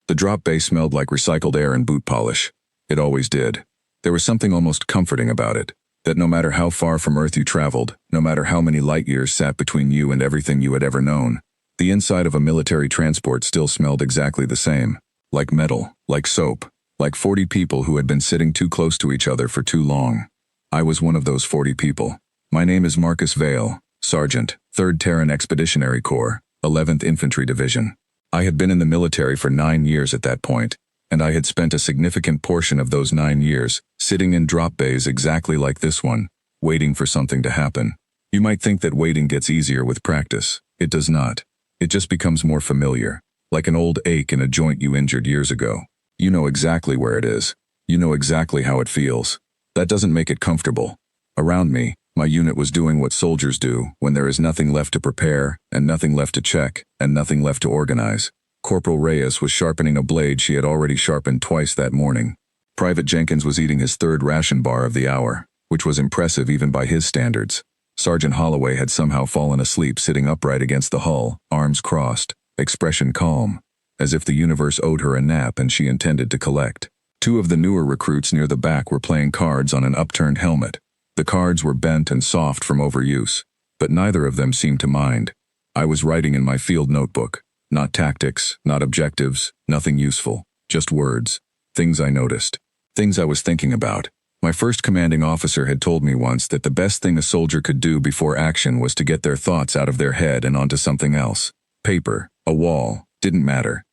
The drop bay smelled like recycled air and boot polish. It always did. There was something almost comforting about it, that no matter how far from Earth you traveled, no matter how many light years sat between you and everything you had ever known, the inside of a military transport still smelled exactly the same. Like metal, like soap, like 40 people who had been sitting too close to each other for too long. I was one of those 40 people. My name is Marcus Vale, Sergeant, 3rd Terran Expeditionary Corps, 11th Infantry Division. I had been in the military for 9 years at that point, and I had spent a significant portion of those 9 years sitting in drop bays exactly like this one, waiting for something to happen. You might think that waiting gets easier with practice. It does not. It just becomes more familiar, like an old ache in a joint you injured years ago. You know exactly where it is. You know exactly how it feels. That doesn't make it comfortable. Around me, my unit was doing what soldiers do when there is nothing left to prepare, and nothing left to check, and nothing left to organize. Corporal Reyes was sharpening a blade she had already sharpened twice that morning. Private Jenkins was eating his 3rd ration bar of the hour, which was impressive even by his standards. Sergeant Holloway had somehow fallen asleep sitting upright against the hull, arms crossed, expression calm, as if the universe owed her a nap and she intended to collect. 2 of the newer recruits near the back were playing cards on an upturned helmet. The cards were bent and soft from overuse, but neither of them seemed to mind. I was writing in my field notebook. Not tactics, not objectives, nothing useful, just words. Things I noticed. Things I was thinking about. My first commanding officer had told me once that the best thing a soldier could do before action was to get their thoughts out of their head and onto something else. Paper, a wall, didn't matter.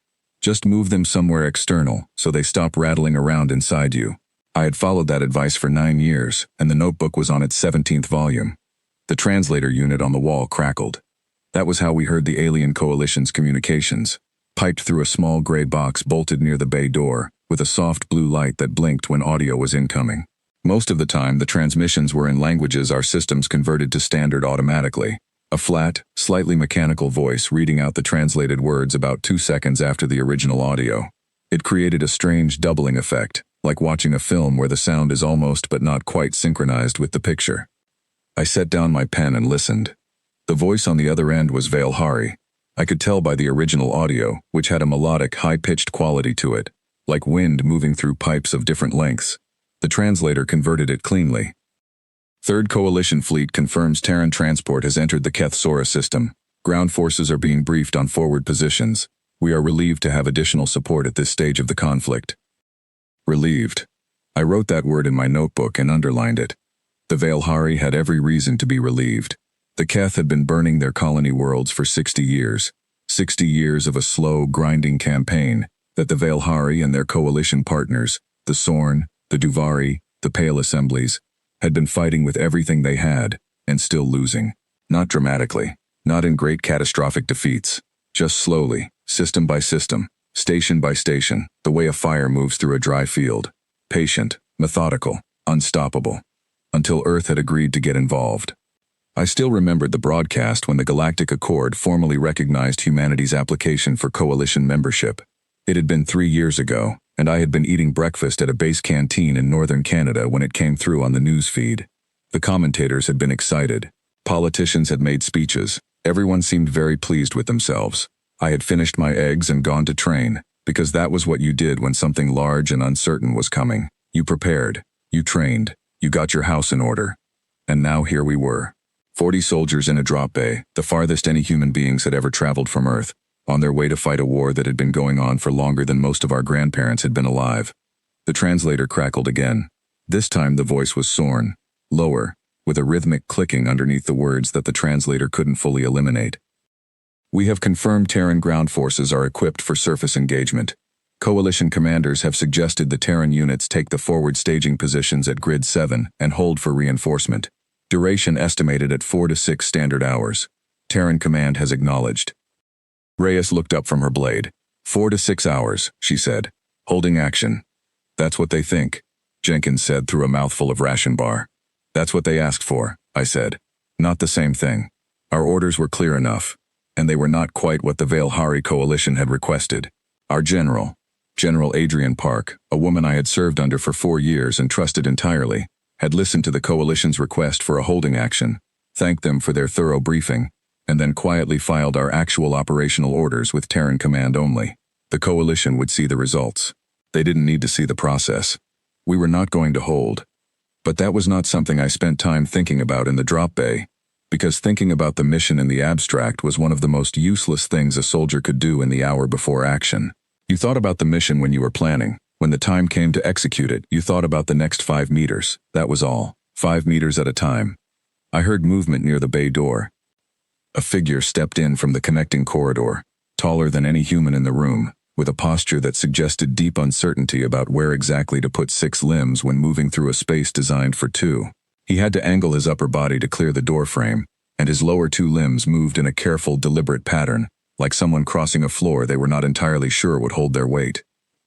Just move them somewhere external so they stop rattling around inside you. I had followed that advice for 9 years, and the notebook was on its 17th volume. The translator unit on the wall crackled. That was how we heard the alien coalition's communications, piped through a small gray box bolted near the bay door, with a soft blue light that blinked when audio was incoming. Most of the time, the transmissions were in languages our systems converted to standard automatically. A flat, slightly mechanical voice reading out the translated words about 2 seconds after the original audio. It created a strange doubling effect, like watching a film where the sound is almost but not quite synchronized with the picture. I set down my pen and listened. The voice on the other end was Vale Hari. I could tell by the original audio, which had a melodic, high-pitched quality to it, like wind moving through pipes of different lengths. The translator converted it cleanly. 3rd Coalition Fleet confirms Terran transport has entered the Keth-Sora system. Ground forces are being briefed on forward positions. We are relieved to have additional support at this stage of the conflict. Relieved. I wrote that word in my notebook and underlined it. The Vale Hari had every reason to be relieved. The Keth had been burning their colony worlds for 60 years. 60 years of a slow, grinding campaign that the Vale Hari and their coalition partners, the Sorn, the Duvari, the Pale Assemblies, had been fighting with everything they had, and still losing. Not dramatically, not in great catastrophic defeats, just slowly, system by system, station by station, the way a fire moves through a dry field. Patient, methodical, unstoppable. Until Earth had agreed to get involved. I still remembered the broadcast when the Galactic Accord formally recognized humanity's application for coalition membership. It had been 3 years ago, and I had been eating breakfast at a base canteen in northern Canada when it came through on the news feed. The commentators had been excited. Politicians had made speeches. Everyone seemed very pleased with themselves. I had finished my eggs and gone to train, because that was what you did when something large and uncertain was coming. You prepared. You trained. You got your house in order. And now here we were. 40 soldiers in a drop bay, the farthest any human beings had ever traveled from Earth, on their way to fight a war that had been going on for longer than most of our grandparents had been alive. The translator crackled again. This time the voice was Sorn, lower, with a rhythmic clicking underneath the words that the translator couldn't fully eliminate. We have confirmed Terran ground forces are equipped for surface engagement. Coalition commanders have suggested the Terran units take the forward staging positions at Grid 7 and hold for reinforcement. Duration estimated at 4 to 6 standard hours. Terran command has acknowledged. Reyes looked up from her blade. 4 to 6 hours, she said. Holding action. That's what they think, Jenkins said through a mouthful of ration bar. That's what they asked for, I said. Not the same thing. Our orders were clear enough, and they were not quite what the Vale Hari coalition had requested. Our General Adrian Park, a woman I had served under for 4 years and trusted entirely, had listened to the coalition's request for a holding action, thanked them for their thorough briefing, and then quietly filed our actual operational orders with Terran command only. The coalition would see the results. They didn't need to see the process. We were not going to hold. But that was not something I spent time thinking about in the drop bay, because thinking about the mission in the abstract was one of the most useless things a soldier could do in the hour before action. You thought about the mission when you were planning. When the time came to execute it, you thought about the next 5 meters. That was all. 5 meters at a time. I heard movement near the bay door. A figure stepped in from the connecting corridor, taller than any human in the room, with a posture that suggested deep uncertainty about where exactly to put 6 limbs when moving through a space designed for 2. He had to angle his upper body to clear the door frame, and his lower 2 limbs moved in a careful, deliberate pattern, like someone crossing a floor they were not entirely sure would hold their weight.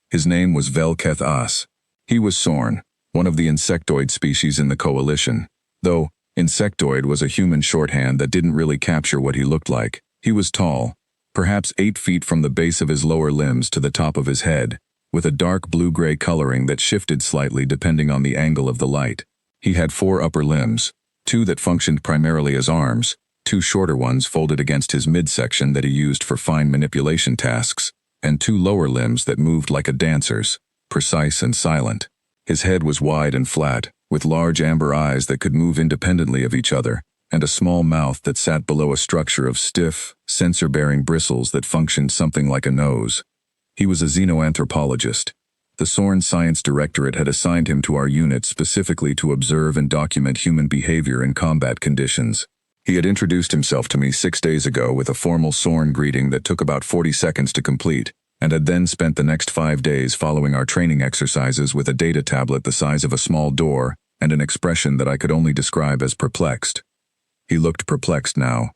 His name was Velketh As. He was Sorn, one of the insectoid species in the coalition, though insectoid was a human shorthand that didn't really capture what he looked like. He was tall, perhaps 8 feet from the base of his lower limbs to the top of his head, with a dark blue-gray coloring that shifted slightly depending on the angle of the light. He had 4 upper limbs, 2 that functioned primarily as arms, 2 shorter ones folded against his midsection that he used for fine manipulation tasks, and 2 lower limbs that moved like a dancer's, precise and silent. His head was wide and flat, with large amber eyes that could move independently of each other, and a small mouth that sat below a structure of stiff, sensor-bearing bristles that functioned something like a nose. He was a xenoanthropologist. The Sorn Science Directorate had assigned him to our unit specifically to observe and document human behavior in combat conditions. He had introduced himself to me 6 days ago with a formal Sorn greeting that took about 40 seconds to complete, and had then spent the next 5 days following our training exercises with a data tablet the size of a small door and an expression that I could only describe as perplexed. He looked perplexed now.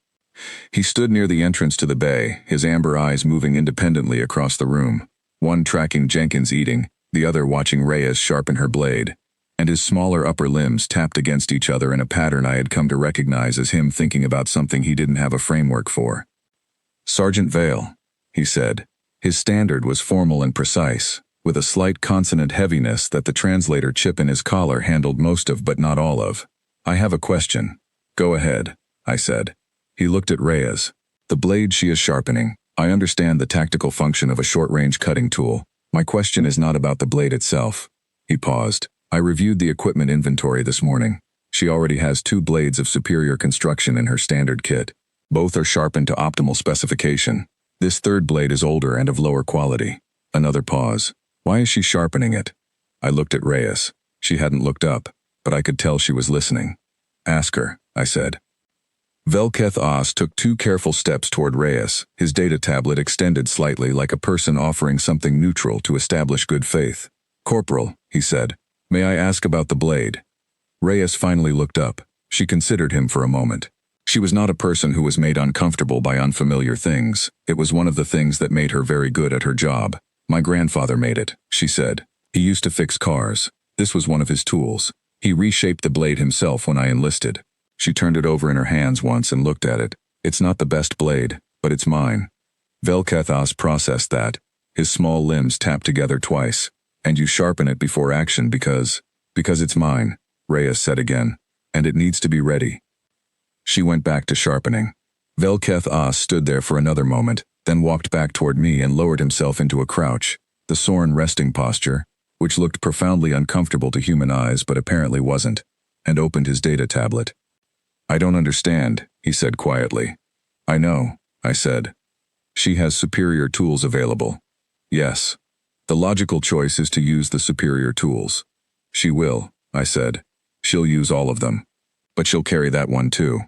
He stood near the entrance to the bay, his amber eyes moving independently across the room, one tracking Jenkins eating, the other watching Reyes sharpen her blade, and his smaller upper limbs tapped against each other in a pattern I had come to recognize as him thinking about something he didn't have a framework for. "Sergeant Vale," he said. His standard was formal and precise, with a slight consonant heaviness that the translator chip in his collar handled most of but not all of. "I have a question." "Go ahead," I said. He looked at Reyes. "The blade she is sharpening. I understand the tactical function of a short-range cutting tool. My question is not about the blade itself." He paused. "I reviewed the equipment inventory this morning. She already has 2 blades of superior construction in her standard kit. Both are sharpened to optimal specification. This 3rd blade is older and of lower quality." Another pause. "Why is she sharpening it?" I looked at Reyes. She hadn't looked up, but I could tell she was listening. "Ask her," I said. Velketh As took 2 careful steps toward Reyes, his data tablet extended slightly like a person offering something neutral to establish good faith. "Corporal," he said, "may I ask about the blade?" Reyes finally looked up. She considered him for a moment. She was not a person who was made uncomfortable by unfamiliar things. It was one of the things that made her very good at her job. "My grandfather made it," she said. "He used to fix cars. This was one of his tools. He reshaped the blade himself when I enlisted." She turned it over in her hands once and looked at it. "It's not the best blade, but it's mine." Velketh As processed that. His small limbs tapped together twice. "And you sharpen it before action because it's mine," Reyes said again. "And it needs to be ready." She went back to sharpening. Velketh As stood there for another moment, then walked back toward me and lowered himself into a crouch, the Sorn resting posture, which looked profoundly uncomfortable to human eyes but apparently wasn't, and opened his data tablet. "I don't understand," he said quietly. "I know," I said. "She has superior tools available." "Yes. The logical choice is to use the superior tools." "She will," I said. "She'll use all of them. But she'll carry that one too."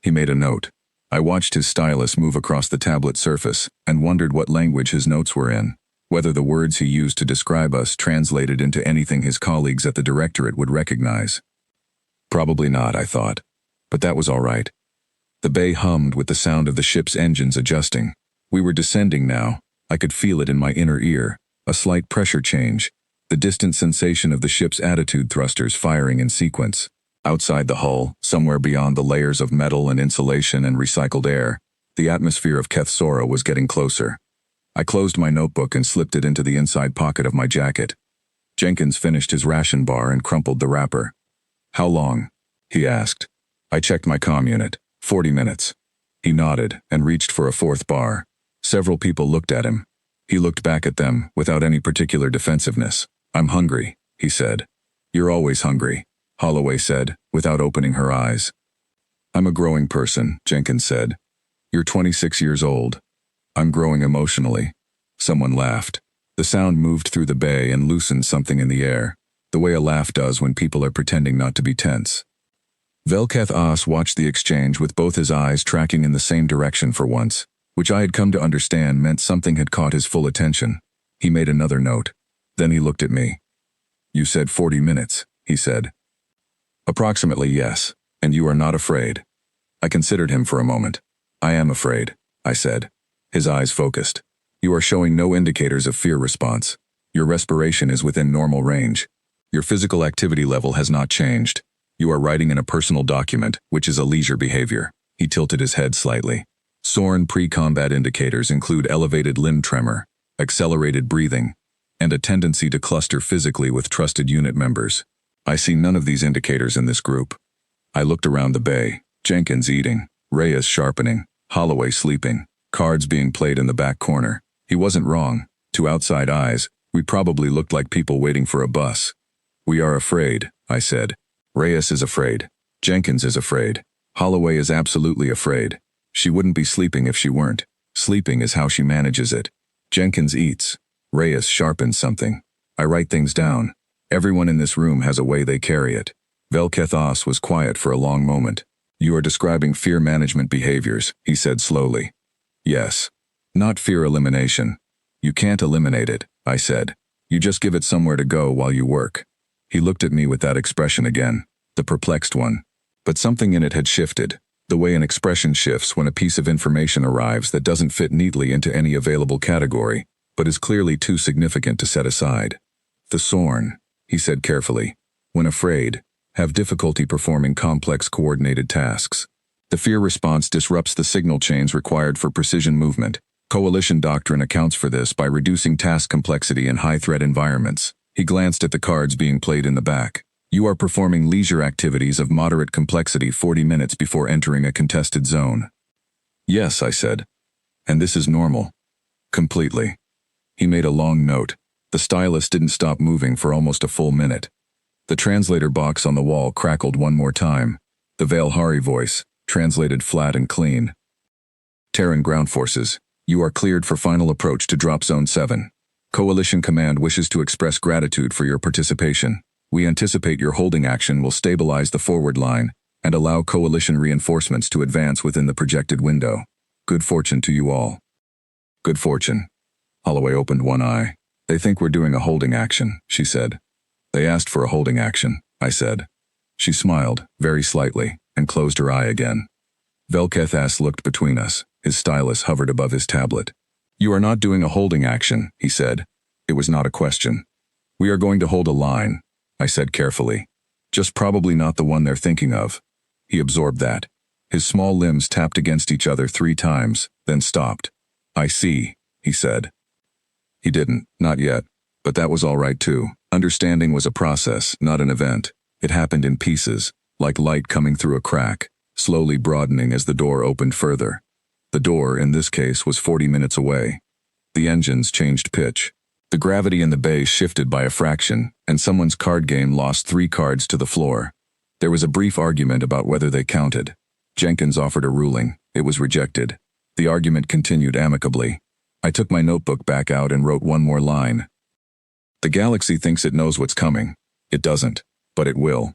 He made a note. I watched his stylus move across the tablet surface and wondered what language his notes were in, whether the words he used to describe us translated into anything his colleagues at the Directorate would recognize. Probably not, I thought. But that was all right. The bay hummed with the sound of the ship's engines adjusting. We were descending now. I could feel it in my inner ear, a slight pressure change, the distant sensation of the ship's attitude thrusters firing in sequence. Outside the hull, somewhere beyond the layers of metal and insulation and recycled air, the atmosphere of Kethsora was getting closer. I closed my notebook and slipped it into the inside pocket of my jacket. Jenkins finished his ration bar and crumpled the wrapper. "How long?" he asked. I checked my comm unit. 40 minutes. He nodded and reached for a 4th bar. Several people looked at him. He looked back at them, without any particular defensiveness. "I'm hungry," he said. "You're always hungry," Holloway said, without opening her eyes. "I'm a growing person," Jenkins said. "You're 26 years old." "I'm growing emotionally." Someone laughed. The sound moved through the bay and loosened something in the air, the way a laugh does when people are pretending not to be tense. Velketh As watched the exchange with both his eyes tracking in the same direction for once, which I had come to understand meant something had caught his full attention. He made another note. Then he looked at me. "You said 40 minutes, he said. "Approximately, yes, and you are not afraid." I considered him for a moment. "I am afraid," I said. His eyes focused. "You are showing no indicators of fear response. Your respiration is within normal range. Your physical activity level has not changed. You are writing in a personal document, which is a leisure behavior." He tilted his head slightly. "SORN pre-combat indicators include elevated limb tremor, accelerated breathing, and a tendency to cluster physically with trusted unit members. I see none of these indicators in this group." I looked around the bay. Jenkins eating, Reyes sharpening, Holloway sleeping, cards being played in the back corner. He wasn't wrong. To outside eyes, we probably looked like people waiting for a bus. "We are afraid," I said. "Reyes is afraid. Jenkins is afraid. Holloway is absolutely afraid. She wouldn't be sleeping if she weren't. Sleeping is how she manages it. Jenkins eats. Reyes sharpens something. I write things down. Everyone in this room has a way they carry it." Velketh As was quiet for a long moment. "You are describing fear management behaviors," he said slowly. "Yes. Not fear elimination. You can't eliminate it," I said. "You just give it somewhere to go while you work." He looked at me with that expression again, the perplexed one. But something in it had shifted, the way an expression shifts when a piece of information arrives that doesn't fit neatly into any available category, but is clearly too significant to set aside. "The SORN," he said carefully, "when afraid, have difficulty performing complex coordinated tasks. The fear response disrupts the signal chains required for precision movement. Coalition doctrine accounts for this by reducing task complexity in high-threat environments." He glanced at the cards being played in the back. "You are performing leisure activities of moderate complexity 40 minutes before entering a contested zone." "Yes," I said. "And this is normal." "Completely." He made a long note. The stylus didn't stop moving for almost a full minute. The translator box on the wall crackled one more time. The Valhari voice, translated flat and clean. "Terran ground forces, you are cleared for final approach to Drop Zone 7. Coalition Command wishes to express gratitude for your participation. We anticipate your holding action will stabilize the forward line and allow Coalition reinforcements to advance within the projected window. Good fortune to you all." "Good fortune." Holloway opened one eye. "They think we're doing a holding action," she said. "They asked for a holding action," I said. She smiled, very slightly, and closed her eye again. Velketh As looked between us. His stylus hovered above his tablet. "You are not doing a holding action," he said. It was not a question. "We are going to hold a line," I said carefully. "Just probably not the one they're thinking of." He absorbed that. His small limbs tapped against each other 3 times, then stopped. "I see," he said. He didn't, not yet, but that was all right too. Understanding was a process, not an event. It happened in pieces, like light coming through a crack, slowly broadening as the door opened further. The door, in this case, was 40 minutes away. The engines changed pitch. The gravity in the bay shifted by a fraction, and someone's card game lost 3 cards to the floor. There was a brief argument about whether they counted. Jenkins offered a ruling. It was rejected. The argument continued amicably. I took my notebook back out and wrote one more line. "The galaxy thinks it knows what's coming. It doesn't, but it will."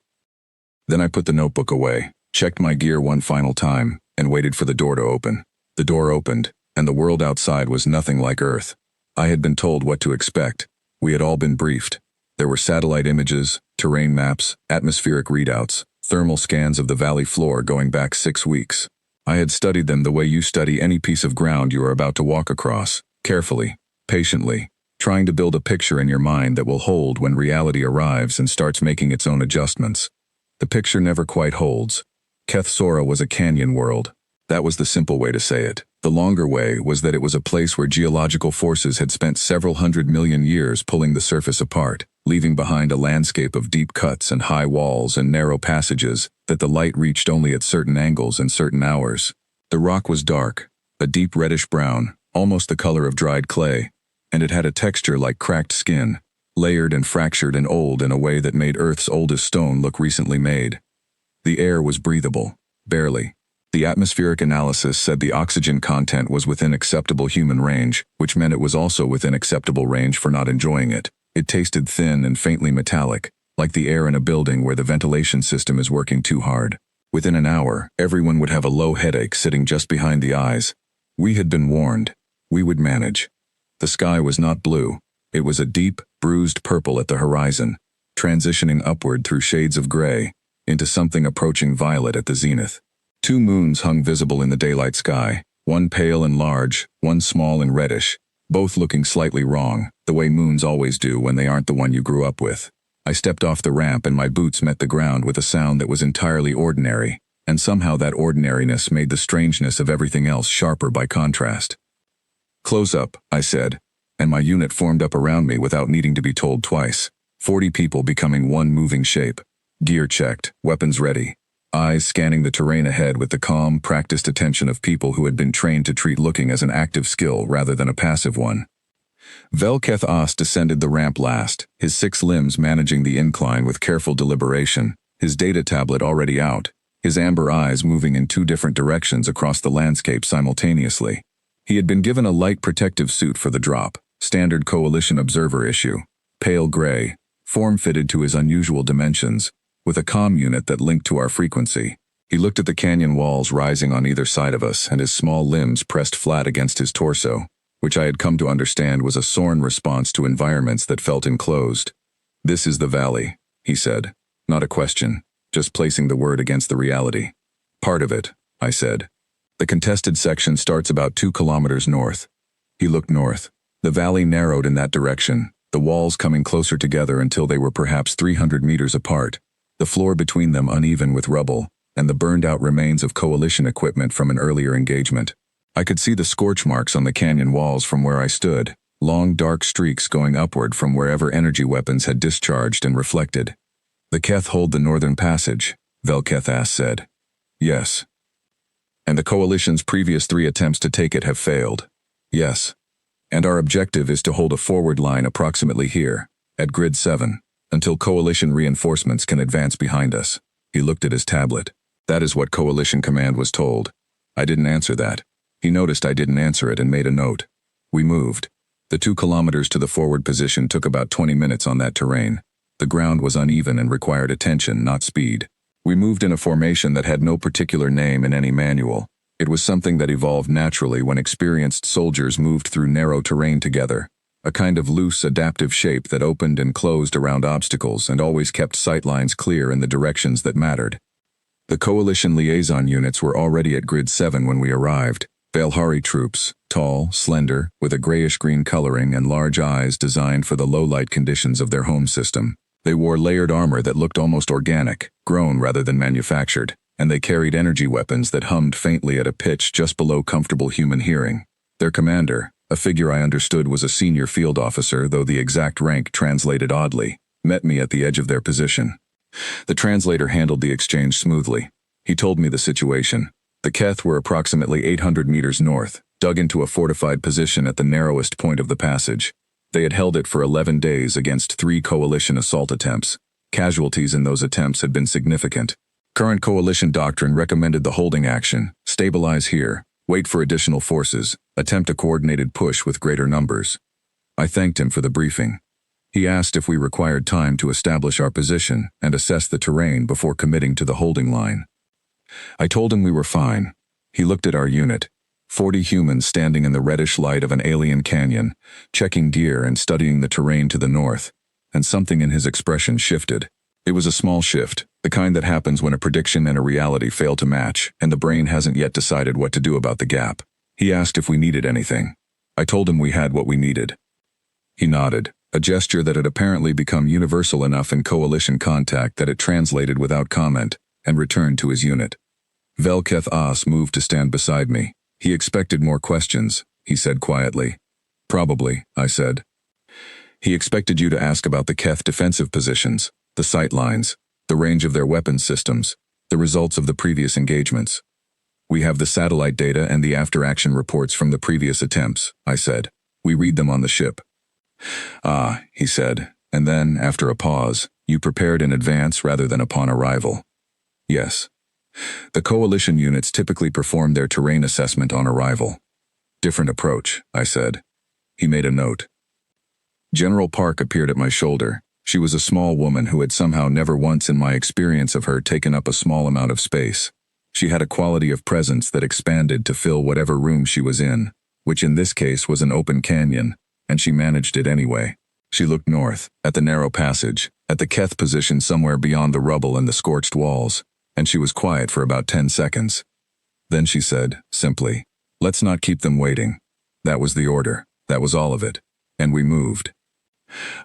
Then I put the notebook away, checked my gear one final time, and waited for the door to open. The door opened, and the world outside was nothing like Earth. I had been told what to expect. We had all been briefed. There were satellite images, terrain maps, atmospheric readouts, thermal scans of the valley floor going back 6 weeks. I had studied them the way you study any piece of ground you are about to walk across, carefully, patiently, trying to build a picture in your mind that will hold when reality arrives and starts making its own adjustments. The picture never quite holds. Keth Sora was a canyon world. That was the simple way to say it. The longer way was that it was a place where geological forces had spent several 100 million years pulling the surface apart, leaving behind a landscape of deep cuts and high walls and narrow passages that the light reached only at certain angles and certain hours. The rock was dark, a deep reddish brown, almost the color of dried clay, and it had a texture like cracked skin, layered and fractured and old in a way that made Earth's oldest stone look recently made. The air was breathable, barely. The atmospheric analysis said the oxygen content was within acceptable human range, which meant it was also within acceptable range for not enjoying it. It tasted thin and faintly metallic, like the air in a building where the ventilation system is working too hard. Within an hour, everyone would have a low headache sitting just behind the eyes. We had been warned. We would manage. The sky was not blue. It was a deep, bruised purple at the horizon, transitioning upward through shades of gray, into something approaching violet at the zenith. 2 moons hung visible in the daylight sky, one pale and large, one small and reddish, both looking slightly wrong, the way moons always do when they aren't the one you grew up with. I stepped off the ramp and my boots met the ground with a sound that was entirely ordinary, and somehow that ordinariness made the strangeness of everything else sharper by contrast. "Close up," I said, and my unit formed up around me without needing to be told twice. 40 people becoming one moving shape. Gear checked, weapons ready. Eyes scanning the terrain ahead with the calm, practiced attention of people who had been trained to treat looking as an active skill rather than a passive one. Velketh As descended the ramp last, his 6 limbs managing the incline with careful deliberation, his data tablet already out, his amber eyes moving in 2 different directions across the landscape simultaneously. He had been given a light protective suit for the drop, standard Coalition observer issue, pale gray, form-fitted to his unusual dimensions, with a comm unit that linked to our frequency. He looked at the canyon walls rising on either side of us and his small limbs pressed flat against his torso, which I had come to understand was a Sorn response to environments that felt enclosed. "This is the valley," he said. Not a question, just placing the word against the reality. "Part of it," I said. "The contested section starts about 2 kilometers north." He looked north. The valley narrowed in that direction, the walls coming closer together until they were perhaps 300 meters apart, the floor between them uneven with rubble, and the burned-out remains of Coalition equipment from an earlier engagement. I could see the scorch marks on the canyon walls from where I stood, long dark streaks going upward from wherever energy weapons had discharged and reflected. "The Keth hold the northern passage," Velketh As said. "Yes." "And the Coalition's previous 3 attempts to take it have failed." "Yes." "And our objective is to hold a forward line approximately here, at Grid 7, until Coalition reinforcements can advance behind us." He looked at his tablet. "That is what Coalition Command was told." I didn't answer that. He noticed I didn't answer it and made a note. We moved. The 2 kilometers to the forward position took about 20 minutes on that terrain. The ground was uneven and required attention, not speed. We moved in a formation that had no particular name in any manual. It was something that evolved naturally when experienced soldiers moved through narrow terrain together, a kind of loose, adaptive shape that opened and closed around obstacles and always kept sightlines clear in the directions that mattered. The Coalition liaison units were already at Grid 7 when we arrived. Valhari troops, tall, slender, with a grayish-green coloring and large eyes designed for the low-light conditions of their home system. They wore layered armor that looked almost organic, grown rather than manufactured, and they carried energy weapons that hummed faintly at a pitch just below comfortable human hearing. Their commander, a figure I understood was a senior field officer, though the exact rank translated oddly, met me at the edge of their position. The translator handled the exchange smoothly. He told me the situation. The Keth were approximately 800 meters north, dug into a fortified position at the narrowest point of the passage. They had held it for 11 days against 3 Coalition assault attempts. Casualties in those attempts had been significant. Current Coalition doctrine recommended the holding action, stabilize here, wait for additional forces, attempt a coordinated push with greater numbers. I thanked him for the briefing. He asked if we required time to establish our position and assess the terrain before committing to the holding line. I told him we were fine. He looked at our unit, 40 humans standing in the reddish light of an alien canyon, checking gear and studying the terrain to the north, and something in his expression shifted. It was a small shift, the kind that happens when a prediction and a reality fail to match, and the brain hasn't yet decided what to do about the gap. He asked if we needed anything. I told him we had what we needed. He nodded, a gesture that had apparently become universal enough in Coalition contact that it translated without comment, and returned to his unit. Velketh As moved to stand beside me. He expected more questions, he said quietly. Probably, I said. He expected you to ask about the Keth defensive positions, the sight lines, the range of their weapons systems, the results of the previous engagements. We have the satellite data and the after-action reports from the previous attempts, I said. We read them on the ship. Ah, he said, and then, after a pause, you prepared in advance rather than upon arrival. Yes. The coalition units typically perform their terrain assessment on arrival. Different approach, I said. He made a note. General Park appeared at my shoulder. She was a small woman who had somehow never once in my experience of her taken up a small amount of space. She had a quality of presence that expanded to fill whatever room she was in, which in this case was an open canyon, and she managed it anyway. She looked north, at the narrow passage, at the Keth position somewhere beyond the rubble and the scorched walls, and she was quiet for about 10 seconds. Then she said, simply, "Let's not keep them waiting." That was the order. That was all of it. And we moved.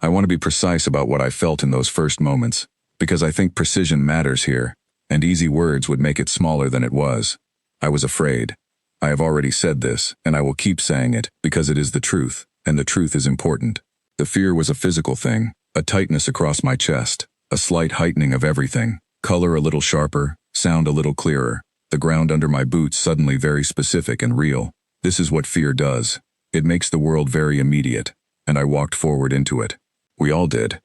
I want to be precise about what I felt in those first moments, because I think precision matters here, and easy words would make it smaller than it was. I was afraid. I have already said this, and I will keep saying it, because it is the truth, and the truth is important. The fear was a physical thing, a tightness across my chest, a slight heightening of everything, color a little sharper, sound a little clearer, the ground under my boots suddenly very specific and real. This is what fear does. It makes the world very immediate, and I walked forward into it. We all did.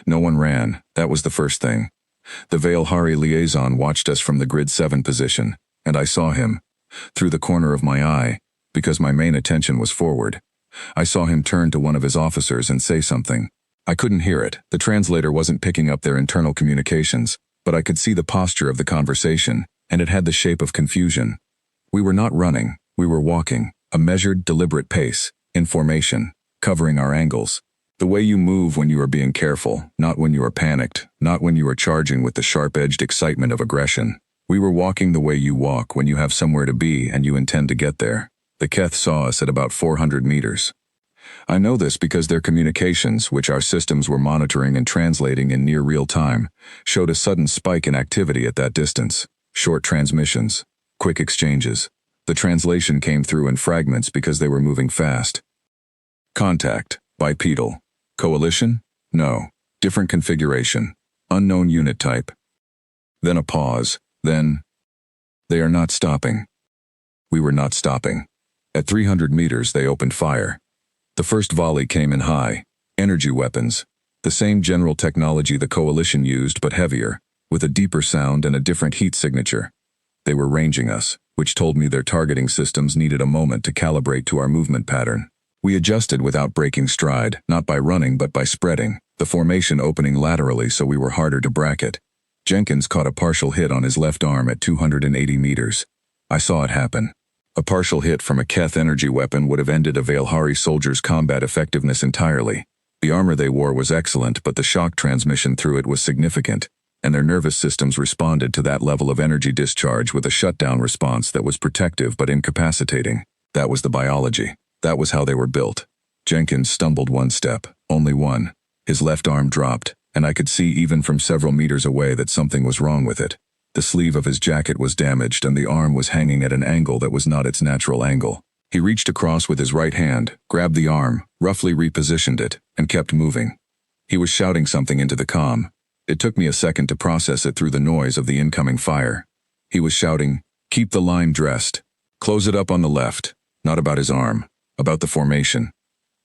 No one ran, that was the first thing. The Veilhari liaison watched us from the grid 7 position, and I saw him, through the corner of my eye, because my main attention was forward. I saw him turn to one of his officers and say something. I couldn't hear it, the translator wasn't picking up their internal communications, but I could see the posture of the conversation, and it had the shape of confusion. We were not running, we were walking, a measured, deliberate pace, in formation, covering our angles. The way you move when you are being careful, not when you are panicked, not when you are charging with the sharp-edged excitement of aggression. We were walking the way you walk when you have somewhere to be and you intend to get there. The Keth saw us at about 400 meters. I know this because their communications, which our systems were monitoring and translating in near real time, showed a sudden spike in activity at that distance. Short transmissions, quick exchanges. The translation came through in fragments because they were moving fast. Contact, bipedal. Coalition? No. Different configuration. Unknown unit type. Then a pause. Then, they are not stopping. We were not stopping. At 300 meters they opened fire. The first volley came in high. Energy weapons. The same general technology the coalition used but heavier, with a deeper sound and a different heat signature. They were ranging us, which told me their targeting systems needed a moment to calibrate to our movement pattern. We adjusted without breaking stride, not by running but by spreading, the formation opening laterally so we were harder to bracket. Jenkins caught a partial hit on his left arm at 280 meters. I saw it happen. A partial hit from a Keth energy weapon would have ended a Veilhari soldier's combat effectiveness entirely. The armor they wore was excellent, but the shock transmission through it was significant, and their nervous systems responded to that level of energy discharge with a shutdown response that was protective but incapacitating. That was the biology. That was how they were built. Jenkins stumbled one step, only one. His left arm dropped, and I could see even from several meters away that something was wrong with it. The sleeve of his jacket was damaged and the arm was hanging at an angle that was not its natural angle. He reached across with his right hand, grabbed the arm, roughly repositioned it, and kept moving. He was shouting something into the comm. It took me a second to process it through the noise of the incoming fire. He was shouting, "Keep the line dressed. Close it up on the left." Not about his arm, about the formation.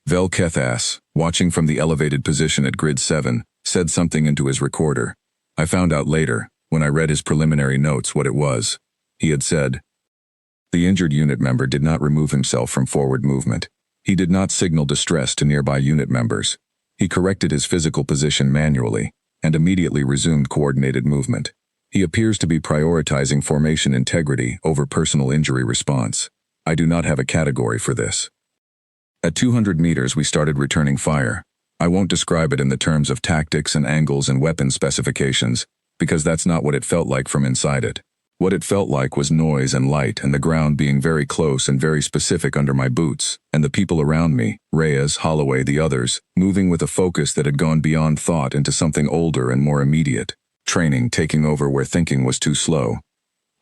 Vel Kethas, watching from the elevated position at Grid 7, said something into his recorder. I found out later, when I read his preliminary notes, what it was. He had said, "The injured unit member did not remove himself from forward movement. He did not signal distress to nearby unit members. He corrected his physical position manually, and immediately resumed coordinated movement. He appears to be prioritizing formation integrity over personal injury response. I do not have a category for this." At 200 meters we started returning fire. I won't describe it in the terms of tactics and angles and weapon specifications, because that's not what it felt like from inside it. What it felt like was noise and light and the ground being very close and very specific under my boots, and the people around me, Reyes, Holloway, the others, moving with a focus that had gone beyond thought into something older and more immediate. Training taking over where thinking was too slow.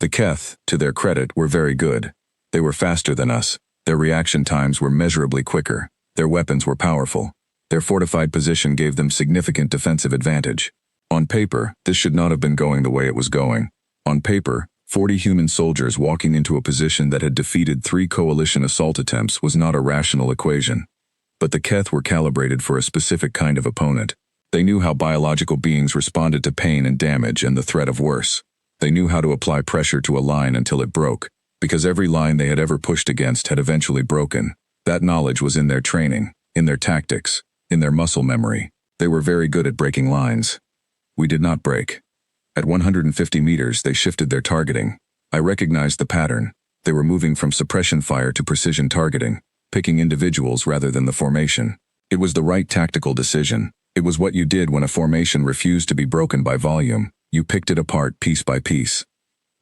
The Keth, to their credit, were very good. They were faster than us. Their reaction times were measurably quicker. Their weapons were powerful. Their fortified position gave them significant defensive advantage. On paper, this should not have been going the way it was going. On paper, 40 human soldiers walking into a position that had defeated 3 coalition assault attempts was not a rational equation. But the Keth were calibrated for a specific kind of opponent. They knew how biological beings responded to pain and damage and the threat of worse. They knew how to apply pressure to a line until it broke, because every line they had ever pushed against had eventually broken. That knowledge was in their training, in their tactics, in their muscle memory. They were very good at breaking lines. We did not break. At 150 meters, they shifted their targeting. I recognized the pattern. They were moving from suppression fire to precision targeting, picking individuals rather than the formation. It was the right tactical decision. It was what you did when a formation refused to be broken by volume. You picked it apart piece by piece.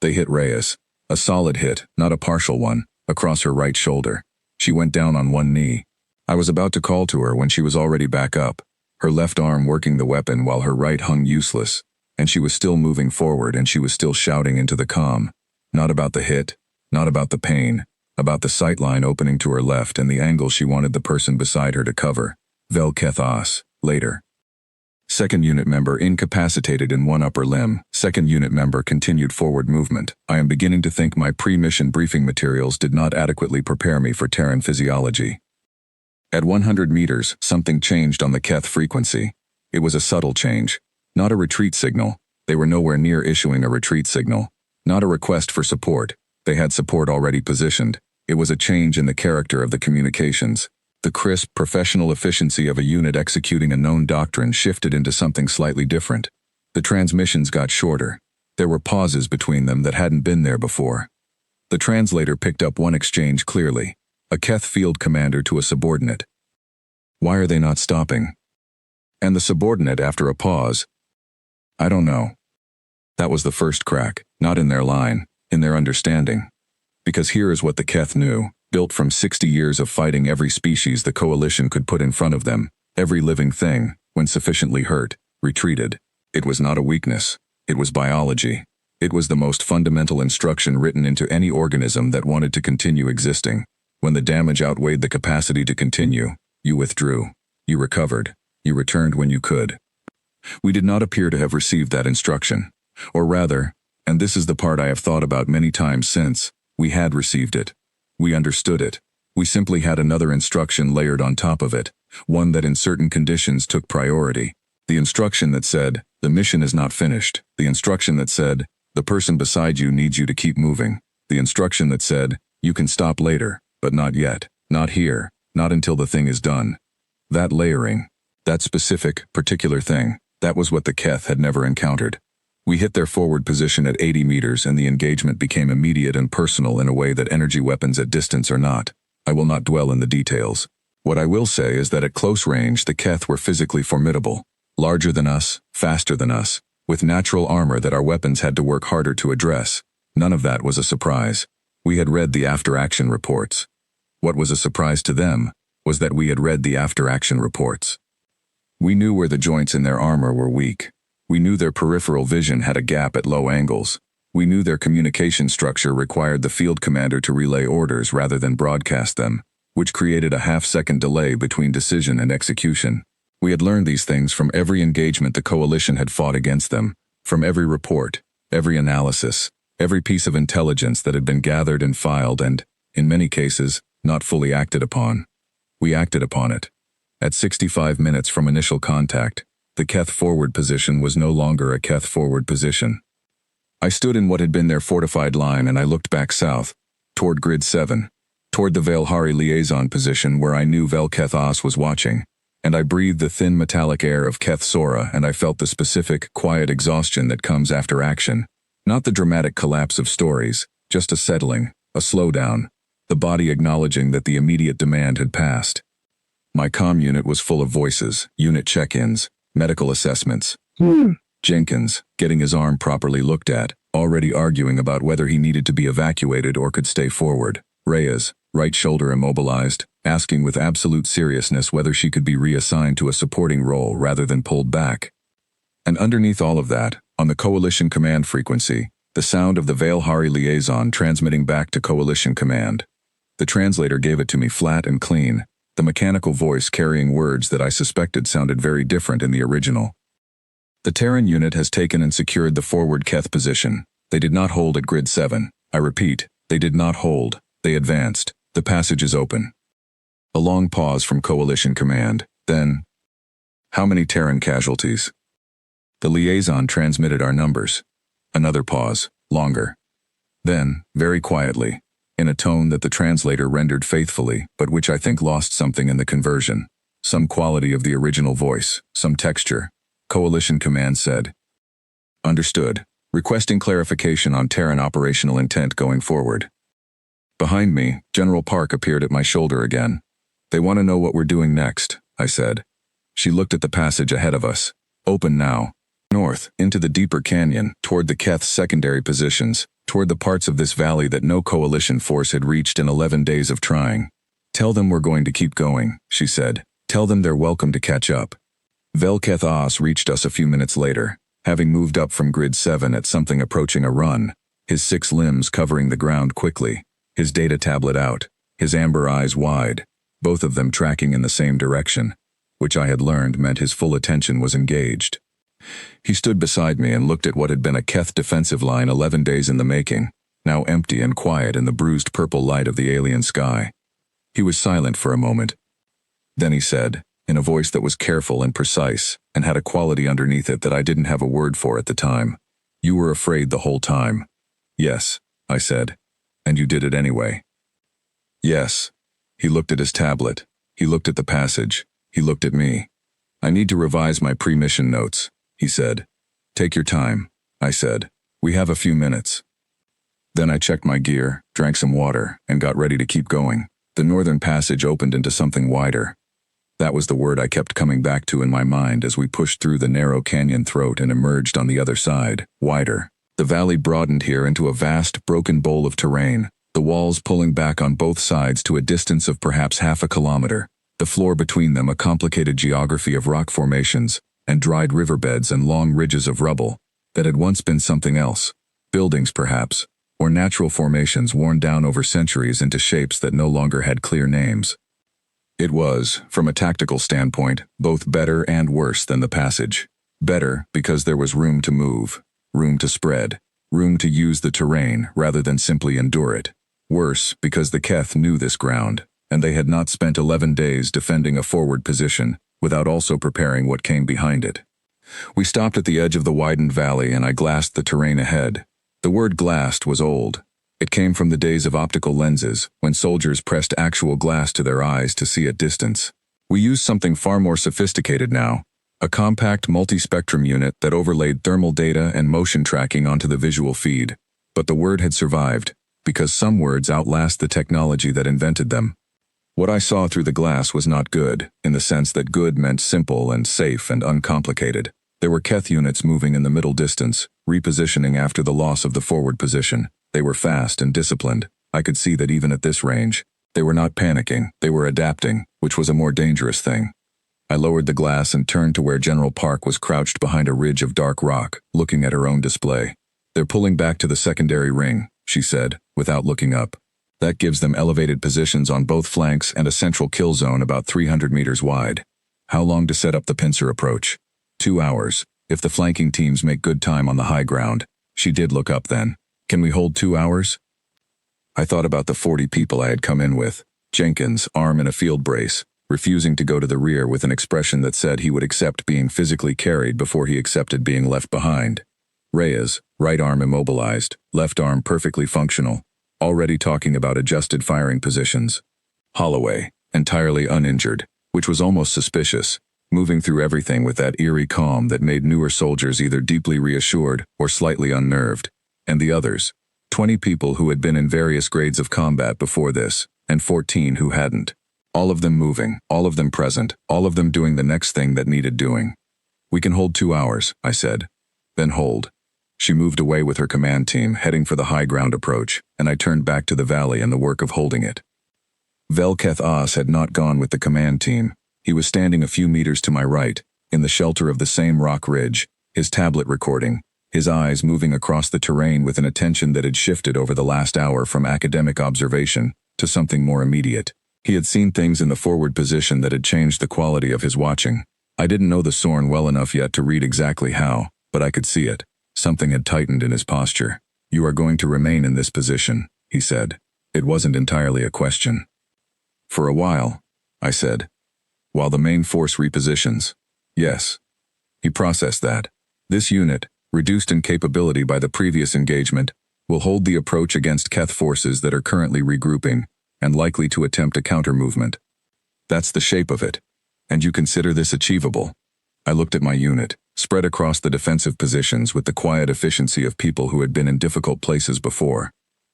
They hit Reyes. A solid hit, not a partial one, across her right shoulder. She went down on one knee. I was about to call to her when she was already back up, her left arm working the weapon while her right hung useless, and she was still moving forward and she was still shouting into the comm. Not about the hit, not about the pain, about the sightline opening to her left and the angle she wanted the person beside her to cover. Vel Keth As, later. Second unit member incapacitated in one upper limb. Second unit member continued forward movement. I am beginning to think my pre-mission briefing materials did not adequately prepare me for Terran physiology. At 100 meters, something changed on the Keth frequency. It was a subtle change. Not a retreat signal. They were nowhere near issuing a retreat signal. Not a request for support. They had support already positioned. It was a change in the character of the communications. The crisp, professional efficiency of a unit executing a known doctrine shifted into something slightly different. The transmissions got shorter. There were pauses between them that hadn't been there before. The translator picked up one exchange clearly. A Keth field commander to a subordinate. Why are they not stopping? And the subordinate, after a pause, I don't know. That was the first crack, not in their line, in their understanding. Because here is what the Keth knew. Built from 60 years of fighting every species the coalition could put in front of them, every living thing, when sufficiently hurt, retreated. It was not a weakness. It was biology. It was the most fundamental instruction written into any organism that wanted to continue existing. When the damage outweighed the capacity to continue, you withdrew. You recovered. You returned when you could. We did not appear to have received that instruction. Or rather, and this is the part I have thought about many times since, we had received it. We understood it. We simply had another instruction layered on top of it, one that in certain conditions took priority. The instruction that said, the mission is not finished. The instruction that said, the person beside you needs you to keep moving. The instruction that said, you can stop later, but not yet, not here, not until the thing is done. That layering, that specific, particular thing, that was what the Keth had never encountered. We hit their forward position at 80 meters and the engagement became immediate and personal in a way that energy weapons at distance are not. I will not dwell in the details. What I will say is that at close range the Keth were physically formidable. Larger than us, faster than us, with natural armor that our weapons had to work harder to address. None of that was a surprise. We had read the after-action reports. What was a surprise to them was that we had read the after-action reports. We knew where the joints in their armor were weak. We knew their peripheral vision had a gap at low angles. We knew their communication structure required the field commander to relay orders rather than broadcast them, which created a half-second delay between decision and execution. We had learned these things from every engagement the coalition had fought against them, from every report, every analysis, every piece of intelligence that had been gathered and filed and, in many cases, not fully acted upon. We acted upon it. At 65 minutes from initial contact, the Keth forward position was no longer a Keth forward position. I stood in what had been their fortified line and I looked back south, toward Grid 7, toward the Velhari liaison position where I knew Vel Keth As was watching, and I breathed the thin metallic air of Keth Sora and I felt the specific, quiet exhaustion that comes after action. Not the dramatic collapse of stories, just a settling, a slowdown, the body acknowledging that the immediate demand had passed. My comm unit was full of voices, unit check-ins, medical assessments. Jenkins, getting his arm properly looked at, already arguing about whether he needed to be evacuated or could stay forward. Reyes, right shoulder immobilized, asking with absolute seriousness whether she could be reassigned to a supporting role rather than pulled back. And underneath all of that, on the Coalition Command frequency, the sound of the Velhari liaison transmitting back to Coalition Command. The translator gave it to me flat and clean, the mechanical voice carrying words that I suspected sounded very different in the original. The Terran unit has taken and secured the forward Keth position. They did not hold at Grid 7. I repeat, they did not hold. They advanced. The passage is open. A long pause from Coalition Command. Then, "How many Terran casualties?" The liaison transmitted our numbers. Another pause, longer. Then, very quietly, in a tone that the translator rendered faithfully, but which I think lost something in the conversion, some quality of the original voice, some texture, Coalition Command said, "Understood. Requesting clarification on Terran operational intent going forward." Behind me, General Park appeared at my shoulder again. "They want to know what we're doing next," I said. She looked at the passage ahead of us. Open now. North, into the deeper canyon, toward the Keth's secondary positions, toward the parts of this valley that no coalition force had reached in 11 days of trying. "Tell them we're going to keep going," she said. "Tell them they're welcome to catch up." Velketh Oz reached us a few minutes later, having moved up from Grid 7 at something approaching a run, his 6 limbs covering the ground quickly, his data tablet out, his amber eyes wide, both of them tracking in the same direction, which I had learned meant his full attention was engaged. He stood beside me and looked at what had been a Keth defensive line 11 days in the making, now empty and quiet in the bruised purple light of the alien sky. He was silent for a moment. Then he said, in a voice that was careful and precise, and had a quality underneath it that I didn't have a word for at the time, "You were afraid the whole time." "Yes," I said. "And you did it anyway." "Yes." He looked at his tablet. He looked at the passage. He looked at me. "I need to revise my pre-mission notes," he said. "Take your time," I said. "We have a few minutes." Then I checked my gear, drank some water, and got ready to keep going. The northern passage opened into something wider. That was the word I kept coming back to in my mind as we pushed through the narrow canyon throat and emerged on the other side, wider. The valley broadened here into a vast, broken bowl of terrain, the walls pulling back on both sides to a distance of perhaps half a kilometer, the floor between them a complicated geography of rock formations, and dried riverbeds and long ridges of rubble, that had once been something else, buildings perhaps, or natural formations worn down over centuries into shapes that no longer had clear names. It was, from a tactical standpoint, both better and worse than the passage. Better because there was room to move, room to spread, room to use the terrain rather than simply endure it. Worse because the Keth knew this ground, and they had not spent 11 days defending a forward position without also preparing what came behind it. We stopped at the edge of the widened valley and I glassed the terrain ahead. The word glassed was old. It came from the days of optical lenses, when soldiers pressed actual glass to their eyes to see at distance. We use something far more sophisticated now, a compact multi-spectrum unit that overlaid thermal data and motion tracking onto the visual feed. But the word had survived, because some words outlast the technology that invented them. What I saw through the glass was not good, in the sense that good meant simple and safe and uncomplicated. There were Keth units moving in the middle distance, repositioning after the loss of the forward position. They were fast and disciplined. I could see that even at this range, they were not panicking, they were adapting, which was a more dangerous thing. I lowered the glass and turned to where General Park was crouched behind a ridge of dark rock, looking at her own display. "They're pulling back to the secondary ring," she said, without looking up. "That gives them elevated positions on both flanks and a central kill zone about 300 meters wide. How long to set up the pincer approach?" 2 hours, if the flanking teams make good time on the high ground." She did look up then. "Can we hold 2 hours?" I thought about the 40 people I had come in with. Jenkins, arm in a field brace, refusing to go to the rear with an expression that said he would accept being physically carried before he accepted being left behind. Reyes, right arm immobilized, left arm perfectly functional, already talking about adjusted firing positions. Holloway, entirely uninjured, which was almost suspicious, moving through everything with that eerie calm that made newer soldiers either deeply reassured or slightly unnerved. And the others, 20 people who had been in various grades of combat before this, and 14 who hadn't. All of them moving, all of them present, all of them doing the next thing that needed doing. "We can hold 2 hours," I said. "Then hold." She moved away with her command team, heading for the high ground approach, and I turned back to the valley and the work of holding it. Velketh Oz had not gone with the command team. He was standing a few meters to my right, in the shelter of the same rock ridge, his tablet recording, his eyes moving across the terrain with an attention that had shifted over the last hour from academic observation to something more immediate. He had seen things in the forward position that had changed the quality of his watching. I didn't know the Sorn well enough yet to read exactly how, but I could see it. Something had tightened in his posture. "You are going to remain in this position," he said. It wasn't entirely a question. For a while, I said. While the main force repositions. Yes. He processed that. This unit, reduced in capability by the previous engagement, will hold the approach against Keth forces that are currently regrouping and likely to attempt a counter-movement. That's the shape of it. And you consider this achievable? I looked at my unit, spread across the defensive positions with the quiet efficiency of people who had been in difficult places before.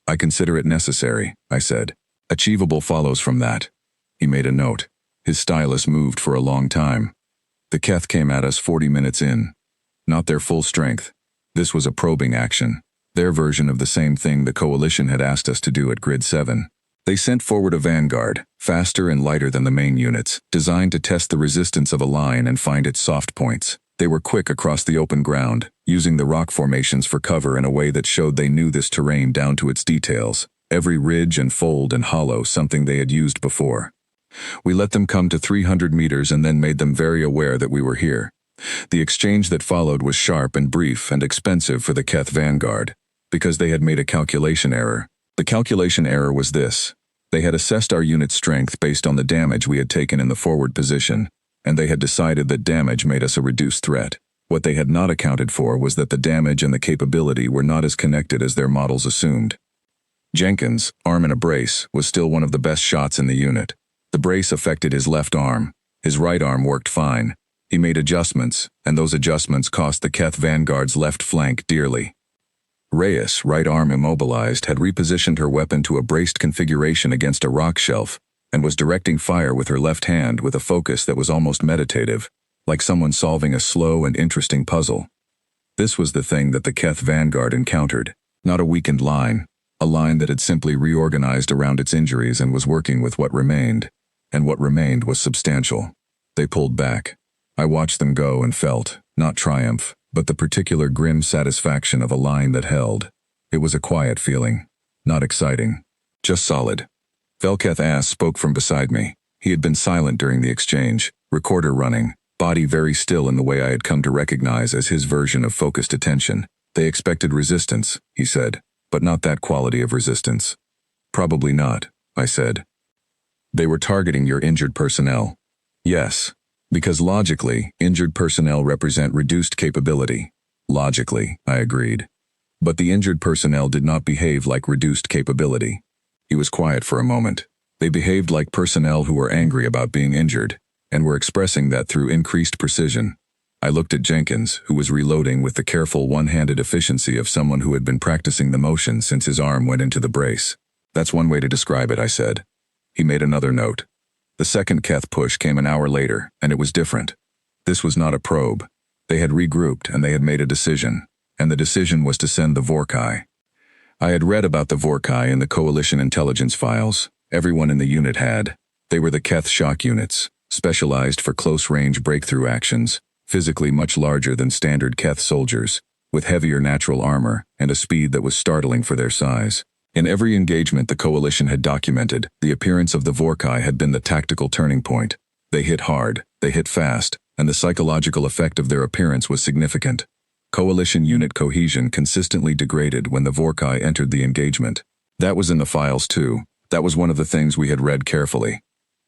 I consider it necessary, I said. Achievable follows from that. He made a note. His stylus moved for a long time. The Keth came at us 40 minutes in. Not their full strength. This was a probing action. Their version of the same thing the Coalition had asked us to do at Grid 7. They sent forward a vanguard, faster and lighter than the main units, designed to test the resistance of a line and find its soft points. They were quick across the open ground, using the rock formations for cover in a way that showed they knew this terrain down to its details, every ridge and fold and hollow something they had used before. We let them come to 300 meters and then made them very aware that we were here. The exchange that followed was sharp and brief and expensive for the Keth vanguard, because they had made a calculation error. The calculation error was this. They had assessed our unit's strength based on the damage we had taken in the forward position, and they had decided that damage made us a reduced threat. What they had not accounted for was that the damage and the capability were not as connected as their models assumed. Jenkins, arm in a brace, was still one of the best shots in the unit. The brace affected his left arm. His right arm worked fine. He made adjustments, and those adjustments cost the Keth vanguard's left flank dearly. Reyes, right arm immobilized, had repositioned her weapon to a braced configuration against a rock shelf and was directing fire with her left hand with a focus that was almost meditative, like someone solving a slow and interesting puzzle. This was the thing that the Keth vanguard encountered, not a weakened line, a line that had simply reorganized around its injuries and was working with what remained, and what remained was substantial. They pulled back. I watched them go and felt, not triumph, but the particular grim satisfaction of a line that held. It was a quiet feeling, not exciting, just solid. Velketh Ass spoke from beside me. He had been silent during the exchange, recorder running, body very still in the way I had come to recognize as his version of focused attention. They expected resistance, he said, but not that quality of resistance. Probably not, I said. They were targeting your injured personnel. Yes. Because logically, injured personnel represent reduced capability. Logically, I agreed. But the injured personnel did not behave like reduced capability. He was quiet for a moment. They behaved like personnel who were angry about being injured, and were expressing that through increased precision. I looked at Jenkins, who was reloading with the careful one-handed efficiency of someone who had been practicing the motion since his arm went into the brace. That's one way to describe it, I said. He made another note. The second Keth push came an hour later, and it was different. This was not a probe. They had regrouped, and they had made a decision, and the decision was to send the Vorkai. I had read about the Vorkai in the Coalition intelligence files. Everyone in the unit had. They were the Keth shock units, specialized for close-range breakthrough actions, physically much larger than standard Keth soldiers, with heavier natural armor and a speed that was startling for their size. In every engagement the Coalition had documented, the appearance of the Vorkai had been the tactical turning point. They hit hard, they hit fast, and the psychological effect of their appearance was significant. Coalition unit cohesion consistently degraded when the Vorkai entered the engagement. That was in the files too. That was one of the things we had read carefully.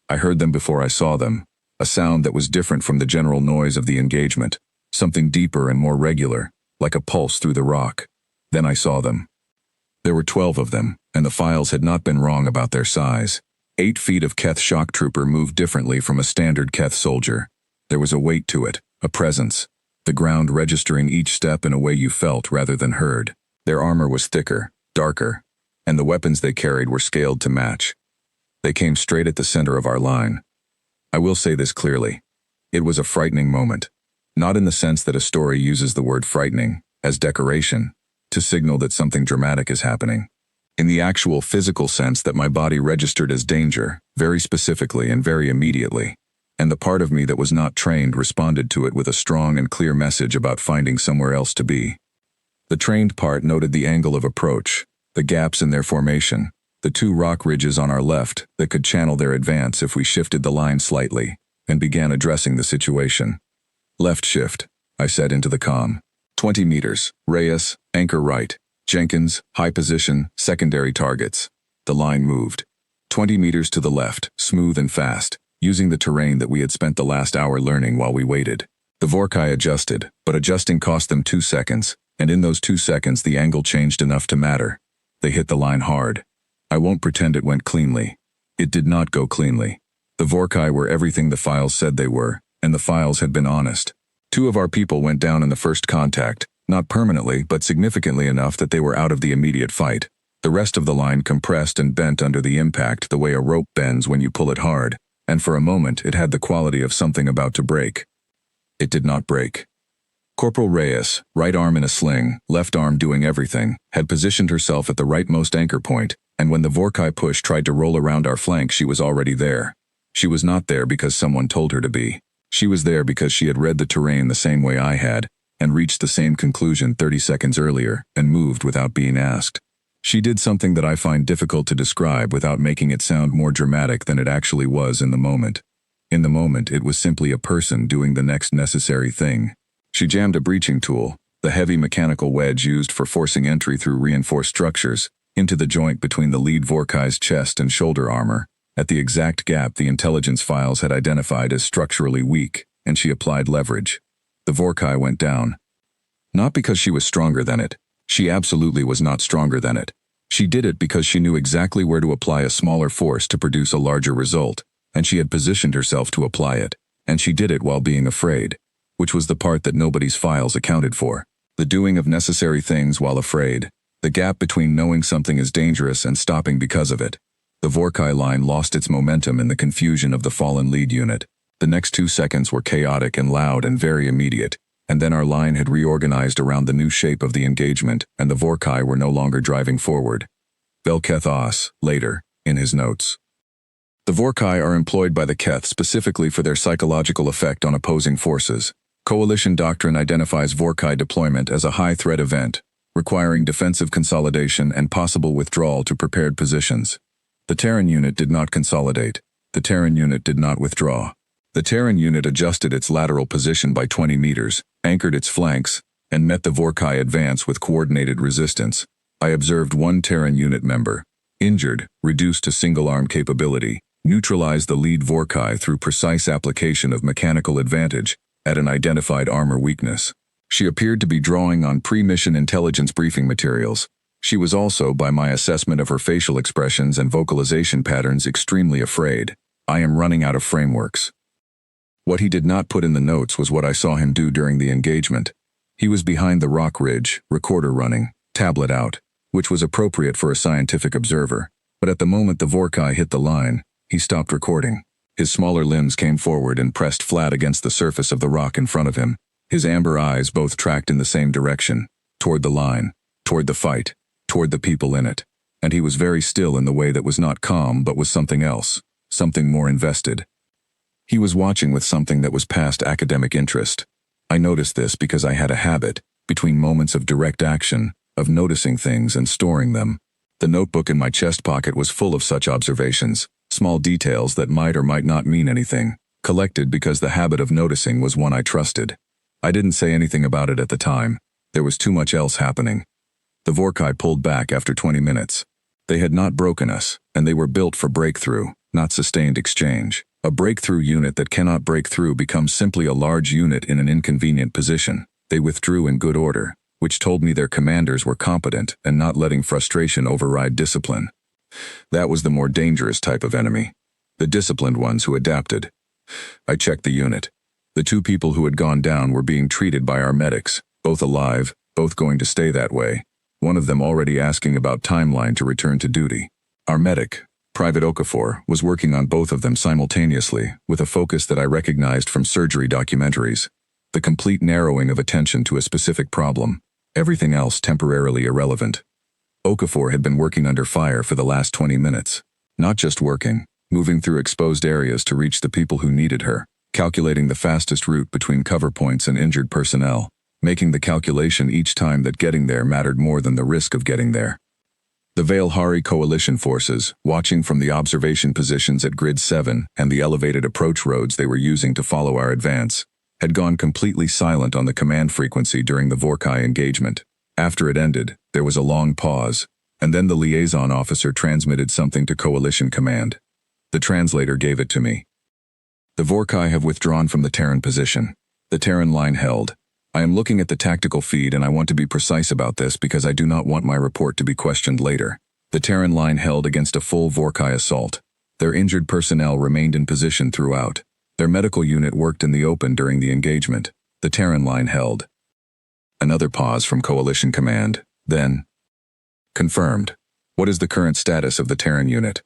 I heard them before I saw them, a sound that was different from the general noise of the engagement, something deeper and more regular, like a pulse through the rock. Then I saw them. There were 12 of them, and the files had not been wrong about their size. 8 feet of Keth shock trooper moved differently from a standard Keth soldier. There was a weight to it, a presence, the ground registering each step in a way you felt rather than heard. Their armor was thicker, darker, and the weapons they carried were scaled to match. They came straight at the center of our line. I will say this clearly. It was a frightening moment. Not in the sense that a story uses the word frightening, as decoration, to signal that something dramatic is happening. In the actual physical sense that my body registered as danger, very specifically and very immediately, and the part of me that was not trained responded to it with a strong and clear message about finding somewhere else to be. The trained part noted the angle of approach, the gaps in their formation, the 2 rock ridges on our left that could channel their advance if we shifted the line slightly, and began addressing the situation. Left shift, I said into the comm. 20 meters, Reyes, anchor right. Jenkins, high position, secondary targets. The line moved. 20 meters to the left, smooth and fast. using the terrain that we had spent the last hour learning while we waited. The Vorkai adjusted, but adjusting cost them 2 seconds, and in those 2 seconds the angle changed enough to matter. They hit the line hard. I won't pretend it went cleanly. It did not go cleanly. The Vorkai were everything the files said they were, and the files had been honest. 2 of our people went down in the first contact, not permanently but significantly enough that they were out of the immediate fight. The rest of the line compressed and bent under the impact the way a rope bends when you pull it hard, and for a moment it had the quality of something about to break. It did not break. Corporal Reyes, right arm in a sling, left arm doing everything, had positioned herself at the rightmost anchor point, and when the Vorkai push tried to roll around our flank she was already there. She was not there because someone told her to be. She was there because she had read the terrain the same way I had, and reached the same conclusion 30 seconds earlier, and moved without being asked. She did something that I find difficult to describe without making it sound more dramatic than it actually was in the moment. In the moment, it was simply a person doing the next necessary thing. She jammed a breaching tool, the heavy mechanical wedge used for forcing entry through reinforced structures, into the joint between the lead Vorkai's chest and shoulder armor, at the exact gap the intelligence files had identified as structurally weak, and she applied leverage. The Vorkai went down. Not because she was stronger than it. She absolutely was not stronger than it. She did it because she knew exactly where to apply a smaller force to produce a larger result, and she had positioned herself to apply it, and she did it while being afraid, which was the part that nobody's files accounted for. The doing of necessary things while afraid. The gap between knowing something is dangerous and stopping because of it. The Vorkai line lost its momentum in the confusion of the fallen lead unit. The next 2 seconds were chaotic and loud and very immediate, and then our line had reorganized around the new shape of the engagement, and the Vorkai were no longer driving forward. Velketh Os, later, in his notes. The Vorkai are employed by the Keth specifically for their psychological effect on opposing forces. Coalition doctrine identifies Vorkai deployment as a high-threat event, requiring defensive consolidation and possible withdrawal to prepared positions. The Terran unit did not consolidate. The Terran unit did not withdraw. The Terran unit adjusted its lateral position by 20 meters, anchored its flanks, and met the Vorkai advance with coordinated resistance. I observed 1 Terran unit member, injured, reduced to single-arm capability, neutralize the lead Vorkai through precise application of mechanical advantage at an identified armor weakness. She appeared to be drawing on pre-mission intelligence briefing materials. She was also, by my assessment of her facial expressions and vocalization patterns, extremely afraid. I am running out of frameworks. What he did not put in the notes was what I saw him do during the engagement. He was behind the rock ridge, recorder running, tablet out, which was appropriate for a scientific observer. But at the moment the Vorkai hit the line, he stopped recording. His smaller limbs came forward and pressed flat against the surface of the rock in front of him. His amber eyes both tracked in the same direction, toward the line, toward the fight, toward the people in it. And he was very still in the way that was not calm but was something else, something more invested. He was watching with something that was past academic interest. I noticed this because I had a habit, between moments of direct action, of noticing things and storing them. The notebook in my chest pocket was full of such observations, small details that might or might not mean anything, collected because the habit of noticing was one I trusted. I didn't say anything about it at the time. There was too much else happening. The Vorkai pulled back after 20 minutes. They had not broken us, and they were built for breakthrough, not sustained exchange. A breakthrough unit that cannot break through becomes simply a large unit in an inconvenient position. They withdrew in good order, which told me their commanders were competent and not letting frustration override discipline. That was the more dangerous type of enemy. The disciplined ones who adapted. I checked the unit. The 2 people who had gone down were being treated by our medics, both alive, both going to stay that way. One of them already asking about timeline to return to duty. Our medic, Private Okafor, was working on both of them simultaneously, with a focus that I recognized from surgery documentaries. The complete narrowing of attention to a specific problem, everything else temporarily irrelevant. Okafor had been working under fire for the last 20 minutes. Not just working, moving through exposed areas to reach the people who needed her, calculating the fastest route between cover points and injured personnel, making the calculation each time that getting there mattered more than the risk of getting there. The Veilhari coalition forces, watching from the observation positions at Grid 7 and the elevated approach roads they were using to follow our advance, had gone completely silent on the command frequency during the Vorkai engagement. After it ended, there was a long pause, and then the liaison officer transmitted something to Coalition Command. The translator gave it to me. The Vorkai have withdrawn from the Terran position. The Terran line held. I am looking at the tactical feed and I want to be precise about this because I do not want my report to be questioned later. The Terran line held against a full Vorkai assault. Their injured personnel remained in position throughout. Their medical unit worked in the open during the engagement. The Terran line held. Another pause from Coalition Command. Then, confirmed. What is the current status of the Terran unit?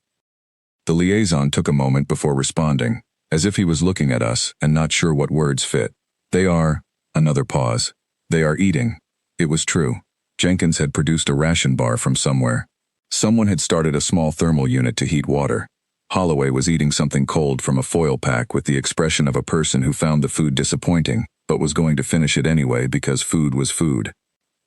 The liaison took a moment before responding, as if he was looking at us and not sure what words fit. They are, another pause. They are eating. It was true. Jenkins had produced a ration bar from somewhere. Someone had started a small thermal unit to heat water. Holloway was eating something cold from a foil pack with the expression of a person who found the food disappointing, but was going to finish it anyway because food was food.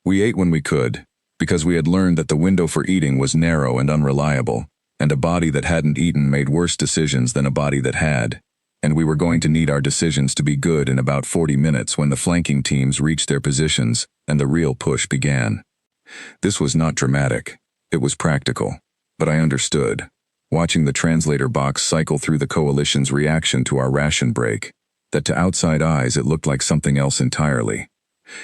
We ate when we could, because we had learned that the window for eating was narrow and unreliable, and a body that hadn't eaten made worse decisions than a body that had, and we were going to need our decisions to be good in about 40 minutes when the flanking teams reached their positions and the real push began. This was not dramatic. It was practical. But I understood, watching the translator box cycle through the coalition's reaction to our ration break, that to outside eyes it looked like something else entirely.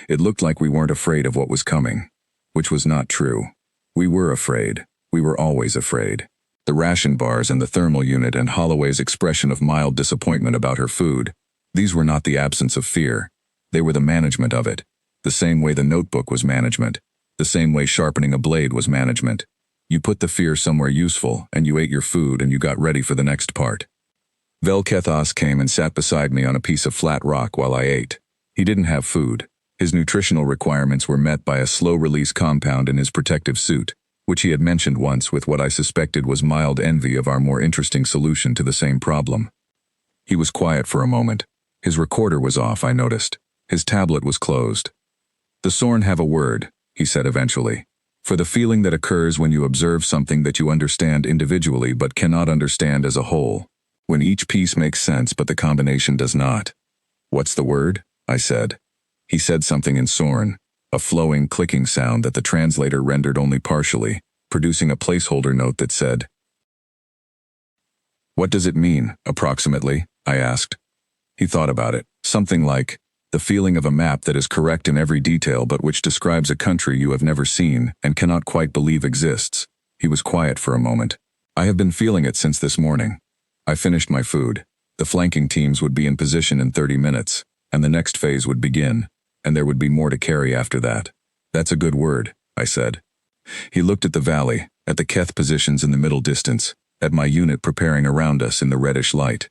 It looked like we weren't afraid of what was coming, which was not true. We were afraid. We were always afraid. The ration bars and the thermal unit and Holloway's expression of mild disappointment about her food, these were not the absence of fear. They were the management of it. The same way the notebook was management. The same way sharpening a blade was management. You put the fear somewhere useful, and you ate your food and you got ready for the next part. Velkethos came and sat beside me on a piece of flat rock while I ate. He didn't have food. His nutritional requirements were met by a slow-release compound in his protective suit, which he had mentioned once with what I suspected was mild envy of our more interesting solution to the same problem. He was quiet for a moment. His recorder was off, I noticed. His tablet was closed. "The Sorn have a word," he said eventually, "for the feeling that occurs when you observe something that you understand individually but cannot understand as a whole. When each piece makes sense but the combination does not." "What's the word?" I said. He said something in Sorn, a flowing, clicking sound that the translator rendered only partially, producing a placeholder note that said, "What does it mean, approximately?" I asked. He thought about it. Something like, "The feeling of a map that is correct in every detail but which describes a country you have never seen and cannot quite believe exists." He was quiet for a moment. "I have been feeling it since this morning." I finished my food. The flanking teams would be in position in 30 minutes, and the next phase would begin, and there would be more to carry after that. "That's a good word," I said. He looked at the valley, at the Keth positions in the middle distance, at my unit preparing around us in the reddish light.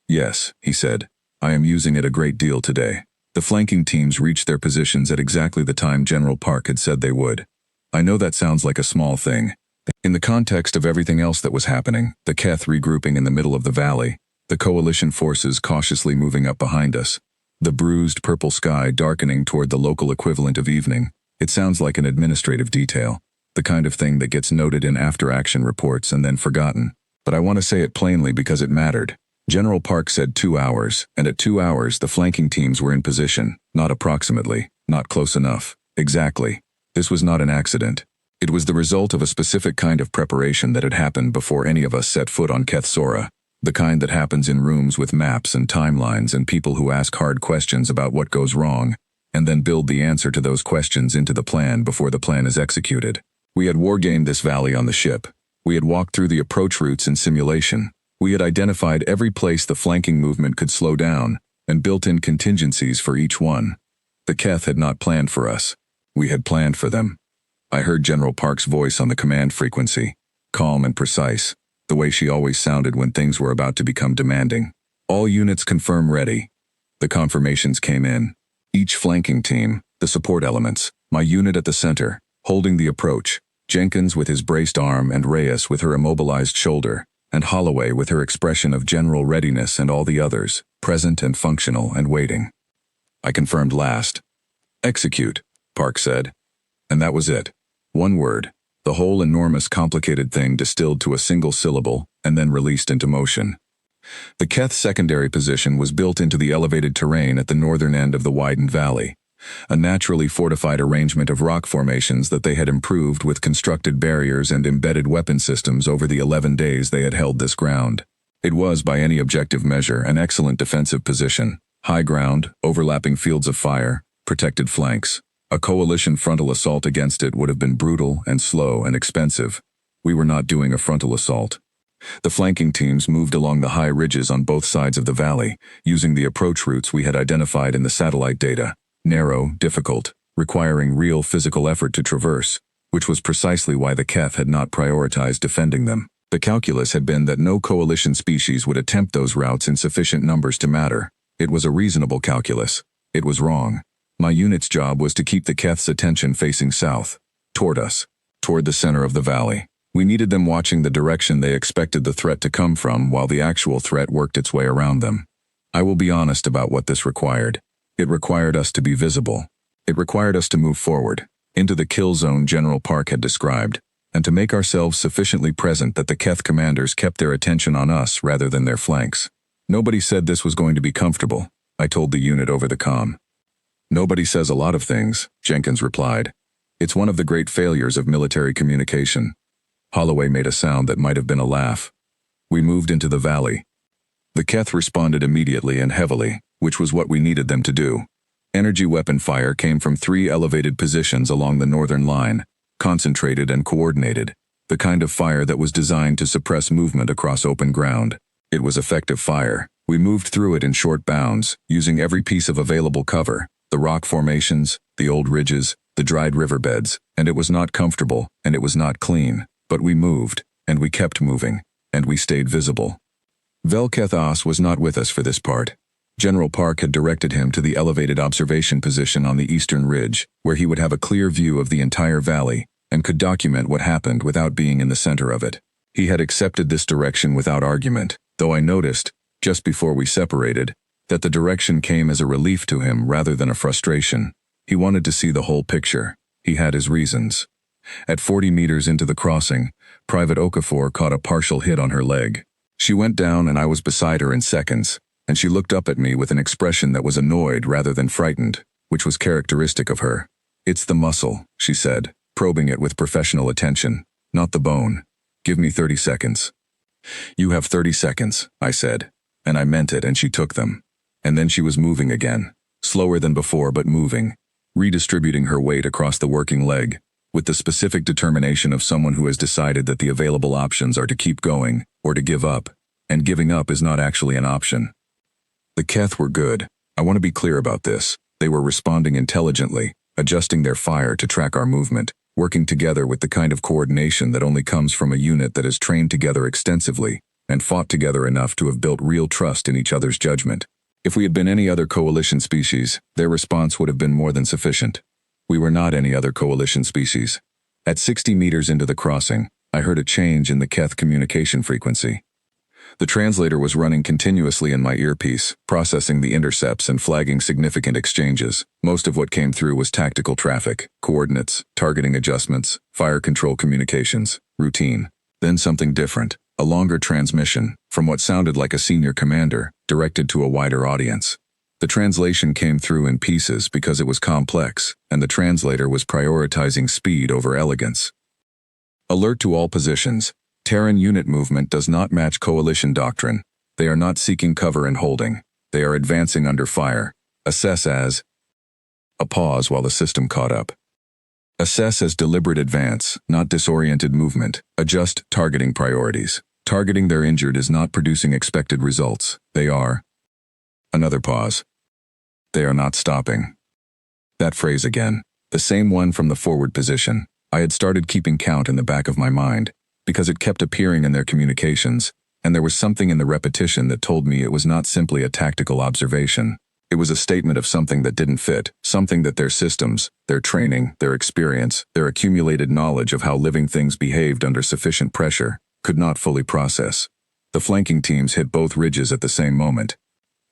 "Yes," he said, "I am using it a great deal today." The flanking teams reached their positions at exactly the time General Park had said they would. I know that sounds like a small thing. In the context of everything else that was happening, the Keth regrouping in the middle of the valley, the coalition forces cautiously moving up behind us, the bruised purple sky darkening toward the local equivalent of evening, it sounds like an administrative detail, the kind of thing that gets noted in after-action reports and then forgotten. But I want to say it plainly because it mattered. General Park said 2 hours, and at 2 hours the flanking teams were in position, not approximately, not close enough, exactly. This was not an accident. It was the result of a specific kind of preparation that had happened before any of us set foot on Keth Sora, the kind that happens in rooms with maps and timelines and people who ask hard questions about what goes wrong, and then build the answer to those questions into the plan before the plan is executed. We had wargamed this valley on the ship. We had walked through the approach routes in simulation. We had identified every place the flanking movement could slow down, and built in contingencies for each one. The Keth had not planned for us. We had planned for them. I heard General Park's voice on the command frequency, calm and precise, the way she always sounded when things were about to become demanding. "All units confirm ready." The confirmations came in. Each flanking team, the support elements, my unit at the center, holding the approach, Jenkins with his braced arm and Reyes with her immobilized shoulder, and Holloway with her expression of general readiness, and all the others, present and functional and waiting. I confirmed last. "Execute," Park said. And that was it. One word. The whole enormous complicated thing distilled to a single syllable and then released into motion. The Keth secondary position was built into the elevated terrain at the northern end of the widened valley, a naturally fortified arrangement of rock formations that they had improved with constructed barriers and embedded weapon systems over the 11 days they had held this ground. It was, by any objective measure, an excellent defensive position. High ground, overlapping fields of fire, protected flanks. A coalition frontal assault against it would have been brutal and slow and expensive. We were not doing a frontal assault. The flanking teams moved along the high ridges on both sides of the valley, using the approach routes we had identified in the satellite data. Narrow, difficult, requiring real physical effort to traverse, which was precisely why the Keth had not prioritized defending them. The calculus had been that no coalition species would attempt those routes in sufficient numbers to matter. It was a reasonable calculus. It was wrong. My unit's job was to keep the Keth's attention facing south, toward us, toward the center of the valley. We needed them watching the direction they expected the threat to come from while the actual threat worked its way around them. I will be honest about what this required. It required us to be visible. It required us to move forward, into the kill zone General Park had described, and to make ourselves sufficiently present that the Keth commanders kept their attention on us rather than their flanks. Nobody said this was going to be comfortable, I told the unit over the comm. Nobody says a lot of things, Jenkins replied. It's one of the great failures of military communication. Holloway made a sound that might have been a laugh. We moved into the valley. The Keth responded immediately and heavily, which was what we needed them to do. Energy weapon fire came from 3 elevated positions along the northern line, concentrated and coordinated, the kind of fire that was designed to suppress movement across open ground. It was effective fire. We moved through it in short bounds, using every piece of available cover, the rock formations, the old ridges, the dried riverbeds, and it was not comfortable, and it was not clean, but we moved, and we kept moving, and we stayed visible. Velketh As was not with us for this part. General Park had directed him to the elevated observation position on the eastern ridge, where he would have a clear view of the entire valley, and could document what happened without being in the center of it. He had accepted this direction without argument, though I noticed, just before we separated, that the direction came as a relief to him rather than a frustration. He wanted to see the whole picture. He had his reasons. At 40 meters into the crossing, Private Okafor caught a partial hit on her leg. She went down and I was beside her in seconds, and she looked up at me with an expression that was annoyed rather than frightened, which was characteristic of her. "It's the muscle," she said, probing it with professional attention, "not the bone. Give me 30 seconds. "You have 30 seconds, I said, and I meant it, and she took them. And then she was moving again, slower than before but moving, redistributing her weight across the working leg, with the specific determination of someone who has decided that the available options are to keep going, or to give up, and giving up is not actually an option. The Keth were good. I want to be clear about this. They were responding intelligently, adjusting their fire to track our movement, working together with the kind of coordination that only comes from a unit that has trained together extensively, and fought together enough to have built real trust in each other's judgment. If we had been any other coalition species, their response would have been more than sufficient. We were not any other coalition species. At 60 meters into the crossing, I heard a change in the Keth communication frequency. The translator was running continuously in my earpiece, processing the intercepts and flagging significant exchanges. Most of what came through was tactical traffic, coordinates, targeting adjustments, fire control communications, routine. Then something different, a longer transmission, from what sounded like a senior commander, directed to a wider audience. The translation came through in pieces because it was complex, and the translator was prioritizing speed over elegance. Alert to all positions. Terran unit movement does not match coalition doctrine. They are not seeking cover and holding. They are advancing under fire. Assess as... A pause while the system caught up. Assess as deliberate advance, not disoriented movement. Adjust targeting priorities. Targeting their injured is not producing expected results. They are... Another pause. They are not stopping. That phrase again. The same one from the forward position. I had started keeping count in the back of my mind, because it kept appearing in their communications, and there was something in the repetition that told me it was not simply a tactical observation. It was a statement of something that didn't fit, something that their systems, their training, their experience, their accumulated knowledge of how living things behaved under sufficient pressure, could not fully process. The flanking teams hit both ridges at the same moment.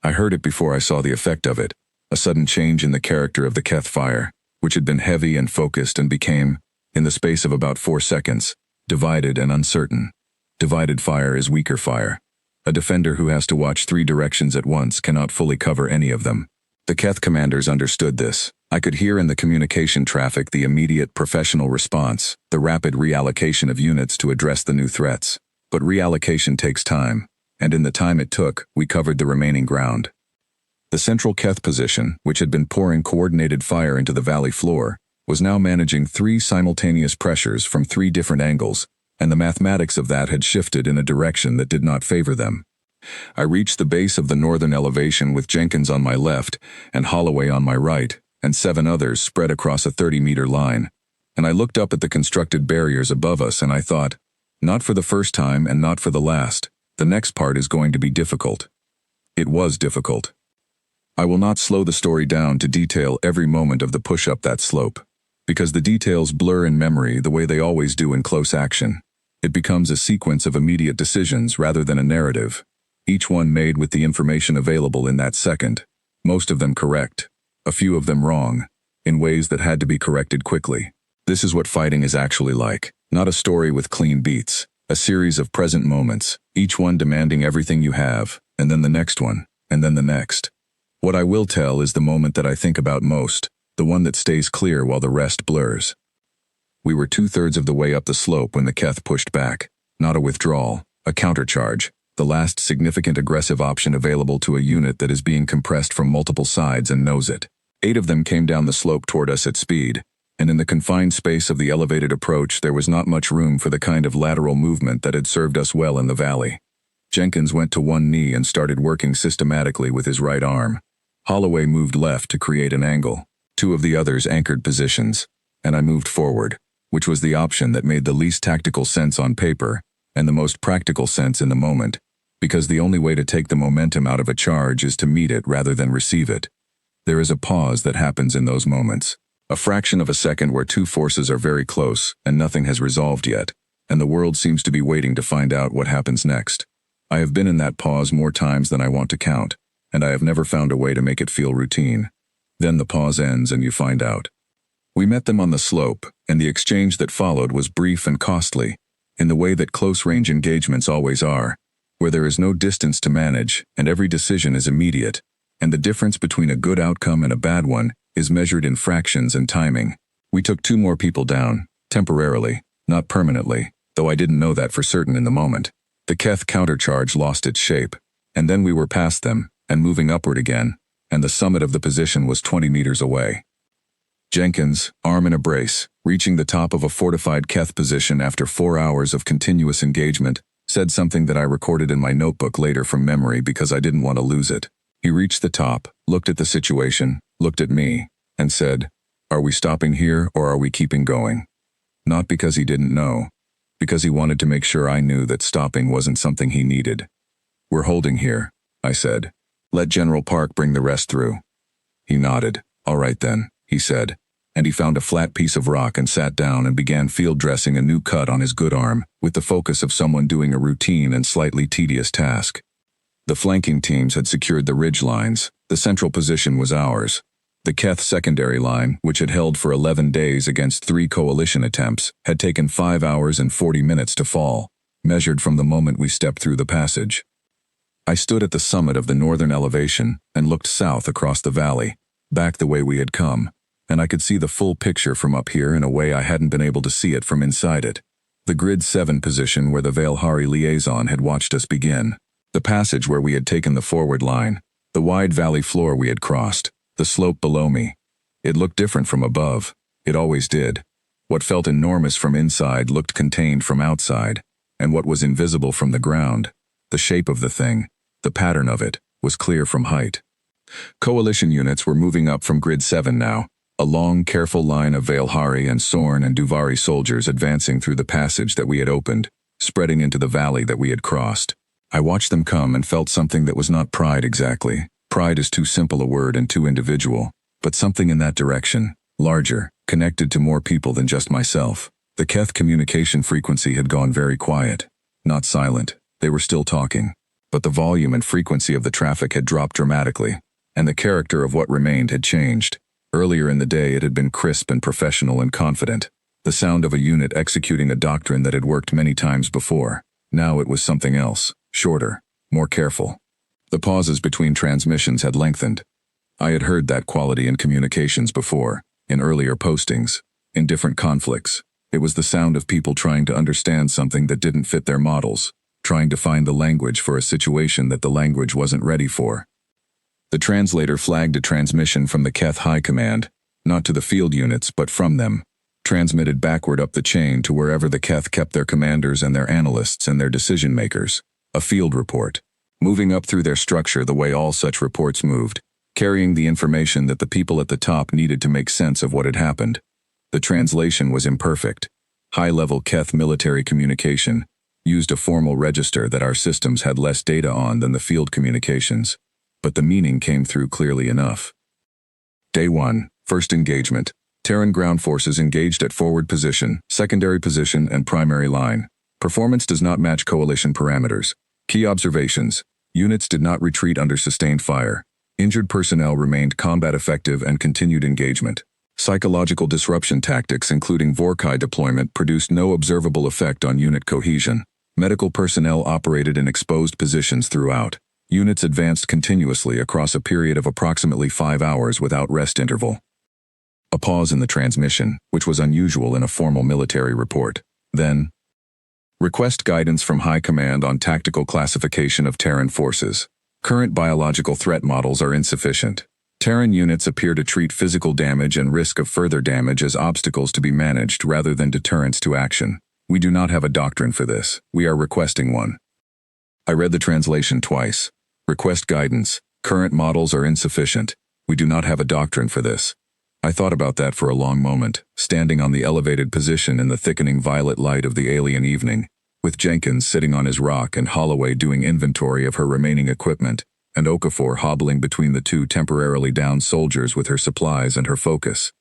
I heard it before I saw the effect of it, a sudden change in the character of the Keth fire, which had been heavy and focused and became, in the space of about 4 seconds, divided and uncertain. Divided fire is weaker fire. A defender who has to watch 3 directions at once cannot fully cover any of them. The Keth commanders understood this. I could hear in the communication traffic the immediate professional response, the rapid reallocation of units to address the new threats. But reallocation takes time, and in the time it took, we covered the remaining ground. The central Keth position, which had been pouring coordinated fire into the valley floor, was now managing 3 simultaneous pressures from 3 different angles, and the mathematics of that had shifted in a direction that did not favor them. I reached the base of the northern elevation with Jenkins on my left and Holloway on my right, and 7 others spread across a 30-meter line, and I looked up at the constructed barriers above us and I thought, not for the first time and not for the last, the next part is going to be difficult. It was difficult. I will not slow the story down to detail every moment of the push up that slope, because the details blur in memory the way they always do in close action. It becomes a sequence of immediate decisions rather than a narrative, each one made with the information available in that second, most of them correct, a few of them wrong, in ways that had to be corrected quickly. This is what fighting is actually like, not a story with clean beats, a series of present moments, each one demanding everything you have, and then the next one, and then the next. What I will tell is the moment that I think about most, the one that stays clear while the rest blurs. We were 2/3 of the way up the slope when the Keth pushed back, not a withdrawal, a countercharge, the last significant aggressive option available to a unit that is being compressed from multiple sides and knows it. 8 of them came down the slope toward us at speed, and in the confined space of the elevated approach there was not much room for the kind of lateral movement that had served us well in the valley. Jenkins went to one knee and started working systematically with his right arm. Holloway moved left to create an angle. 2 of the others anchored positions, and I moved forward, which was the option that made the least tactical sense on paper and the most practical sense in the moment, because the only way to take the momentum out of a charge is to meet it rather than receive it. There is a pause that happens in those moments, a fraction of a second where 2 forces are very close and nothing has resolved yet, and the world seems to be waiting to find out what happens next. I have been in that pause more times than I want to count, and I have never found a way to make it feel routine. Then the pause ends and you find out. We met them on the slope, and the exchange that followed was brief and costly, in the way that close-range engagements always are, where there is no distance to manage and every decision is immediate, and the difference between a good outcome and a bad one is measured in fractions and timing. We took 2 more people down, temporarily, not permanently, though I didn't know that for certain in the moment. The Keth countercharge lost its shape, and then we were past them, and moving upward again, and the summit of the position was 20 meters away. Jenkins, arm in a brace, reaching the top of a fortified Keth position after 4 hours of continuous engagement, said something that I recorded in my notebook later from memory because I didn't want to lose it. He reached the top, looked at the situation, looked at me, and said, "Are we stopping here or are we keeping going?" Not because he didn't know, because he wanted to make sure I knew that stopping wasn't something he needed. "We're holding here," I said. "Let General Park bring the rest through." He nodded. "All right then," he said, and he found a flat piece of rock and sat down and began field dressing a new cut on his good arm, with the focus of someone doing a routine and slightly tedious task. The flanking teams had secured the ridge lines. The central position was ours. The Keth secondary line, which had held for 11 days against 3 coalition attempts, had taken 5 hours and 40 minutes to fall, measured from the moment we stepped through the passage. I stood at the summit of the northern elevation and looked south across the valley, back the way we had come, and I could see the full picture from up here in a way I hadn't been able to see it from inside it. The Grid 7 position where the Veilhari liaison had watched us begin, the passage where we had taken the forward line, the wide valley floor we had crossed, the slope below me. It looked different from above. It always did. What felt enormous from inside looked contained from outside, and what was invisible from the ground, the shape of the thing, the pattern of it, was clear from height. Coalition units were moving up from Grid 7 now, a long, careful line of Veilhari and Sorn and Duvari soldiers advancing through the passage that we had opened, spreading into the valley that we had crossed. I watched them come and felt something that was not pride exactly. Pride is too simple a word and too individual, but something in that direction, larger, connected to more people than just myself. The Keth communication frequency had gone very quiet, not silent. They were still talking, but the volume and frequency of the traffic had dropped dramatically, and the character of what remained had changed. Earlier in the day it had been crisp and professional and confident, the sound of a unit executing a doctrine that had worked many times before. Now it was something else, shorter, more careful. The pauses between transmissions had lengthened. I had heard that quality in communications before, in earlier postings, in different conflicts. It was the sound of people trying to understand something that didn't fit their models, trying to find the language for a situation that the language wasn't ready for. The translator flagged a transmission from the Keth High Command, not to the field units but from them, transmitted backward up the chain to wherever the Keth kept their commanders and their analysts and their decision-makers. A field report. Moving up through their structure the way all such reports moved, carrying the information that the people at the top needed to make sense of what had happened. The translation was imperfect. High-level Keth military communication used a formal register that our systems had less data on than the field communications, but the meaning came through clearly enough. Day 1, first engagement. Terran ground forces engaged at forward position, secondary position, and primary line. Performance does not match coalition parameters. Key observations. Units did not retreat under sustained fire. Injured personnel remained combat effective and continued engagement. Psychological disruption tactics including Vorkai deployment produced no observable effect on unit cohesion. Medical personnel operated in exposed positions throughout. Units advanced continuously across a period of approximately 5 hours without rest interval. A pause in the transmission, which was unusual in a formal military report. Then, request guidance from High Command on tactical classification of Terran forces. Current biological threat models are insufficient. Terran units appear to treat physical damage and risk of further damage as obstacles to be managed rather than deterrents to action. We do not have a doctrine for this. We are requesting one. I read the translation twice. Request guidance. Current models are insufficient. We do not have a doctrine for this. I thought about that for a long moment, standing on the elevated position in the thickening violet light of the alien evening, with Jenkins sitting on his rock and Holloway doing inventory of her remaining equipment, and Okafor hobbling between the two temporarily downed soldiers with her supplies and her focus.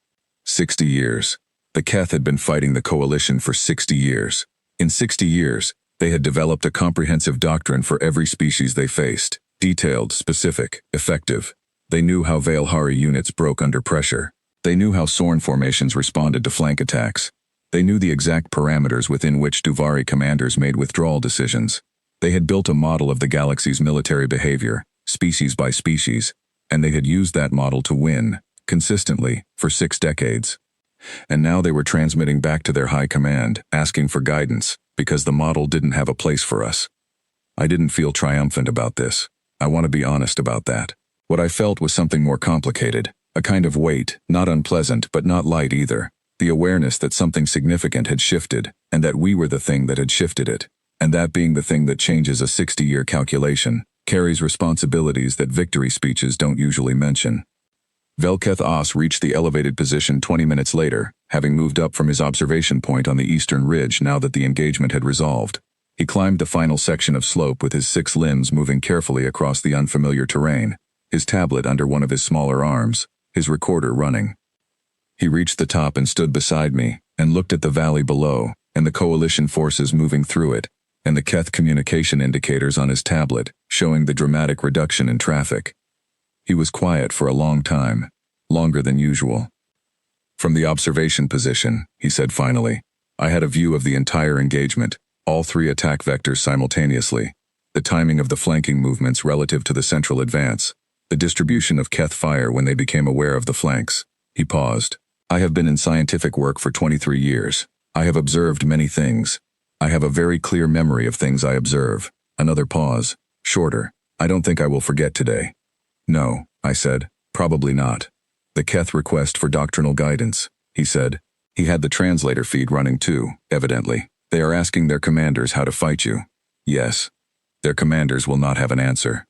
60 years. The Keth had been fighting the Coalition for 60 years. In 60 years, they had developed a comprehensive doctrine for every species they faced. Detailed, specific, effective. They knew how Veilhari units broke under pressure. They knew how Sorn formations responded to flank attacks. They knew the exact parameters within which Duvari commanders made withdrawal decisions. They had built a model of the galaxy's military behavior, species by species, and they had used that model to win, consistently, for 6 decades. And now they were transmitting back to their high command, asking for guidance, because the model didn't have a place for us. I didn't feel triumphant about this. I want to be honest about that. What I felt was something more complicated, a kind of weight, not unpleasant but not light either. The awareness that something significant had shifted, and that we were the thing that had shifted it. And that being the thing that changes a 60-year calculation, carries responsibilities that victory speeches don't usually mention. Velketh Os reached the elevated position 20 minutes later, having moved up from his observation point on the eastern ridge now that the engagement had resolved. He climbed the final section of slope with his 6 limbs moving carefully across the unfamiliar terrain, his tablet under one of his smaller arms, his recorder running. He reached the top and stood beside me, and looked at the valley below, and the coalition forces moving through it, and the Keth communication indicators on his tablet, showing the dramatic reduction in traffic. He was quiet for a long time, longer than usual. From the observation position, he said finally, I had a view of the entire engagement, all 3 attack vectors simultaneously, the timing of the flanking movements relative to the central advance, the distribution of Keth fire when they became aware of the flanks. He paused. I have been in scientific work for 23 years. I have observed many things. I have a very clear memory of things I observe. Another pause. Shorter. I don't think I will forget today. No, I said. Probably not. The Keth request for doctrinal guidance, he said. He had the translator feed running too, evidently. They are asking their commanders how to fight you. Yes. Their commanders will not have an answer.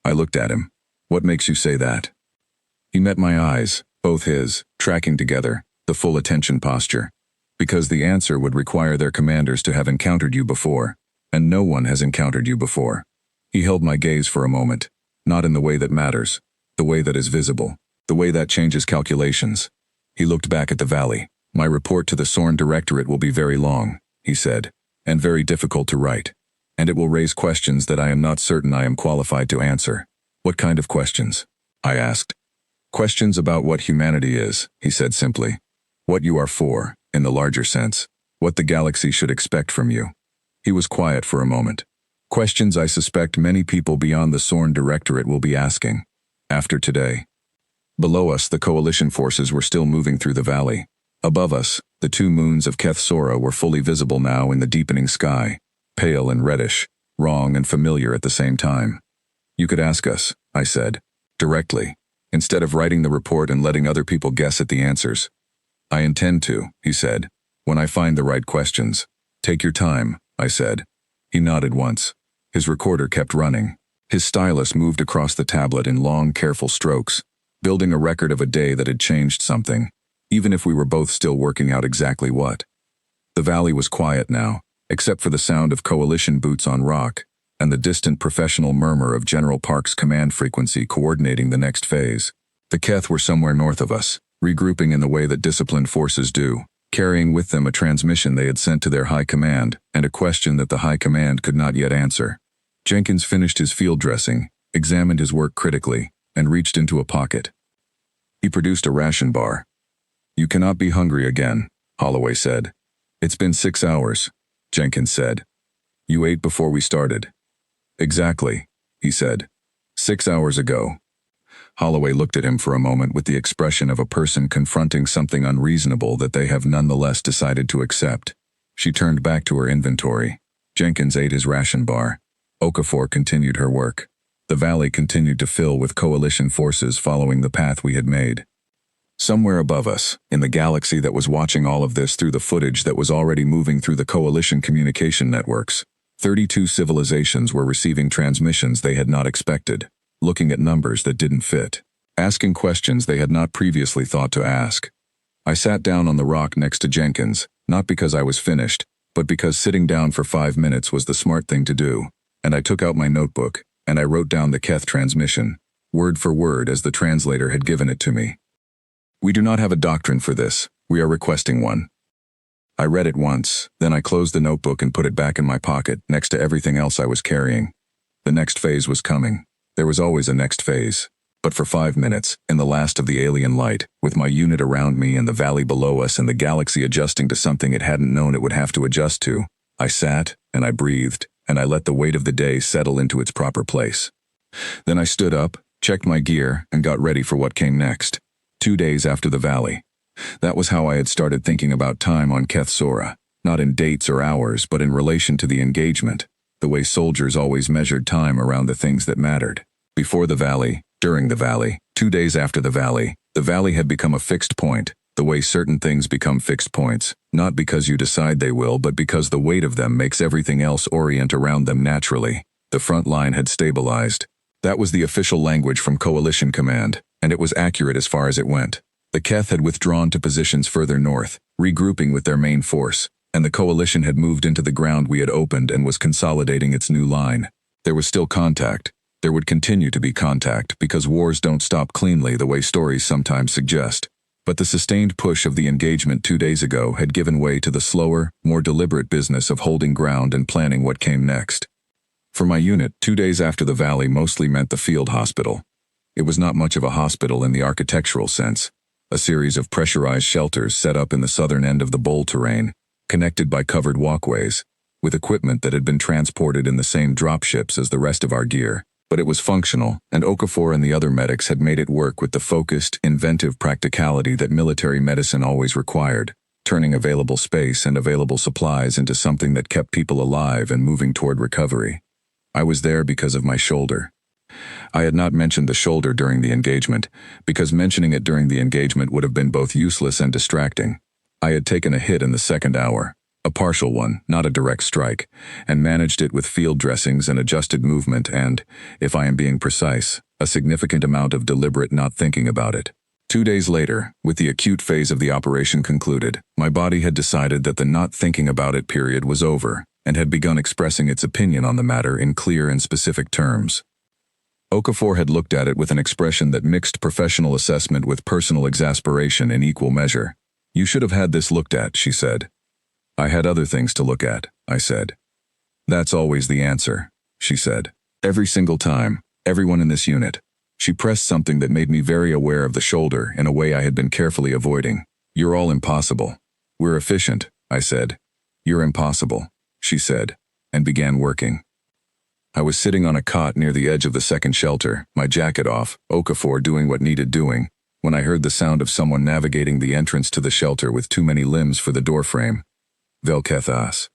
I looked at him. What makes you say that? He met my eyes, both his, tracking together, the full attention posture. Because the answer would require their commanders to have encountered you before, and no one has encountered you before. He held my gaze for a moment, not in the way that matters, the way that is visible, the way that changes calculations. He looked back at the valley. My report to the Sorn Directorate will be very long, he said, and very difficult to write. And it will raise questions that I am not certain I am qualified to answer. What kind of questions? I asked. Questions about what humanity is, he said simply. What you are for, in the larger sense. What the galaxy should expect from you. He was quiet for a moment. Questions I suspect many people beyond the Sorn Directorate will be asking. After today. Below us, the coalition forces were still moving through the valley. Above us, the 2 moons of Keth Sora were fully visible now in the deepening sky, pale and reddish, wrong and familiar at the same time. You could ask us, I said, directly, instead of writing the report and letting other people guess at the answers. I intend to, he said, when I find the right questions. Take your time, I said. He nodded once. His recorder kept running. His stylus moved across the tablet in long, careful strokes, building a record of a day that had changed something, even if we were both still working out exactly what. The valley was quiet now, except for the sound of coalition boots on rock and the distant professional murmur of General Park's command frequency coordinating the next phase. The Keth were somewhere north of us, regrouping in the way that disciplined forces do, carrying with them a transmission they had sent to their high command and a question that the high command could not yet answer. Jenkins finished his field dressing, examined his work critically, and reached into a pocket. He produced a ration bar. You cannot be hungry again, Holloway said. It's been 6 hours, Jenkins said. You ate before we started. Exactly, he said. 6 hours ago. Holloway looked at him for a moment with the expression of a person confronting something unreasonable that they have nonetheless decided to accept. She turned back to her inventory. Jenkins ate his ration bar. Okafor continued her work. The valley continued to fill with coalition forces following the path we had made. Somewhere above us, in the galaxy that was watching all of this through the footage that was already moving through the coalition communication networks, 32 civilizations were receiving transmissions they had not expected, looking at numbers that didn't fit, asking questions they had not previously thought to ask. I sat down on the rock next to Jenkins, not because I was finished, but because sitting down for 5 minutes was the smart thing to do, and I took out my notebook, and I wrote down the Keth transmission, word for word as the translator had given it to me. We do not have a doctrine for this, we are requesting one. I read it once, then I closed the notebook and put it back in my pocket next to everything else I was carrying. The next phase was coming. There was always a next phase. But for 5 minutes, in the last of the alien light, with my unit around me and the valley below us and the galaxy adjusting to something it hadn't known it would have to adjust to, I sat, and I breathed, and I let the weight of the day settle into its proper place. Then I stood up, checked my gear, and got ready for what came next. 2 days after the valley. That was how I had started thinking about time on Keth Sora, not in dates or hours, but in relation to the engagement, the way soldiers always measured time around the things that mattered. Before the valley, during the valley, 2 days after the valley had become a fixed point, the way certain things become fixed points, not because you decide they will, but because the weight of them makes everything else orient around them naturally. The front line had stabilized. That was the official language from Coalition Command, and it was accurate as far as it went. The Keth had withdrawn to positions further north, regrouping with their main force, and the Coalition had moved into the ground we had opened and was consolidating its new line. There was still contact. There would continue to be contact, because wars don't stop cleanly the way stories sometimes suggest. But the sustained push of the engagement 2 days ago had given way to the slower, more deliberate business of holding ground and planning what came next. For my unit, 2 days after the valley mostly meant the field hospital. It was not much of a hospital in the architectural sense. A series of pressurized shelters set up in the southern end of the bowl terrain, connected by covered walkways, with equipment that had been transported in the same dropships as the rest of our gear. But it was functional, and Okafor and the other medics had made it work with the focused, inventive practicality that military medicine always required, turning available space and available supplies into something that kept people alive and moving toward recovery. I was there because of my shoulder. I had not mentioned the shoulder during the engagement, because mentioning it during the engagement would have been both useless and distracting. I had taken a hit in the second hour, a partial one, not a direct strike, and managed it with field dressings and adjusted movement and, if I am being precise, a significant amount of deliberate not thinking about it. 2 days later, with the acute phase of the operation concluded, my body had decided that the not thinking about it period was over, and had begun expressing its opinion on the matter in clear and specific terms. Okafor had looked at it with an expression that mixed professional assessment with personal exasperation in equal measure. You should have had this looked at, she said. I had other things to look at, I said. That's always the answer, she said. Every single time, everyone in this unit. She pressed something that made me very aware of the shoulder in a way I had been carefully avoiding. You're all impossible. We're efficient, I said. You're impossible, she said, and began working. I was sitting on a cot near the edge of the second shelter, my jacket off, Okafor doing what needed doing, when I heard the sound of someone navigating the entrance to the shelter with too many limbs for the doorframe. Velkethas.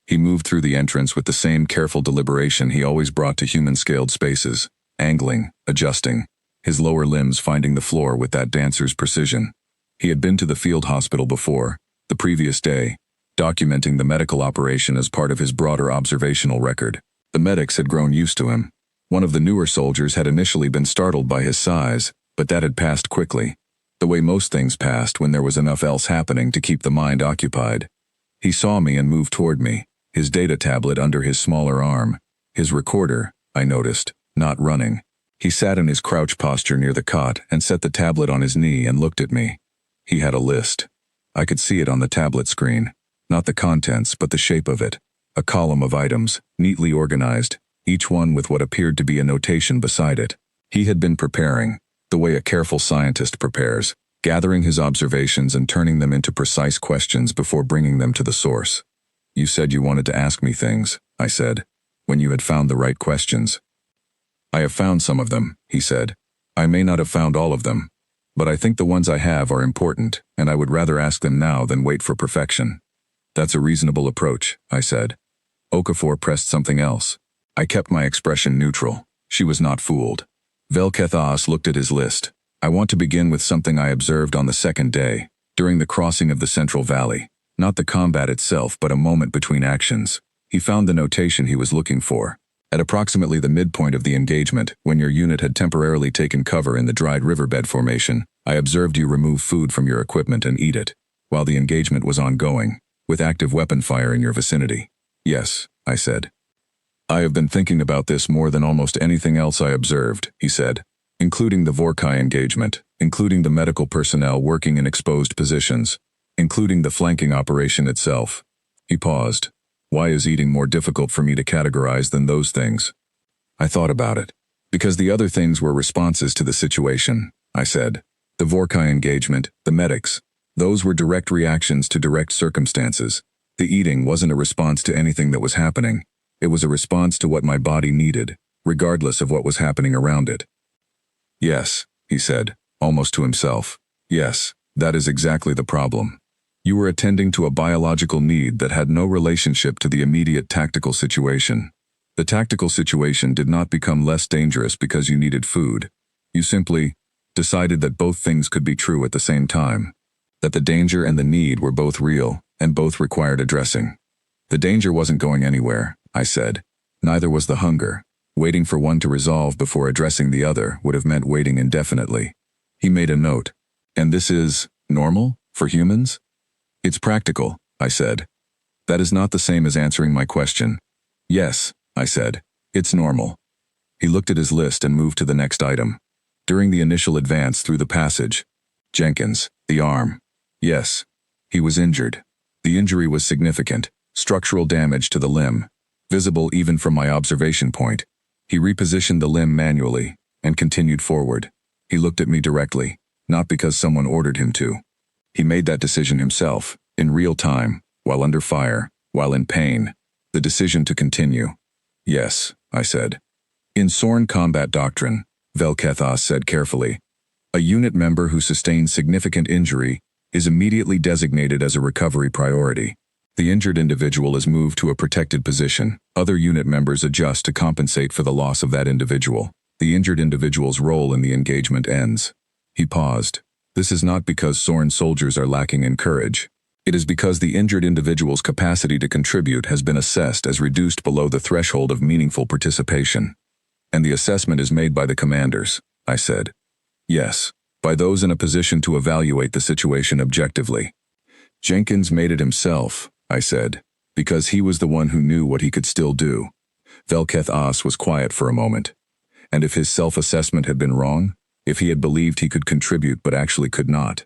He moved through the entrance with the same careful deliberation he always brought to human-scaled spaces, angling, adjusting, his lower limbs finding the floor with that dancer's precision. He had been to the field hospital before, the previous day, documenting the medical operation as part of his broader observational record. The medics had grown used to him. One of the newer soldiers had initially been startled by his size, but that had passed quickly, the way most things passed when there was enough else happening to keep the mind occupied. He saw me and moved toward me, his data tablet under his smaller arm, his recorder, I noticed, not running. He sat in his crouch posture near the cot and set the tablet on his knee and looked at me. He had a list. I could see it on the tablet screen. Not the contents, but the shape of it. A column of items, neatly organized, each one with what appeared to be a notation beside it. He had been preparing, the way a careful scientist prepares, gathering his observations and turning them into precise questions before bringing them to the source. "You said you wanted to ask me things," I said, "when you had found the right questions." "I have found some of them," he said. "I may not have found all of them, but I think the ones I have are important, and I would rather ask them now than wait for perfection." "That's a reasonable approach," I said. Okafor pressed something else. I kept my expression neutral. She was not fooled. Velkethos looked at his list. "I want to begin with something I observed on the second day, during the crossing of the Central Valley. Not the combat itself, but a moment between actions." He found the notation he was looking for. "At approximately the midpoint of the engagement, when your unit had temporarily taken cover in the dried riverbed formation, I observed you remove food from your equipment and eat it, while the engagement was ongoing, with active weapon fire in your vicinity." "Yes," I said. "I have been thinking about this more than almost anything else I observed," he said, "including the Vorkai engagement, including the medical personnel working in exposed positions, including the flanking operation itself." He paused. "Why is eating more difficult for me to categorize than those things?" I thought about it. "Because the other things were responses to the situation," I said. "The Vorkai engagement, the medics, those were direct reactions to direct circumstances. The eating wasn't a response to anything that was happening. It was a response to what my body needed, regardless of what was happening around it." "Yes," he said, almost to himself. "Yes, that is exactly the problem. You were attending to a biological need that had no relationship to the immediate tactical situation. The tactical situation did not become less dangerous because you needed food. You simply decided that both things could be true at the same time. That the danger and the need were both real, and both required addressing. The danger wasn't going anywhere," I said. "Neither was the hunger. Waiting for one to resolve before addressing the other would have meant waiting indefinitely." He made a note. "And this is normal for humans?" "It's practical," I said. "That is not the same as answering my question." "Yes," I said. "It's normal." He looked at his list and moved to the next item. "During the initial advance through the passage, Jenkins, the arm. Yes. He was injured. The injury was significant, structural damage to the limb, visible even from my observation point. He repositioned the limb manually and continued forward. He looked at me directly, not because someone ordered him to. He made that decision himself, in real time, while under fire, while in pain. The decision to continue." "Yes," I said. "In Sorn combat doctrine," Velkethos said carefully, "a unit member who sustains significant injury is immediately designated as a recovery priority. The injured individual is moved to a protected position. Other unit members adjust to compensate for the loss of that individual. The injured individual's role in the engagement ends." He paused. "This is not because Sorn soldiers are lacking in courage. It is because the injured individual's capacity to contribute has been assessed as reduced below the threshold of meaningful participation. And the assessment is made by the commanders," I said. "Yes, by those in a position to evaluate the situation objectively." "Jenkins made it himself," I said, "because he was the one who knew what he could still do." Velkethos was quiet for a moment. "And if his self-assessment had been wrong, if he had believed he could contribute but actually could not,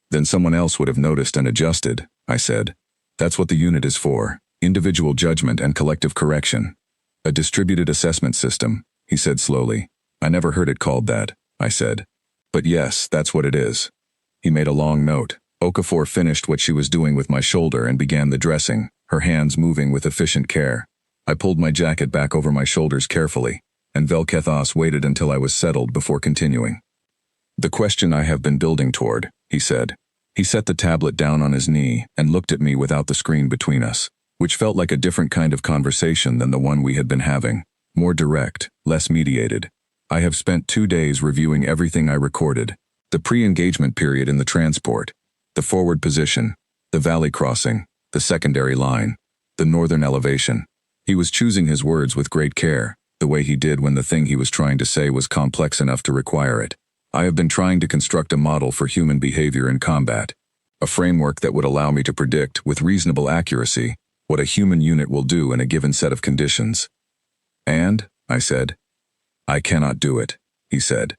then someone else would have noticed and adjusted," I said. "That's what the unit is for, individual judgment and collective correction. A distributed assessment system," he said slowly. "I never heard it called that," I said. "But yes, that's what it is." He made a long note. Okafor finished what she was doing with my shoulder and began the dressing, her hands moving with efficient care. I pulled my jacket back over my shoulders carefully, and Velkethos waited until I was settled before continuing. "The question I have been building toward," he said. He set the tablet down on his knee and looked at me without the screen between us. which felt like a different kind of conversation than the one we had been having, more direct, less mediated. I have spent 2 days reviewing everything I recorded, the pre-engagement period in the transport, the forward position, the valley crossing, the secondary line, the northern elevation. He was choosing his words with great care, the way he did when the thing he was trying to say was complex enough to require it. I have been trying to construct a model for human behavior in combat, a framework that would allow me to predict, with reasonable accuracy, what a human unit will do in a given set of conditions. And, I said, I cannot do it, he said.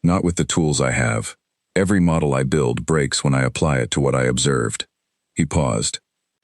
Not with the tools I have. Every model I build breaks when I apply it to what I observed. He paused.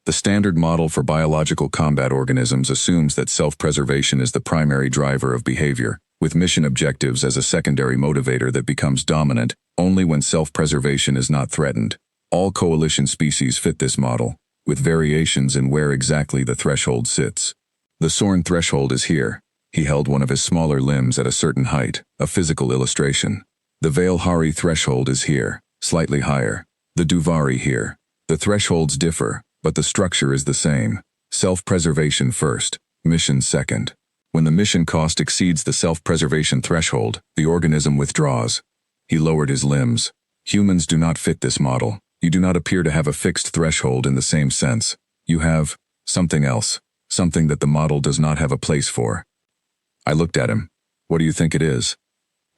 The standard model for biological combat organisms assumes that self-preservation is the primary driver of behavior, with mission objectives as a secondary motivator that becomes dominant only when self-preservation is not threatened. All coalition species fit this model, with variations in where exactly the threshold sits. The Sorn threshold is here. He held one of his smaller limbs at a certain height, a physical illustration. The Veilhari threshold is here, slightly higher. The Duvari here. The thresholds differ, but the structure is the same. Self-preservation first, mission second. When the mission cost exceeds the self-preservation threshold, the organism withdraws. He lowered his limbs. Humans do not fit this model. You do not appear to have a fixed threshold in the same sense. You have something else, something that the model does not have a place for. I looked at him. What do you think it is?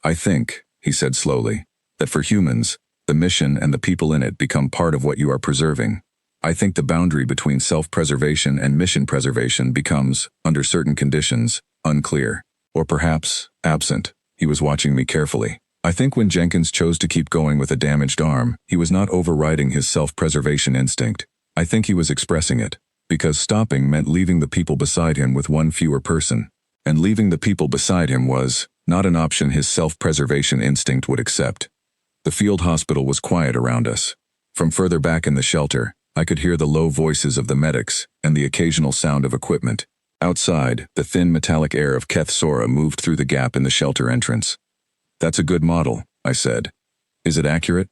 I think, he said slowly, that for humans, the mission and the people in it become part of what you are preserving. I think the boundary between self-preservation and mission preservation becomes, under certain conditions, unclear. Or perhaps, absent. He was watching me carefully. I think when Jenkins chose to keep going with a damaged arm, he was not overriding his self-preservation instinct. I think he was expressing it, because stopping meant leaving the people beside him with one fewer person. And leaving the people beside him was not an option his self-preservation instinct would accept. The field hospital was quiet around us. From further back in the shelter, I could hear the low voices of the medics and the occasional sound of equipment. Outside, the thin metallic air of Keth Sora moved through the gap in the shelter entrance. That's a good model, I said. Is it accurate?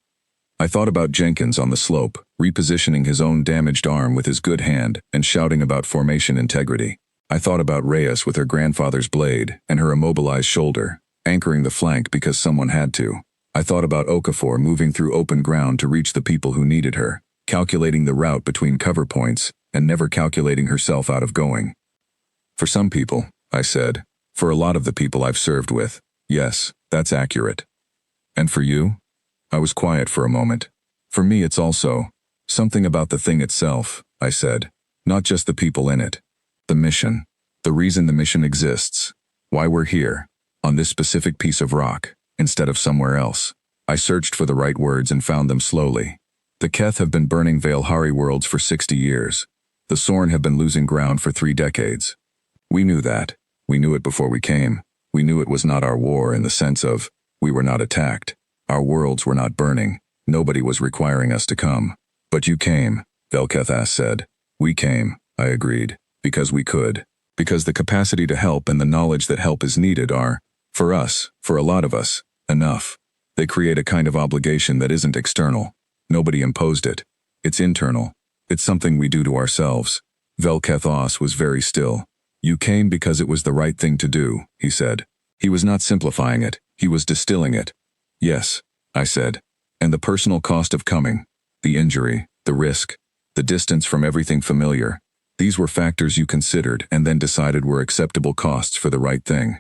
I thought about Jenkins on the slope, repositioning his own damaged arm with his good hand and shouting about formation integrity. I thought about Reyes with her grandfather's blade and her immobilized shoulder, anchoring the flank because someone had to. I thought about Okafor moving through open ground to reach the people who needed her, calculating the route between cover points and never calculating herself out of going. For some people, I said, for a lot of the people I've served with, yes, that's accurate. And for you? I was quiet for a moment. For me it's also something about the thing itself, I said, not just the people in it. The mission. The reason the mission exists. Why we're here, on this specific piece of rock, instead of somewhere else. I searched for the right words and found them slowly. The Keth have been burning Veilhari worlds for 60 years. The Sorn have been losing ground for 3 decades. We knew that. We knew it before we came. We knew it was not our war in the sense of, we were not attacked. Our worlds were not burning. Nobody was requiring us to come. But you came, Velkethas said. We came, I agreed, because we could. Because the capacity to help and the knowledge that help is needed are, for us, for a lot of us, enough. They create a kind of obligation that isn't external. Nobody imposed it. It's internal. It's something we do to ourselves. Velkethos was very still. You came because it was the right thing to do, he said. He was not simplifying it. He was distilling it. Yes, I said. And the personal cost of coming, the injury, the risk, the distance from everything familiar, these were factors you considered and then decided were acceptable costs for the right thing.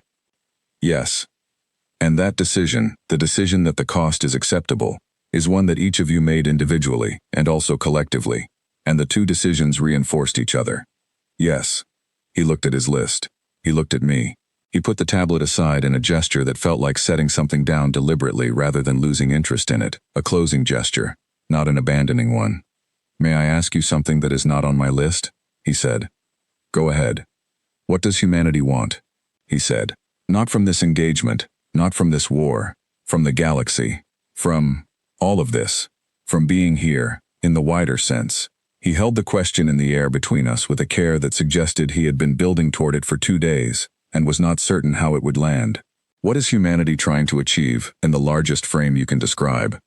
Yes. And that decision, the decision that the cost is acceptable, is one that each of you made individually and also collectively, and the 2 decisions reinforced each other. Yes. He looked at his list. He looked at me. He put the tablet aside in a gesture that felt like setting something down deliberately rather than losing interest in it, a closing gesture, not an abandoning one. May I ask you something that is not on my list? He said. Go ahead. What does humanity want? He said. Not from this engagement, not from this war, from the galaxy, from all of this, from being here, in the wider sense. He held the question in the air between us with a care that suggested he had been building toward it for 2 days, and was not certain how it would land. What is humanity trying to achieve, in the largest frame you can describe?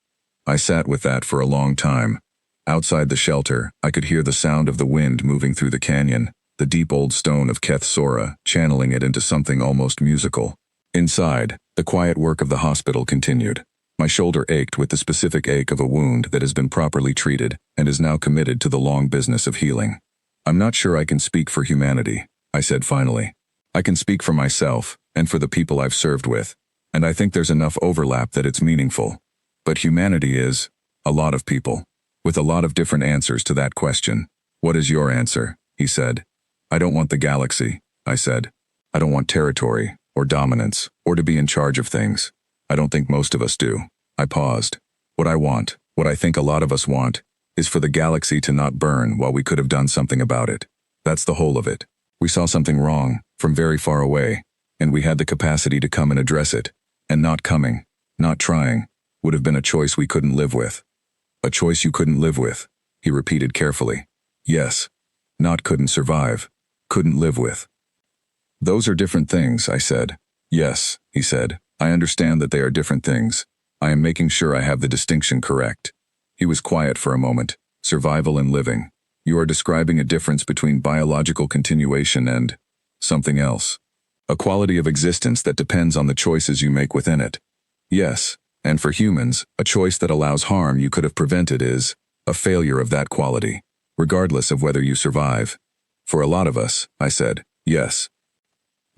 I sat with that for a long time. Outside the shelter, I could hear the sound of the wind moving through the canyon, the deep old stone of Keth Sora, channeling it into something almost musical. Inside, the quiet work of the hospital continued. My shoulder ached with the specific ache of a wound that has been properly treated and is now committed to the long business of healing. I'm not sure I can speak for humanity, I said finally. I can speak for myself, and for the people I've served with, and I think there's enough overlap that it's meaningful. But humanity is a lot of people, with a lot of different answers to that question. What is your answer? He said. I don't want the galaxy, I said. I don't want territory, or dominance, or to be in charge of things. I don't think most of us do. I paused. What I want, what I think a lot of us want, is for the galaxy to not burn while we could have done something about it. That's the whole of it. We saw something wrong, from very far away, and we had the capacity to come and address it. And not coming, not trying, would have been a choice we couldn't live with. A choice you couldn't live with, he repeated carefully. Yes. Not couldn't survive, couldn't live with. Those are different things, I said. Yes, he said. I understand that they are different things. I am making sure I have the distinction correct. He was quiet for a moment. Survival and living. You are describing a difference between biological continuation and something else. A quality of existence that depends on the choices you make within it. Yes, and for humans, a choice that allows harm you could have prevented is a failure of that quality, regardless of whether you survive. For a lot of us, I said, yes.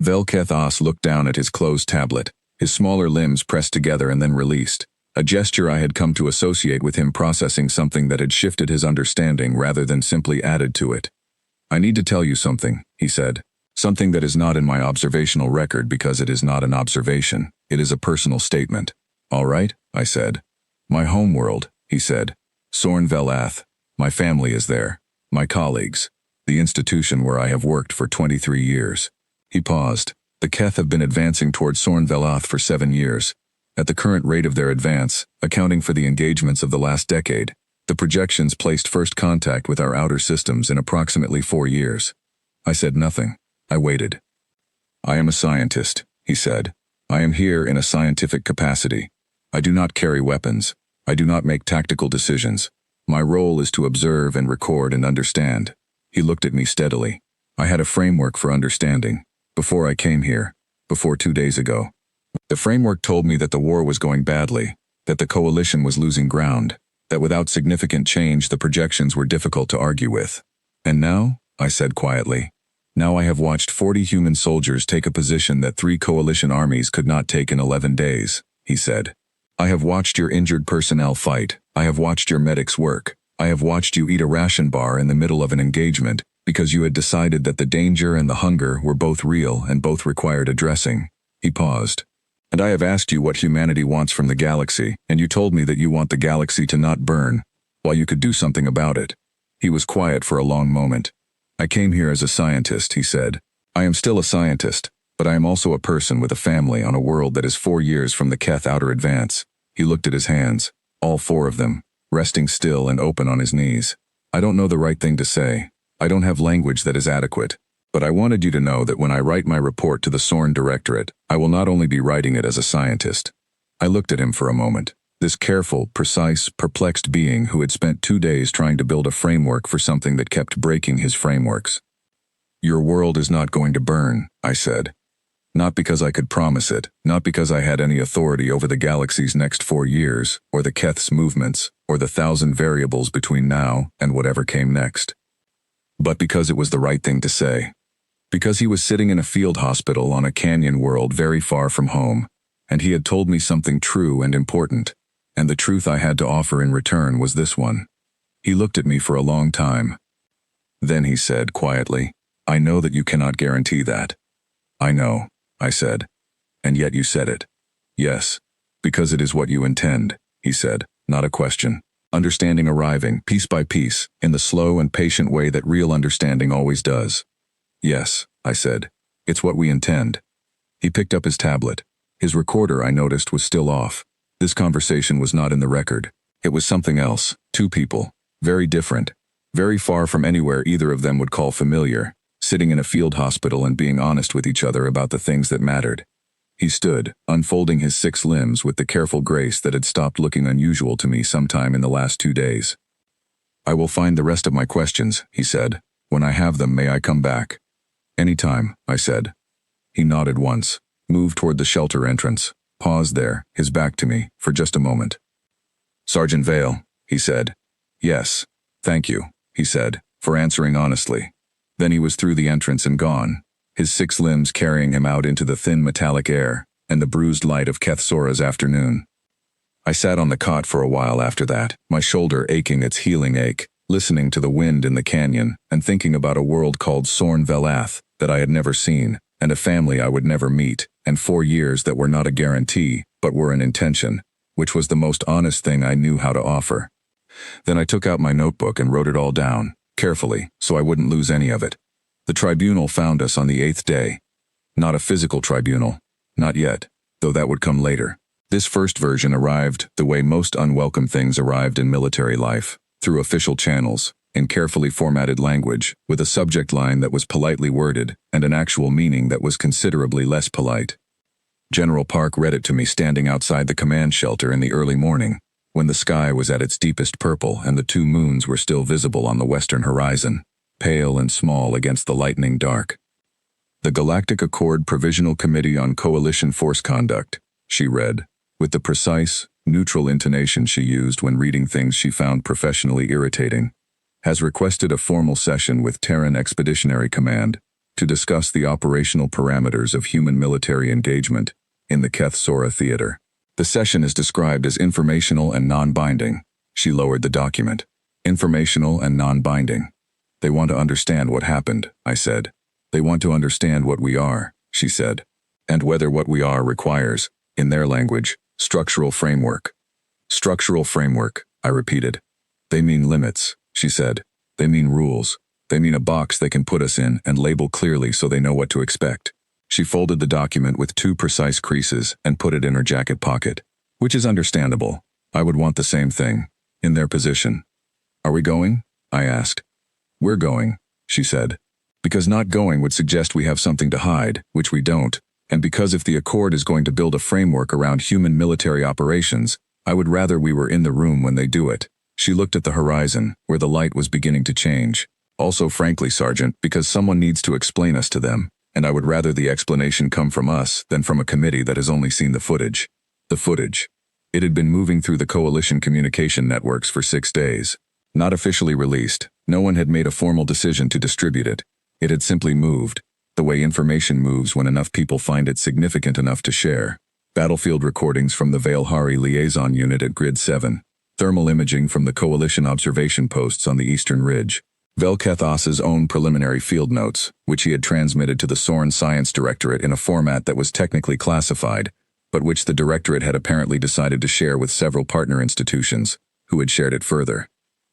Velketh Os looked down at his closed tablet, his smaller limbs pressed together and then released, a gesture I had come to associate with him processing something that had shifted his understanding rather than simply added to it. I need to tell you something, he said. Something that is not in my observational record because it is not an observation, it is a personal statement. All right, I said. My homeworld, he said. Sorn Velath. My family is there. My colleagues. The institution where I have worked for 23 years. He paused. The Keth have been advancing toward Sorn Velath for 7 years. At the current rate of their advance, accounting for the engagements of the last decade, the projections placed first contact with our outer systems in approximately 4 years. I said nothing. I waited. I am a scientist, he said. I am here in a scientific capacity. I do not carry weapons. I do not make tactical decisions. My role is to observe and record and understand. He looked at me steadily. I had a framework for understanding. Before I came here, before 2 days ago. The framework told me that the war was going badly, that the coalition was losing ground, that without significant change the projections were difficult to argue with. And now, I said quietly, now I have watched 40 human soldiers take a position that 3 coalition armies could not take in 11 days, he said. I have watched your injured personnel fight. I have watched your medics work. I have watched you eat a ration bar in the middle of an engagement because you had decided that the danger and the hunger were both real and both required addressing. He paused. And I have asked you what humanity wants from the galaxy, and you told me that you want the galaxy to not burn, while you could do something about it. He was quiet for a long moment. I came here as a scientist, he said. I am still a scientist, but I am also a person with a family on a world that is 4 years from the Keth outer advance. He looked at his hands, all 4 of them, resting still and open on his knees. I don't know the right thing to say. I don't have language that is adequate. But I wanted you to know that when I write my report to the Sorn Directorate, I will not only be writing it as a scientist. I looked at him for a moment. This careful, precise, perplexed being who had spent 2 days trying to build a framework for something that kept breaking his frameworks. Your world is not going to burn, I said. Not because I could promise it, not because I had any authority over the galaxy's next 4 years, or the Keth's movements, or the 1,000 variables between now and whatever came next. But because it was the right thing to say. Because he was sitting in a field hospital on a canyon world very far from home, and he had told me something true and important, and the truth I had to offer in return was this one. He looked at me for a long time. Then he said quietly, I know that you cannot guarantee that. I know, I said. And yet you said it. Yes, because it is what you intend, he said, not a question. Understanding arriving, piece by piece, in the slow and patient way that real understanding always does. Yes, I said. It's what we intend. He picked up his tablet. His recorder, I noticed, was still off. This conversation was not in the record. It was something else. 2 people. Very different. Very far from anywhere either of them would call familiar. Sitting in a field hospital and being honest with each other about the things that mattered. He stood, unfolding his 6 limbs with the careful grace that had stopped looking unusual to me sometime in the last 2 days. I will find the rest of my questions, he said. When I have them, may I come back? Anytime, I said. He nodded once, moved toward the shelter entrance, paused there, his back to me, for just a moment. Sergeant Vale, he said. Yes, thank you, he said, for answering honestly. Then he was through the entrance and gone, his 6 limbs carrying him out into the thin metallic air and the bruised light of Kethsora's afternoon. I sat on the cot for a while after that, my shoulder aching its healing ache, listening to the wind in the canyon and thinking about a world called Sorn Velath that I had never seen, and a family I would never meet, and 4 years that were not a guarantee, but were an intention, which was the most honest thing I knew how to offer. Then I took out my notebook and wrote it all down, carefully, so I wouldn't lose any of it. The tribunal found us on the 8th day. Not a physical tribunal. Not yet, though that would come later. This first version arrived the way most unwelcome things arrived in military life, through official channels, in carefully formatted language, with a subject line that was politely worded and an actual meaning that was considerably less polite. General Park read it to me standing outside the command shelter in the early morning, when the sky was at its deepest purple and the 2 moons were still visible on the western horizon, pale and small against the lightening dark. The Galactic Accord Provisional Committee on Coalition Force Conduct, she read, with the precise, neutral intonation she used when reading things she found professionally irritating, has requested a formal session with Terran Expeditionary Command to discuss the operational parameters of human military engagement in the Kethsora Theater. The session is described as informational and non-binding. She lowered the document. Informational and non-binding. They want to understand what happened, I said. They want to understand what we are, she said, and whether what we are requires, in their language, structural framework. Structural framework, I repeated. They mean limits, she said. They mean rules. They mean a box they can put us in and label clearly so they know what to expect. She folded the document with 2 precise creases and put it in her jacket pocket, which is understandable. I would want the same thing, in their position. Are we going? I asked. We're going, she said. Because not going would suggest we have something to hide, which we don't, and because if the Accord is going to build a framework around human military operations, I would rather we were in the room when they do it. She looked at the horizon, where the light was beginning to change. Also, frankly, Sergeant, because someone needs to explain us to them, and I would rather the explanation come from us than from a committee that has only seen the footage. The footage. It had been moving through the coalition communication networks for 6 days. Not officially released, no one had made a formal decision to distribute it. It had simply moved, the way information moves when enough people find it significant enough to share. Battlefield recordings from the Veilhari Liaison Unit at Grid 7. Thermal imaging from the Coalition observation posts on the eastern ridge. Velketh Os's own preliminary field notes, which he had transmitted to the Sorn Science Directorate in a format that was technically classified, but which the Directorate had apparently decided to share with several partner institutions, who had shared it further.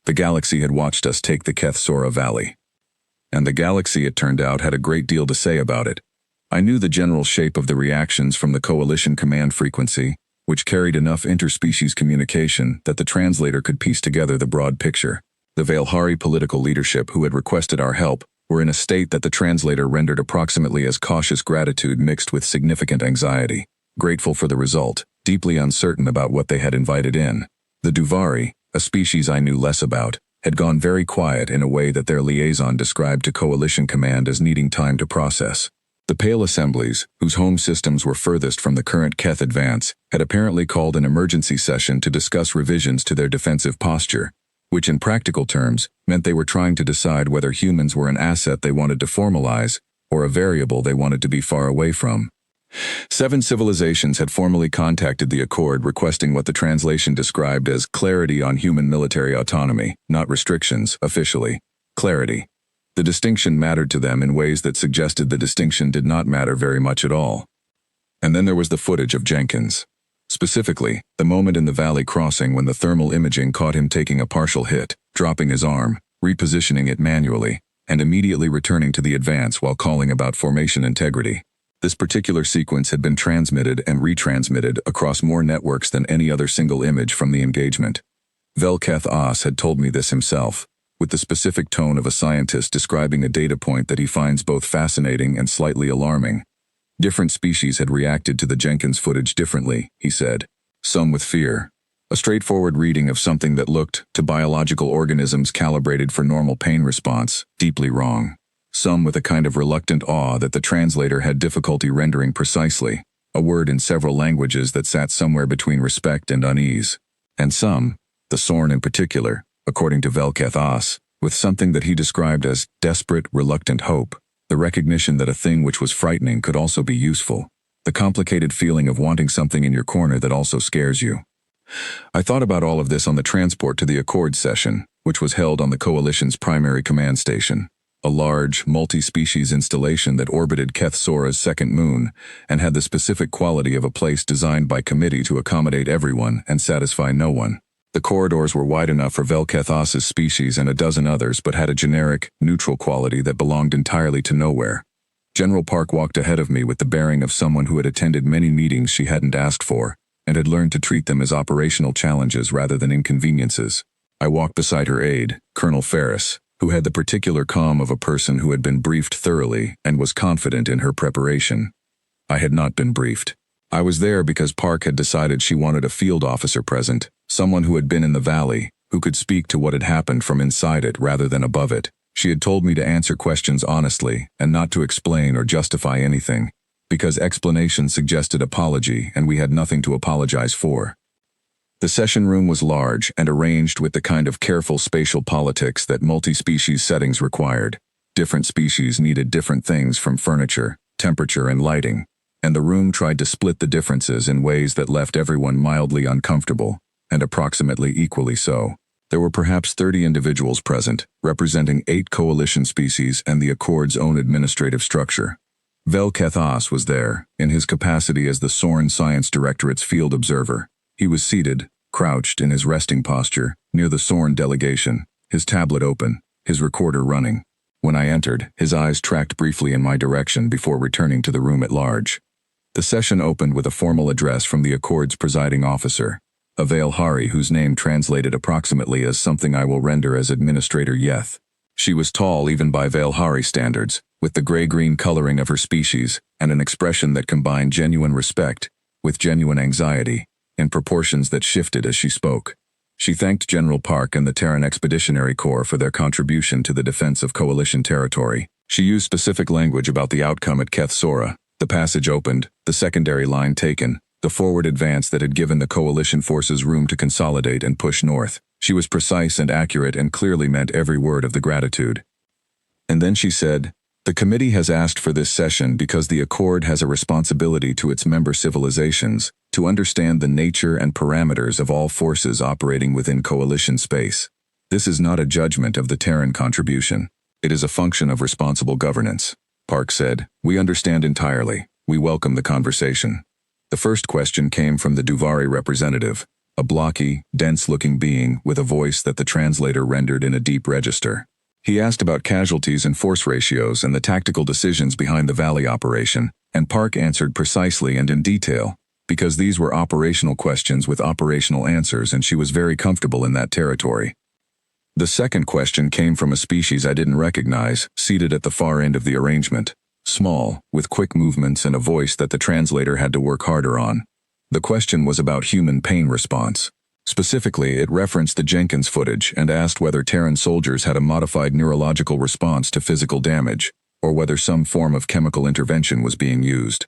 The galaxy had watched us take the Kethsora Valley. And the galaxy, it turned out, had a great deal to say about it. I knew the general shape of the reactions from the Coalition command frequency, which carried enough interspecies communication that the translator could piece together the broad picture. The Veilhari political leadership who had requested our help were in a state that the translator rendered approximately as cautious gratitude mixed with significant anxiety, grateful for the result, deeply uncertain about what they had invited in. The Duvari, a species I knew less about, had gone very quiet in a way that their liaison described to Coalition Command as needing time to process. The Pale Assemblies, whose home systems were furthest from the current Keth advance, had apparently called an emergency session to discuss revisions to their defensive posture, which in practical terms meant they were trying to decide whether humans were an asset they wanted to formalize or a variable they wanted to be far away from. 7 civilizations had formally contacted the Accord requesting what the translation described as clarity on human military autonomy, not restrictions, officially. Clarity. The distinction mattered to them in ways that suggested the distinction did not matter very much at all. And then there was the footage of Jenkins. Specifically, the moment in the valley crossing when the thermal imaging caught him taking a partial hit, dropping his arm, repositioning it manually, and immediately returning to the advance while calling about formation integrity. This particular sequence had been transmitted and retransmitted across more networks than any other single image from the engagement. Velketh Os had told me this himself, with the specific tone of a scientist describing a data point that he finds both fascinating and slightly alarming. Different species had reacted to the Jenkins footage differently, he said. Some with fear. A straightforward reading of something that looked, to biological organisms calibrated for normal pain response, deeply wrong. Some with a kind of reluctant awe that the translator had difficulty rendering precisely, a word in several languages that sat somewhere between respect and unease. And some, the Sorn in particular, according to Velketh As, with something that he described as desperate, reluctant hope, the recognition that a thing which was frightening could also be useful, the complicated feeling of wanting something in your corner that also scares you. I thought about all of this on the transport to the Accord session, which was held on the Coalition's primary command station, a large, multi-species installation that orbited Keth Sora's second moon and had the specific quality of a place designed by committee to accommodate everyone and satisfy no one. The corridors were wide enough for Velketh As's species and a dozen others, but had a generic, neutral quality that belonged entirely to nowhere. General Park walked ahead of me with the bearing of someone who had attended many meetings she hadn't asked for, and had learned to treat them as operational challenges rather than inconveniences. I walked beside her aide, Colonel Ferris, who had the particular calm of a person who had been briefed thoroughly and was confident in her preparation. I had not been briefed. I was there because Park had decided she wanted a field officer present, someone who had been in the valley, who could speak to what had happened from inside it rather than above it. She had told me to answer questions honestly and not to explain or justify anything, because explanation suggested apology and we had nothing to apologize for. The session room was large and arranged with the kind of careful spatial politics that multi-species settings required. Different species needed different things from furniture, temperature, and lighting, and the room tried to split the differences in ways that left everyone mildly uncomfortable, and approximately equally so. There were perhaps 30 individuals present, representing 8 coalition species and the Accord's own administrative structure. Velketh As was there, in his capacity as the Sorn Science Directorate's field observer. He was seated, crouched in his resting posture, near the Sorn delegation, his tablet open, his recorder running. When I entered, his eyes tracked briefly in my direction before returning to the room at large. The session opened with a formal address from the Accord's presiding officer, a Veilhari whose name translated approximately as something I will render as Administrator Yeth. She was tall even by Veilhari standards, with the gray-green coloring of her species, and an expression that combined genuine respect with genuine anxiety, in proportions that shifted as she spoke. She thanked General Park and the Terran Expeditionary Corps for their contribution to the defense of Coalition territory. She used specific language about the outcome at Keth Sora, the passage opened, the secondary line taken, the forward advance that had given the Coalition forces room to consolidate and push north. She was precise and accurate and clearly meant every word of the gratitude. And then she said, "The committee has asked for this session because the Accord has a responsibility to its member civilizations to understand the nature and parameters of all forces operating within Coalition space. This is not a judgment of the Terran contribution. It is a function of responsible governance." Park said, "We understand entirely. We welcome the conversation." The first question came from the Duvari representative, a blocky, dense-looking being with a voice that the translator rendered in a deep register. He asked about casualties and force ratios and the tactical decisions behind the Valley operation, and Park answered precisely and in detail, because these were operational questions with operational answers and she was very comfortable in that territory. The second question came from a species I didn't recognize, seated at the far end of the arrangement. Small, with quick movements and a voice that the translator had to work harder on. The question was about human pain response. Specifically, it referenced the Jenkins footage and asked whether Terran soldiers had a modified neurological response to physical damage, or whether some form of chemical intervention was being used.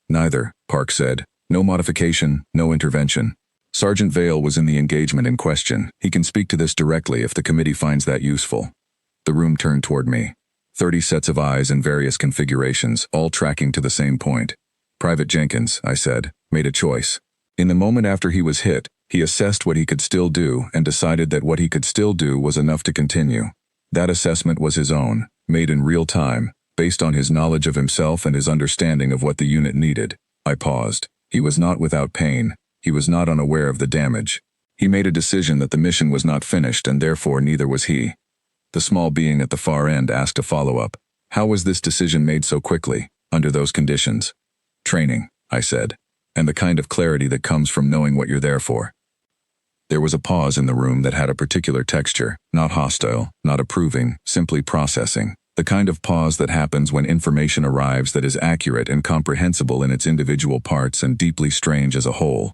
"Neither," Park said. "No modification, no intervention. Sergeant Vale was in the engagement in question. He can speak to this directly if the committee finds that useful." The room turned toward me. 30 sets of eyes in various configurations, all tracking to the same point. "Private Jenkins," I said, "made a choice. In the moment after he was hit, he assessed what he could still do and decided that what he could still do was enough to continue. That assessment was his own, made in real time, based on his knowledge of himself and his understanding of what the unit needed." I paused. He was not without pain. He was not unaware of the damage. He made a decision that the mission was not finished and therefore neither was he. The small being at the far end asked a follow-up. "How was this decision made so quickly, under those conditions?" "Training," I said, "and the kind of clarity that comes from knowing what you're there for." There was a pause in the room that had a particular texture, not hostile, not approving, simply processing. The kind of pause that happens when information arrives that is accurate and comprehensible in its individual parts and deeply strange as a whole.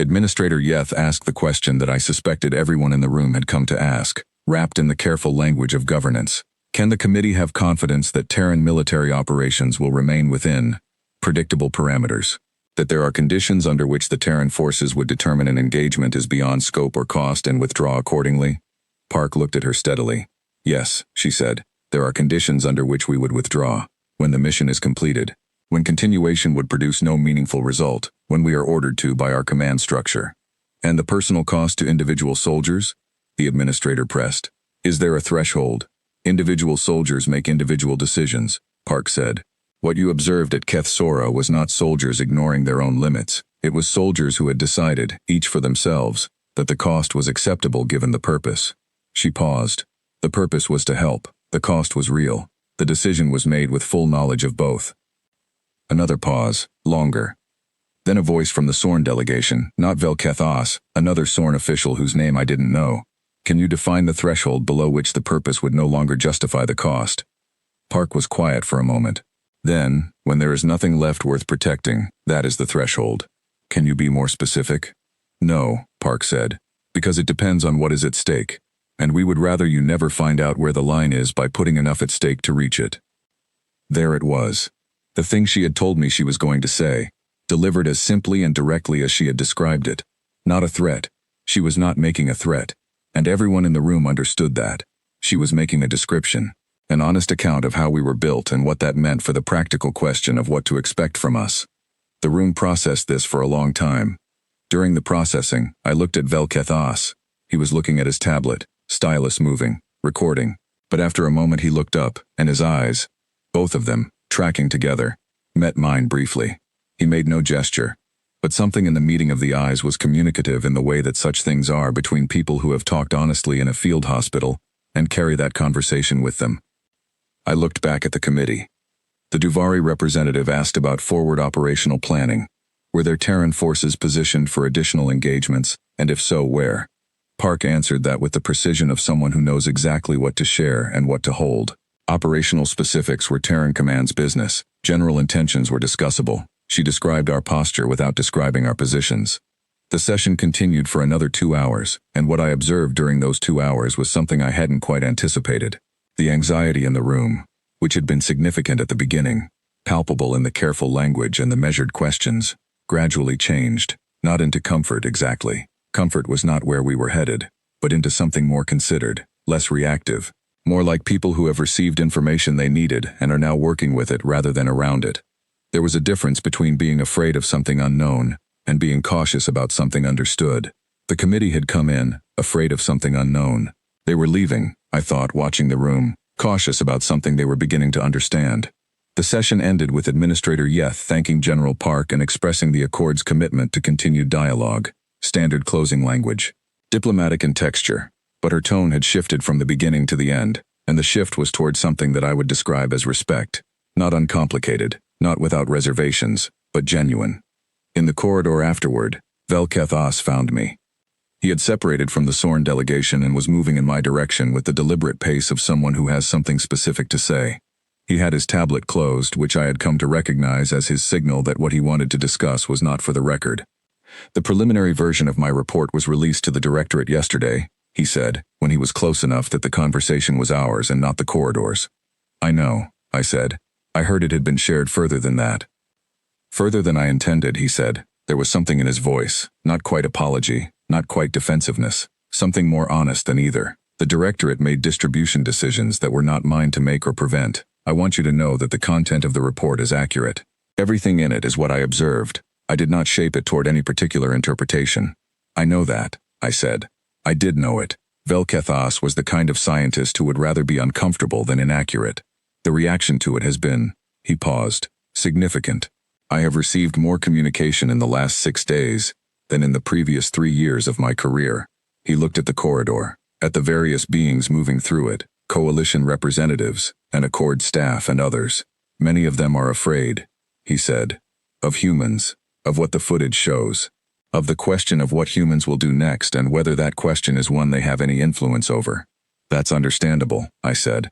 Administrator Yeth asked the question that I suspected everyone in the room had come to ask, wrapped in the careful language of governance. Can the committee have confidence that Terran military operations will remain within predictable parameters? That there are conditions under which the Terran forces would determine an engagement is beyond scope or cost and withdraw accordingly? Park looked at her steadily. Yes, she said. There are conditions under which we would withdraw. When the mission is completed. When continuation would produce no meaningful result. When we are ordered to by our command structure. And the personal cost to individual soldiers? The administrator pressed. Is there a threshold? Individual soldiers make individual decisions, Park said. What you observed at Keth Sora was not soldiers ignoring their own limits. It was soldiers who had decided, each for themselves, that the cost was acceptable given the purpose. She paused. The purpose was to help. The cost was real. The decision was made with full knowledge of both. Another pause, longer. Then a voice from the Sorn delegation, not Velketh Os, another Sorn official whose name I didn't know. Can you define the threshold below which the purpose would no longer justify the cost? Park was quiet for a moment. Then, when there is nothing left worth protecting, that is the threshold. Can you be more specific? No, Park said, because it depends on what is at stake, and we would rather you never find out where the line is by putting enough at stake to reach it. There it was. The thing she had told me she was going to say, delivered as simply and directly as she had described it. Not a threat. She was not making a threat, and everyone in the room understood that. She was making a description. An honest account of how we were built and what that meant for the practical question of what to expect from us. The room processed this for a long time. During the processing, I looked at Velketh Os. He was looking at his tablet, stylus moving, recording. But after a moment he looked up, and his eyes, both of them, tracking together, met mine briefly. He made no gesture, but something in the meeting of the eyes was communicative in the way that such things are between people who have talked honestly in a field hospital and carry that conversation with them. I looked back at the committee. The Duvari representative asked about forward operational planning. Were there Terran forces positioned for additional engagements, and if so, where? Park answered that with the precision of someone who knows exactly what to share and what to hold. Operational specifics were Terran Command's business. General intentions were discussable. She described our posture without describing our positions. The session continued for another 2 hours, and what I observed during those 2 hours was something I hadn't quite anticipated. The anxiety in the room, which had been significant at the beginning, palpable in the careful language and the measured questions, gradually changed, not into comfort exactly. Comfort was not where we were headed, but into something more considered, less reactive, more like people who have received information they needed and are now working with it rather than around it. There was a difference between being afraid of something unknown and being cautious about something understood. The committee had come in, afraid of something unknown. They were leaving, I thought, watching the room, cautious about something they were beginning to understand. The session ended with Administrator Yeth thanking General Park and expressing the Accord's commitment to continued dialogue. Standard closing language. Diplomatic in texture, but her tone had shifted from the beginning to the end, and the shift was toward something that I would describe as respect. Not uncomplicated, not without reservations, but genuine. In the corridor afterward, Velketh Os found me. He had separated from the Sorn delegation and was moving in my direction with the deliberate pace of someone who has something specific to say. He had his tablet closed, which I had come to recognize as his signal that what he wanted to discuss was not for the record. The preliminary version of my report was released to the Directorate yesterday, he said, when he was close enough that the conversation was ours and not the corridor's. I know, I said. I heard it had been shared further than that. Further than I intended, he said. There was something in his voice, not quite apology, not quite defensiveness, something more honest than either. The Directorate made distribution decisions that were not mine to make or prevent. I want you to know that the content of the report is accurate. Everything in it is what I observed. I did not shape it toward any particular interpretation. I know that, I said. I did know it. Velketh Os was the kind of scientist who would rather be uncomfortable than inaccurate. The reaction to it has been, he paused, significant. I have received more communication in the last 6 days than in the previous 3 years of my career. He looked at the corridor, at the various beings moving through it, coalition representatives, and Accord staff and others. Many of them are afraid, he said, of humans, of what the footage shows, of the question of what humans will do next and whether that question is one they have any influence over. That's understandable, I said.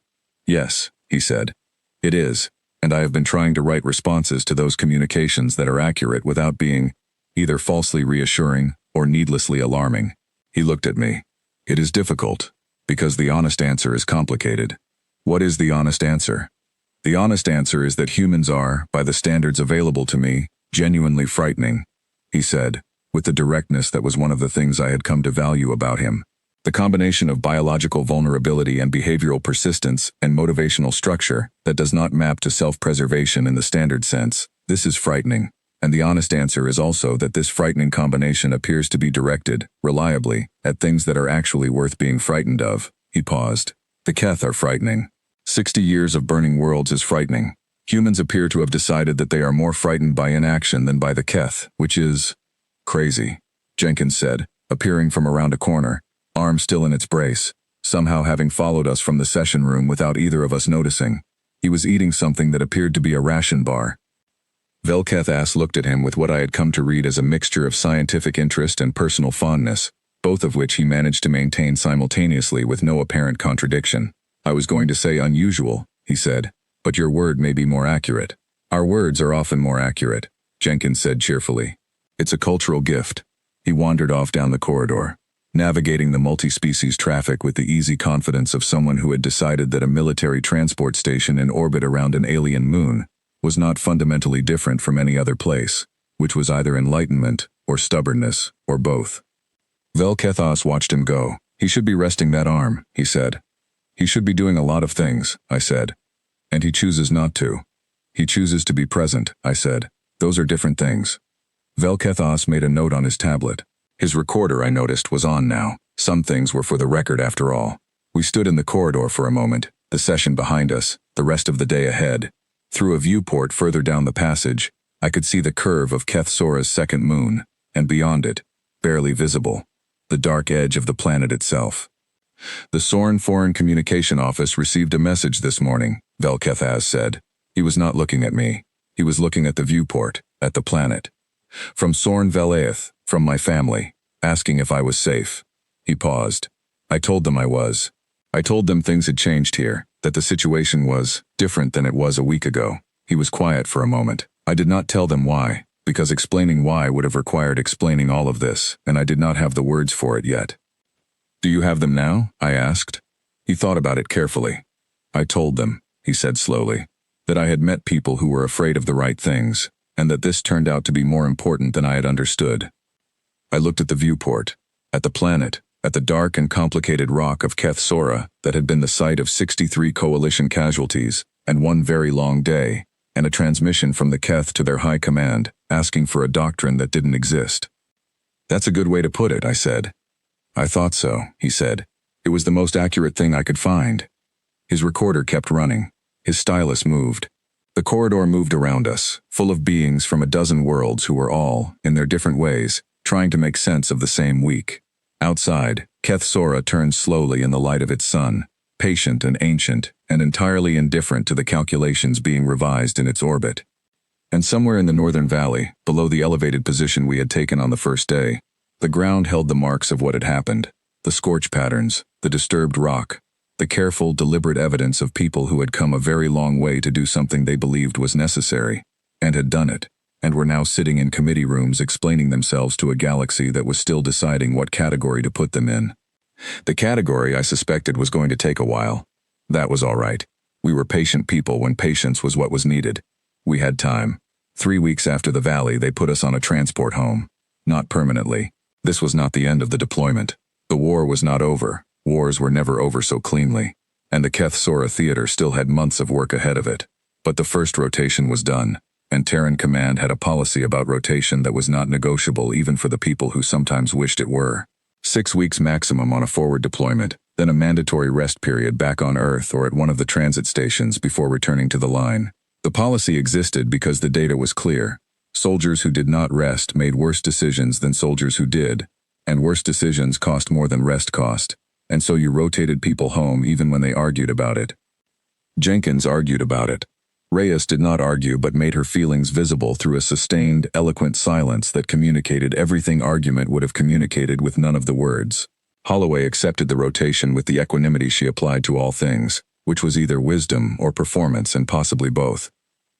Yes, he said. It is, and I have been trying to write responses to those communications that are accurate without being, either falsely reassuring or needlessly alarming. He looked at me. It is difficult, because the honest answer is complicated. What is the honest answer? The honest answer is that humans are, by the standards available to me, genuinely frightening, he said, with the directness that was one of the things I had come to value about him. The combination of biological vulnerability and behavioral persistence and motivational structure that does not map to self-preservation in the standard sense, this is frightening. And the honest answer is also that this frightening combination appears to be directed, reliably, at things that are actually worth being frightened of. He paused. The Keth are frightening. 60 years of burning worlds is frightening. Humans appear to have decided that they are more frightened by inaction than by the Keth, which is crazy, Jenkins said, appearing from around a corner, arm still in its brace, somehow having followed us from the session room without either of us noticing. He was eating something that appeared to be a ration bar. Velketh looked at him with what I had come to read as a mixture of scientific interest and personal fondness, both of which he managed to maintain simultaneously with no apparent contradiction. I was going to say unusual, he said, but your word may be more accurate. Our words are often more accurate, Jenkins said cheerfully. It's a cultural gift. He wandered off down the corridor, navigating the multi-species traffic with the easy confidence of someone who had decided that a military transport station in orbit around an alien moon was not fundamentally different from any other place, which was either enlightenment or stubbornness or both. Velketh watched him go. He should be resting that arm, he said. He should be doing a lot of things, I said. And he chooses not to. He chooses to be present, I said. Those are different things. Velketh made a note on his tablet. His recorder, I noticed, was on now. Some things were for the record after all. We stood in the corridor for a moment, the session behind us, the rest of the day ahead. Through a viewport further down the passage, I could see the curve of Keth Sora's second moon, and beyond it, barely visible, the dark edge of the planet itself. The Soren Foreign Communication Office received a message this morning, Velketh said. He was not looking at me. He was looking at the viewport, at the planet. From Soren Velaeth, from my family, asking if I was safe. He paused. I told them I was. I told them things had changed here, that the situation was different than it was a week ago. He was quiet for a moment. I did not tell them why, because explaining why would have required explaining all of this, and I did not have the words for it yet. Do you have them now? I asked. He thought about it carefully. I told them, he said slowly, that I had met people who were afraid of the right things, and that this turned out to be more important than I had understood. I looked at the viewport, at the planet, at the dark and complicated rock of Keth Sora that had been the site of 63 coalition casualties, and one very long day, and a transmission from the Keth to their high command, asking for a doctrine that didn't exist. That's a good way to put it, I said. I thought so, he said. It was the most accurate thing I could find. His recorder kept running. His stylus moved. The corridor moved around us, full of beings from a dozen worlds who were all, in their different ways, trying to make sense of the same week. Outside, Keth Sora turned slowly in the light of its sun, patient and ancient, and entirely indifferent to the calculations being revised in its orbit. And somewhere in the northern valley, below the elevated position we had taken on the first day, the ground held the marks of what had happened, the scorch patterns, the disturbed rock, the careful, deliberate evidence of people who had come a very long way to do something they believed was necessary, and had done it, and were now sitting in committee rooms explaining themselves to a galaxy that was still deciding what category to put them in. The category, I suspected, was going to take a while. That was all right. We were patient people when patience was what was needed. We had time. 3 weeks after the valley, they put us on a transport home. Not permanently. This was not the end of the deployment. The war was not over. Wars were never over so cleanly. And the Keth Sora Theater still had months of work ahead of it. But the first rotation was done, and Terran Command had a policy about rotation that was not negotiable even for the people who sometimes wished it were. 6 weeks maximum on a forward deployment, then a mandatory rest period back on Earth or at one of the transit stations before returning to the line. The policy existed because the data was clear. Soldiers who did not rest made worse decisions than soldiers who did, and worse decisions cost more than rest cost, and so you rotated people home even when they argued about it. Jenkins argued about it. Reyes did not argue but made her feelings visible through a sustained, eloquent silence that communicated everything argument would have communicated with none of the words. Holloway accepted the rotation with the equanimity she applied to all things, which was either wisdom or performance and possibly both.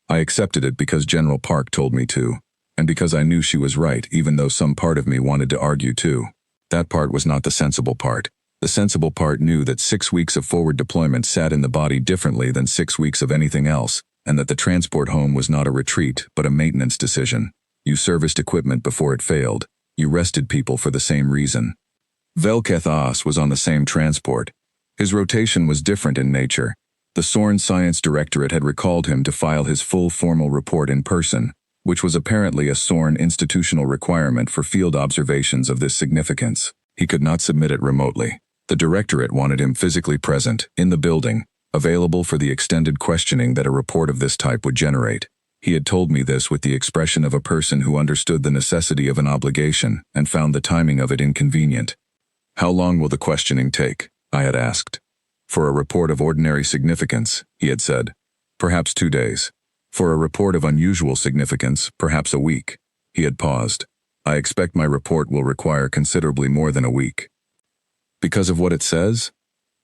I accepted it because General Park told me to, And because I knew she was right, even though some part of me wanted to argue too. That part was not the sensible part. The sensible part knew that 6 weeks of forward deployment sat in the body differently than 6 weeks of anything else, and that the transport home was not a retreat, but a maintenance decision. You serviced equipment before it failed. You rested people for the same reason. Velketh As was on the same transport. His rotation was different in nature. The Sorn Science Directorate had recalled him to file his full formal report in person, which was apparently a Sorn institutional requirement for field observations of this significance. He could not submit it remotely. The Directorate wanted him physically present, in the building, available for the extended questioning that a report of this type would generate. He had told me this with the expression of a person who understood the necessity of an obligation and found the timing of it inconvenient. "How long will the questioning take?" I had asked. "For a report of ordinary significance," he had said, "perhaps 2 days. For a report of unusual significance, perhaps a week." He had paused. "I expect my report will require considerably more than a week." "Because of what it says?"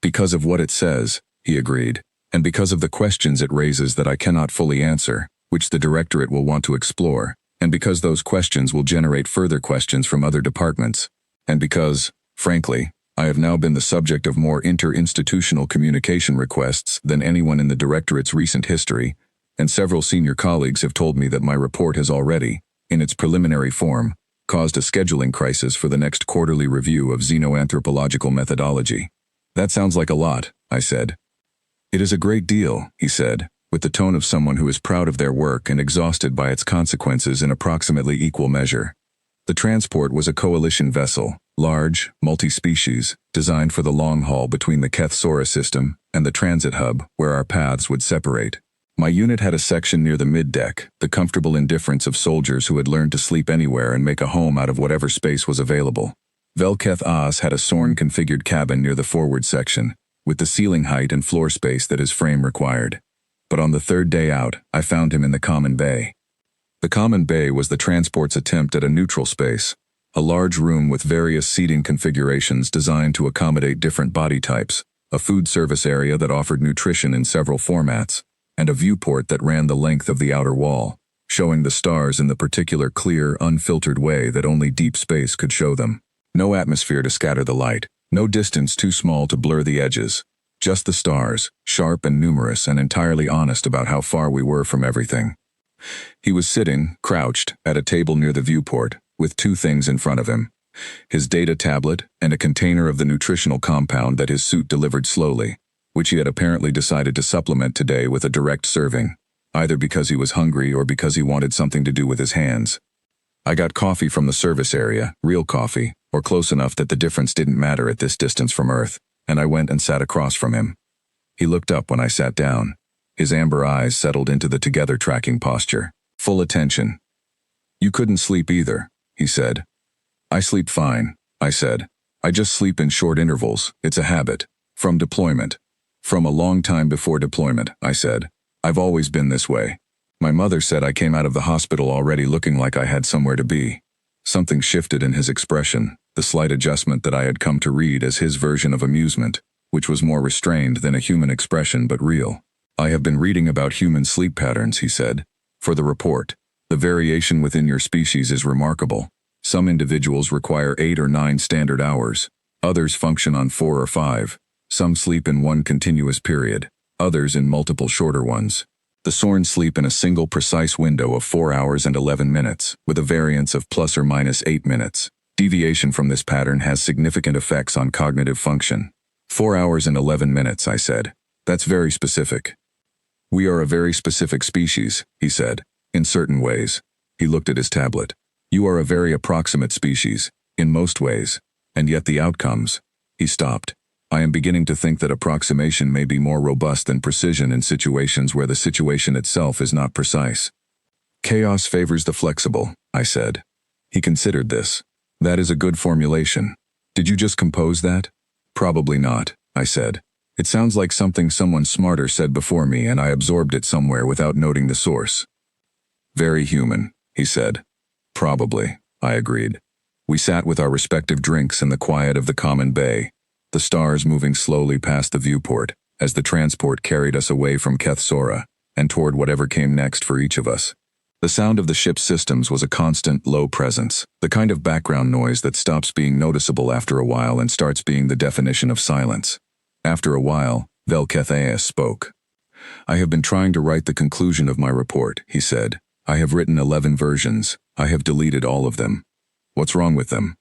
"Because of what it says," he agreed, "and because of the questions it raises that I cannot fully answer, which the Directorate will want to explore, and because those questions will generate further questions from other departments, and because, frankly, I have now been the subject of more inter-institutional communication requests than anyone in the Directorate's recent history, and several senior colleagues have told me that my report has already, in its preliminary form, caused a scheduling crisis for the next quarterly review of xenoanthropological methodology." "That sounds like a lot," I said. "It is a great deal," he said, with the tone of someone who is proud of their work and exhausted by its consequences in approximately equal measure. The transport was a coalition vessel, large, multi-species, designed for the long haul between the Keth-Sora system and the transit hub, where our paths would separate. My unit had a section near the middeck, the comfortable indifference of soldiers who had learned to sleep anywhere and make a home out of whatever space was available. Velketh As had a Sorn-configured cabin near the forward section, with the ceiling height and floor space that his frame required. But on the 3rd day out, I found him in the common bay. The common bay was the transport's attempt at a neutral space, a large room with various seating configurations designed to accommodate different body types, a food service area that offered nutrition in several formats, and a viewport that ran the length of the outer wall, showing the stars in the particular clear, unfiltered way that only deep space could show them. No atmosphere to scatter the light, no distance too small to blur the edges. Just the stars, sharp and numerous and entirely honest about how far we were from everything. He was sitting, crouched, at a table near the viewport, with 2 things in front of him: his data tablet and a container of the nutritional compound that his suit delivered slowly, which he had apparently decided to supplement today with a direct serving, either because he was hungry or because he wanted something to do with his hands. I got coffee from the service area, real coffee, or close enough that the difference didn't matter at this distance from Earth, and I went and sat across from him. He looked up when I sat down. His amber eyes settled into the together-tracking posture. Full attention. "You couldn't sleep either," he said. "I sleep fine," I said. "I just sleep in short intervals. It's a habit. From deployment. From a long time before deployment," I said. "I've always been this way. My mother said I came out of the hospital already looking like I had somewhere to be." Something shifted in his expression, the slight adjustment that I had come to read as his version of amusement, which was more restrained than a human expression but real. "I have been reading about human sleep patterns," he said. "For the report. The variation within your species is remarkable. Some individuals require 8 or 9 standard hours. Others function on 4 or 5. Some sleep in one continuous period, others in multiple shorter ones. The Sorn sleep in a single precise window of 4 hours and 11 minutes, with a variance of plus or minus 8 minutes. Deviation from this pattern has significant effects on cognitive function." 4 hours and 11 minutes, I said. "That's very specific." "We are a very specific species," he said, "in certain ways." He looked at his tablet. "You are a very approximate species, in most ways, and yet the outcomes." He stopped. "I am beginning to think that approximation may be more robust than precision in situations where the situation itself is not precise." "Chaos favors the flexible," I said. He considered this. "That is a good formulation. Did you just compose that?" "Probably not," I said. "It sounds like something someone smarter said before me and I absorbed it somewhere without noting the source." "Very human," he said. "Probably," I agreed. We sat with our respective drinks in the quiet of the common bay, the stars moving slowly past the viewport as the transport carried us away from Keth-Sora and toward whatever came next for each of us. The sound of the ship's systems was a constant, low presence, the kind of background noise that stops being noticeable after a while and starts being the definition of silence. After a while, Velkethas spoke. "I have been trying to write the conclusion of my report," he said. "I have written 11 versions. I have deleted all of them. What's wrong with them?"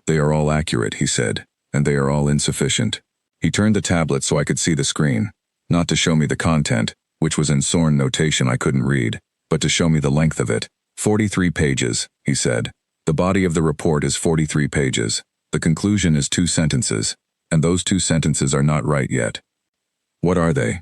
"They are all accurate," he said, "and they are all insufficient." He turned the tablet so I could see the screen, not to show me the content, which was in Sorn notation I couldn't read, but to show me the length of it. 43 pages, he said. The body of the report is 43 pages. The conclusion is 2 sentences, and those 2 sentences are not right yet. What are they?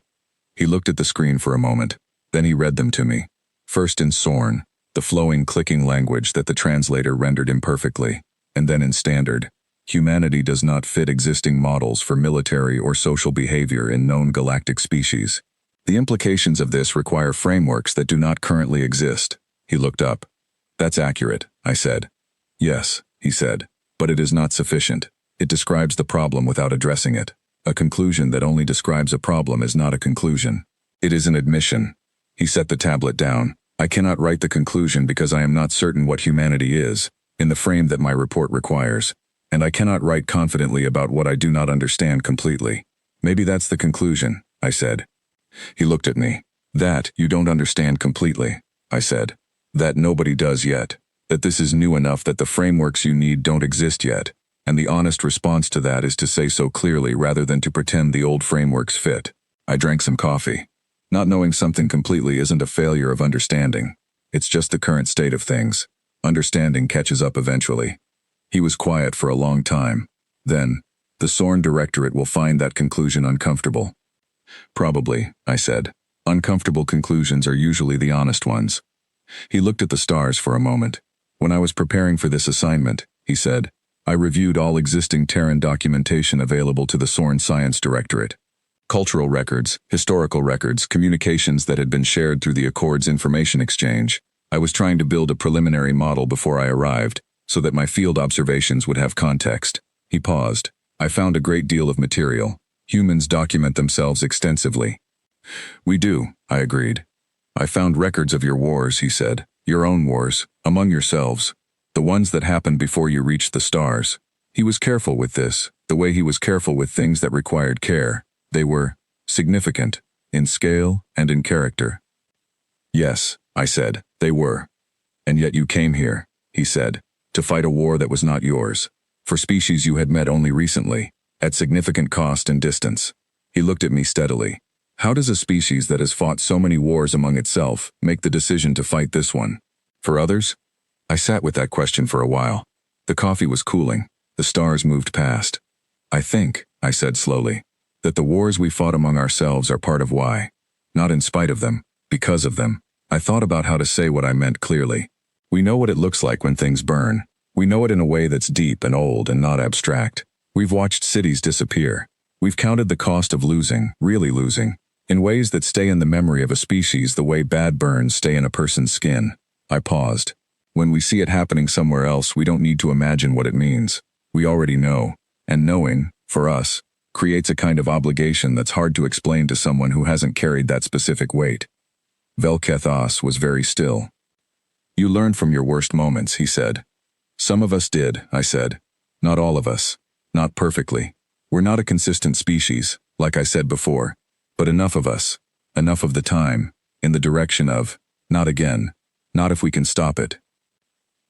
He looked at the screen for a moment, then he read them to me. First in Sorn, the flowing, clicking language that the translator rendered imperfectly, and then in Standard. Humanity does not fit existing models for military or social behavior in known galactic species. The implications of this require frameworks that do not currently exist. He looked up. That's accurate, I said. Yes, he said, but it is not sufficient. It describes the problem without addressing it. A conclusion that only describes a problem is not a conclusion. It is an admission. He set the tablet down. I cannot write the conclusion because I am not certain what humanity is, in the frame that my report requires, and I cannot write confidently about what I do not understand completely. Maybe that's the conclusion, I said. He looked at me. That you don't understand completely, I said. That nobody does yet. That this is new enough that the frameworks you need don't exist yet, and the honest response to that is to say so clearly rather than to pretend the old frameworks fit. I drank some coffee. Not knowing something completely isn't a failure of understanding. It's just the current state of things. Understanding catches up eventually. He was quiet for a long time. Then, the Sorn Directorate will find that conclusion uncomfortable. Probably, I said. Uncomfortable conclusions are usually the honest ones. He looked at the stars for a moment. When I was preparing for this assignment, he said, I reviewed all existing Terran documentation available to the Sorn Science Directorate. Cultural records, historical records, communications that had been shared through the Accord's information exchange. I was trying to build a preliminary model before I arrived, so that my field observations would have context. He paused. I found a great deal of material. Humans document themselves extensively. We do, I agreed. I found records of your wars, he said. Your own wars, among yourselves. The ones that happened before you reached the stars. He was careful with this, the way he was careful with things that required care. They were significant, in scale and in character. Yes, I said, they were. And yet you came here, he said, to fight a war that was not yours, for species you had met only recently, at significant cost and distance. He looked at me steadily. How does a species that has fought so many wars among itself make the decision to fight this one? For others? I sat with that question for a while. The coffee was cooling. The stars moved past. I think, I said slowly, that the wars we fought among ourselves are part of why. Not in spite of them, because of them. I thought about how to say what I meant clearly. We know what it looks like when things burn. We know it in a way that's deep and old and not abstract. We've watched cities disappear. We've counted the cost of losing, really losing, in ways that stay in the memory of a species the way bad burns stay in a person's skin. I paused. When we see it happening somewhere else, we don't need to imagine what it means. We already know, and knowing, for us, creates a kind of obligation that's hard to explain to someone who hasn't carried that specific weight. Velkethas was very still. You learned from your worst moments, he said. Some of us did, I said. Not all of us. Not perfectly. We're not a consistent species, like I said before, but enough of us, enough of the time, in the direction of, not again, not if we can stop it.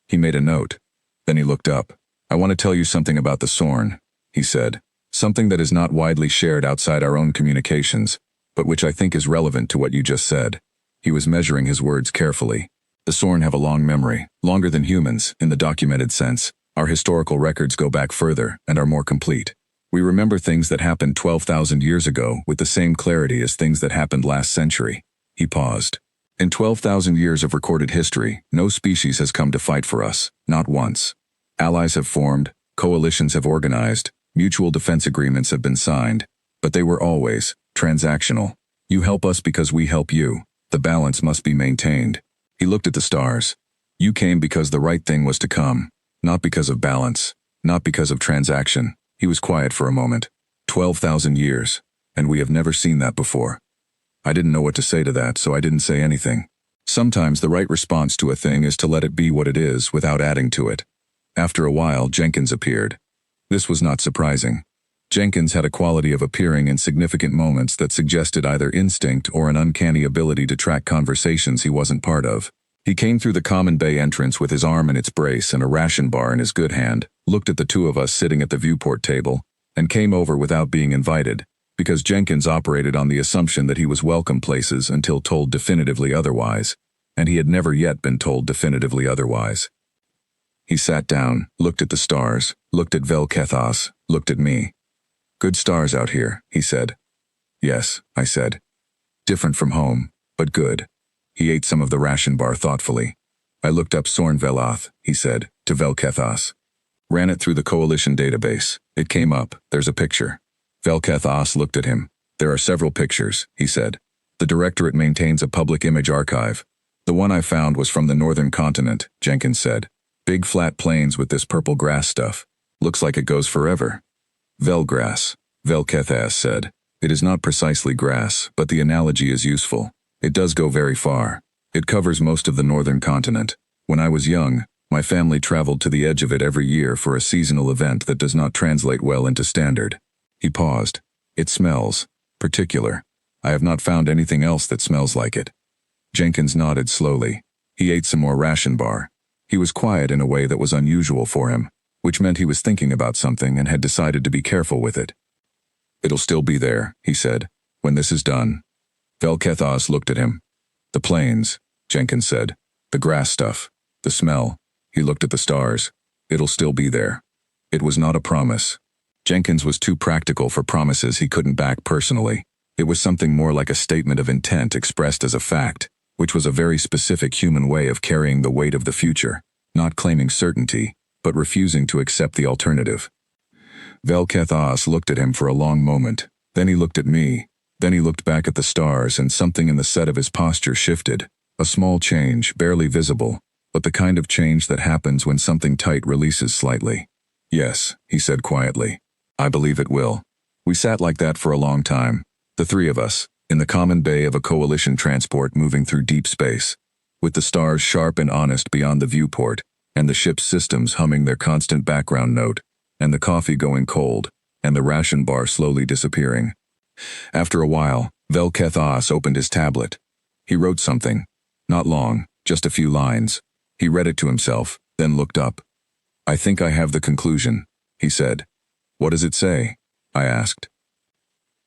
He made a note. Then he looked up. I want to tell you something about the Sorn, he said. Something that is not widely shared outside our own communications, but which I think is relevant to what you just said. He was measuring his words carefully. The Sorn have a long memory, longer than humans, in the documented sense. Our historical records go back further and are more complete. We remember things that happened 12,000 years ago with the same clarity as things that happened last century. He paused. In 12,000 years of recorded history, no species has come to fight for us, not once. Allies have formed, coalitions have organized, mutual defense agreements have been signed, but they were always transactional. You help us because we help you. The balance must be maintained. He looked at the stars. You came because the right thing was to come, not because of balance, not because of transaction. He was quiet for a moment. 12,000 years, and we have never seen that before. I didn't know what to say to that, so I didn't say anything. Sometimes the right response to a thing is to let it be what it is without adding to it. After a while, Jenkins appeared. This was not surprising. Jenkins had a quality of appearing in significant moments that suggested either instinct or an uncanny ability to track conversations he wasn't part of. He came through the common bay entrance with his arm in its brace and a ration bar in his good hand, looked at the two of us sitting at the viewport table, and came over without being invited, because Jenkins operated on the assumption that he was welcome places until told definitively otherwise, and he had never yet been told definitively otherwise. He sat down, looked at the stars, looked at Velkethos, looked at me. "Good stars out here," he said. "Yes," I said. "Different from home, but good." He ate some of the ration bar thoughtfully. "I looked up Sorn Veloth," he said, to Velkethos. "Ran it through the Coalition database. It came up. There's a picture." Velkethos looked at him. "There are several pictures," he said. "The Directorate maintains a public image archive. The one I found was from the northern continent," Jenkins said. "Big flat plains with this purple grass stuff. Looks like it goes forever." "Velgrass," Velkethos said. "It is not precisely grass, but the analogy is useful. It does go very far. It covers most of the northern continent. When I was young, my family traveled to the edge of it every year for a seasonal event that does not translate well into standard." He paused. "It smells particular. I have not found anything else that smells like it." Jenkins nodded slowly. He ate some more ration bar. He was quiet in a way that was unusual for him, which meant he was thinking about something and had decided to be careful with it. "It'll still be there," he said, "when this is done." Velkethos looked at him. "The plains," Jenkins said. "The grass stuff. The smell." He looked at the stars. "It'll still be there." It was not a promise. Jenkins was too practical for promises he couldn't back personally. It was something more like a statement of intent expressed as a fact, which was a very specific human way of carrying the weight of the future, not claiming certainty, but refusing to accept the alternative. Velkethos looked at him for a long moment. Then he looked at me. Then he looked back at the stars, and something in the set of his posture shifted. A small change, barely visible, but the kind of change that happens when something tight releases slightly. "Yes," he said quietly. "I believe it will." We sat like that for a long time, the three of us, in the common bay of a Coalition transport moving through deep space, with the stars sharp and honest beyond the viewport, and the ship's systems humming their constant background note, and the coffee going cold, and the ration bar slowly disappearing. After a while, Velkethos opened his tablet. He wrote something. Not long, just a few lines. He read it to himself, then looked up. "I think I have the conclusion," he said. "What does it say?" I asked.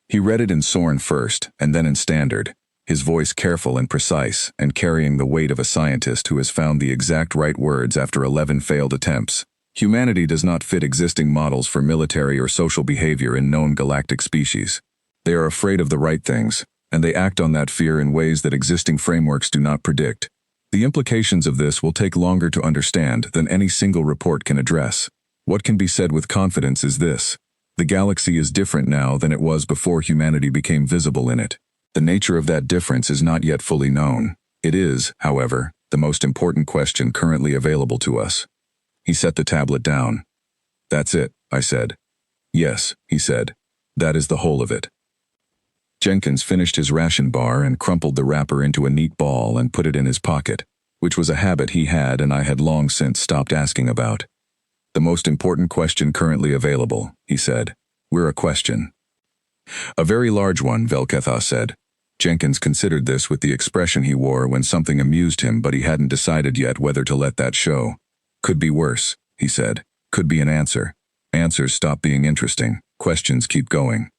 He read it in Sorn first, and then in Standard, his voice careful and precise, and carrying the weight of a scientist who has found the exact right words after 11 failed attempts. Humanity does not fit existing models for military or social behavior in known galactic species. They are afraid of the right things, and they act on that fear in ways that existing frameworks do not predict. The implications of this will take longer to understand than any single report can address. What can be said with confidence is this: the galaxy is different now than it was before humanity became visible in it. The nature of that difference is not yet fully known. It is, however, the most important question currently available to us. He set the tablet down. "That's it," I said. "Yes," he said. "That is the whole of it." Jenkins finished his ration bar and crumpled the wrapper into a neat ball and put it in his pocket, which was a habit he had and I had long since stopped asking about. "The most important question currently available," he said. "We're a question." "A very large one," Velkethos said. Jenkins considered this with the expression he wore when something amused him, but he hadn't decided yet whether to let that show. "Could be worse," he said. "Could be an answer. Answers stop being interesting. Questions keep going."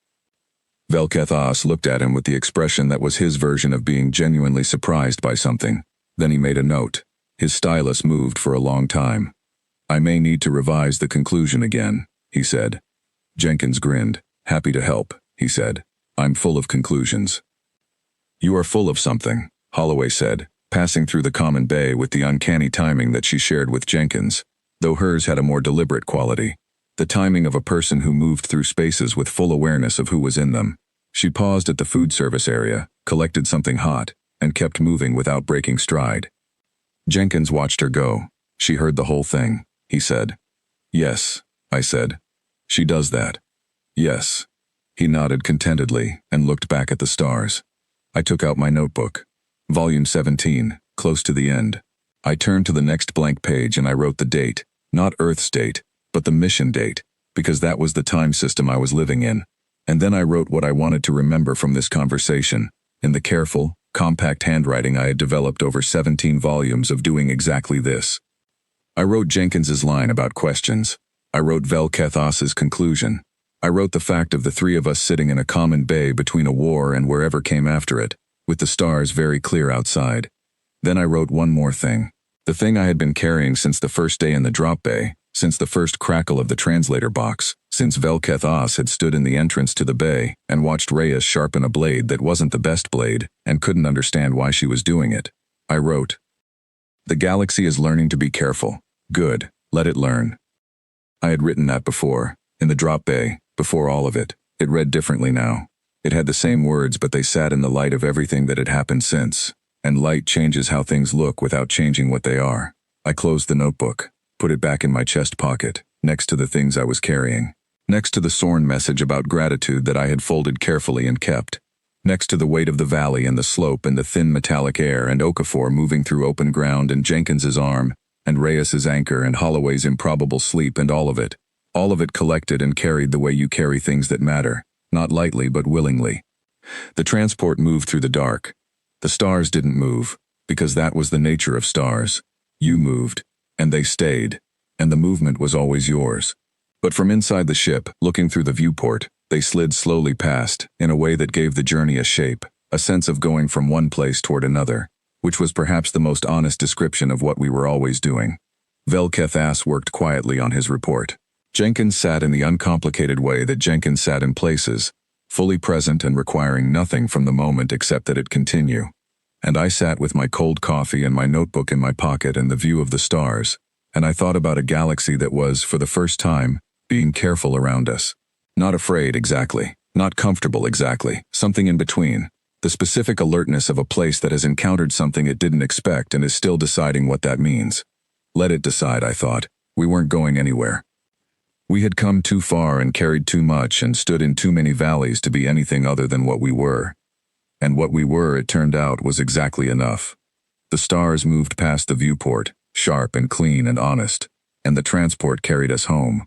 Velkethos looked at him with the expression that was his version of being genuinely surprised by something. Then he made a note. His stylus moved for a long time. "I may need to revise the conclusion again," he said. Jenkins grinned. "Happy to help," he said. "I'm full of conclusions." "You are full of something," Holloway said, passing through the common bay with the uncanny timing that she shared with Jenkins, though hers had a more deliberate quality. The timing of a person who moved through spaces with full awareness of who was in them. She paused at the food service area, collected something hot, and kept moving without breaking stride. Jenkins watched her go. "She heard the whole thing," he said. "Yes," I said. "She does that." "Yes." He nodded contentedly and looked back at the stars. I took out my notebook. Volume 17, close to the end. I turned to the next blank page and I wrote the date, not Earth's date, but the mission date, because that was the time system I was living in. And then I wrote what I wanted to remember from this conversation, in the careful, compact handwriting I had developed over 17 volumes of doing exactly this. I wrote Jenkins's line about questions. I wrote Velkethos's conclusion. I wrote the fact of the three of us sitting in a common bay between a war and wherever came after it, with the stars very clear outside. Then I wrote one more thing. The thing I had been carrying since the first day in the drop bay, since the first crackle of the translator box, since Velkethos had stood in the entrance to the bay and watched Reyes sharpen a blade that wasn't the best blade and couldn't understand why she was doing it. I wrote, "The galaxy is learning to be careful. Good, let it learn." I had written that before, in the drop bay, before all of it. It read differently now. It had the same words, but they sat in the light of everything that had happened since. And light changes how things look without changing what they are. I closed the notebook, put it back in my chest pocket, next to the things I was carrying. Next to the Sorn message about gratitude that I had folded carefully and kept. Next to the weight of the valley and the slope and the thin metallic air and Okafor moving through open ground and Jenkins's arm, and Reyes's anchor and Holloway's improbable sleep and all of it. All of it collected and carried the way you carry things that matter, not lightly but willingly. The transport moved through the dark. The stars didn't move, because that was the nature of stars. You moved, and they stayed, and the movement was always yours. But from inside the ship, looking through the viewport, they slid slowly past, in a way that gave the journey a shape, a sense of going from one place toward another, which was perhaps the most honest description of what we were always doing. Velkethos worked quietly on his report. Jenkins sat in the uncomplicated way that Jenkins sat in places, fully present and requiring nothing from the moment except that it continue. And I sat with my cold coffee and my notebook in my pocket and the view of the stars, and I thought about a galaxy that was, for the first time, being careful around us. Not afraid exactly, not comfortable exactly, something in between. The specific alertness of a place that has encountered something it didn't expect and is still deciding what that means. Let it decide, I thought. We weren't going anywhere. We had come too far and carried too much and stood in too many valleys to be anything other than what we were. And what we were, it turned out, was exactly enough. The stars moved past the viewport, sharp and clean and honest, and the transport carried us home.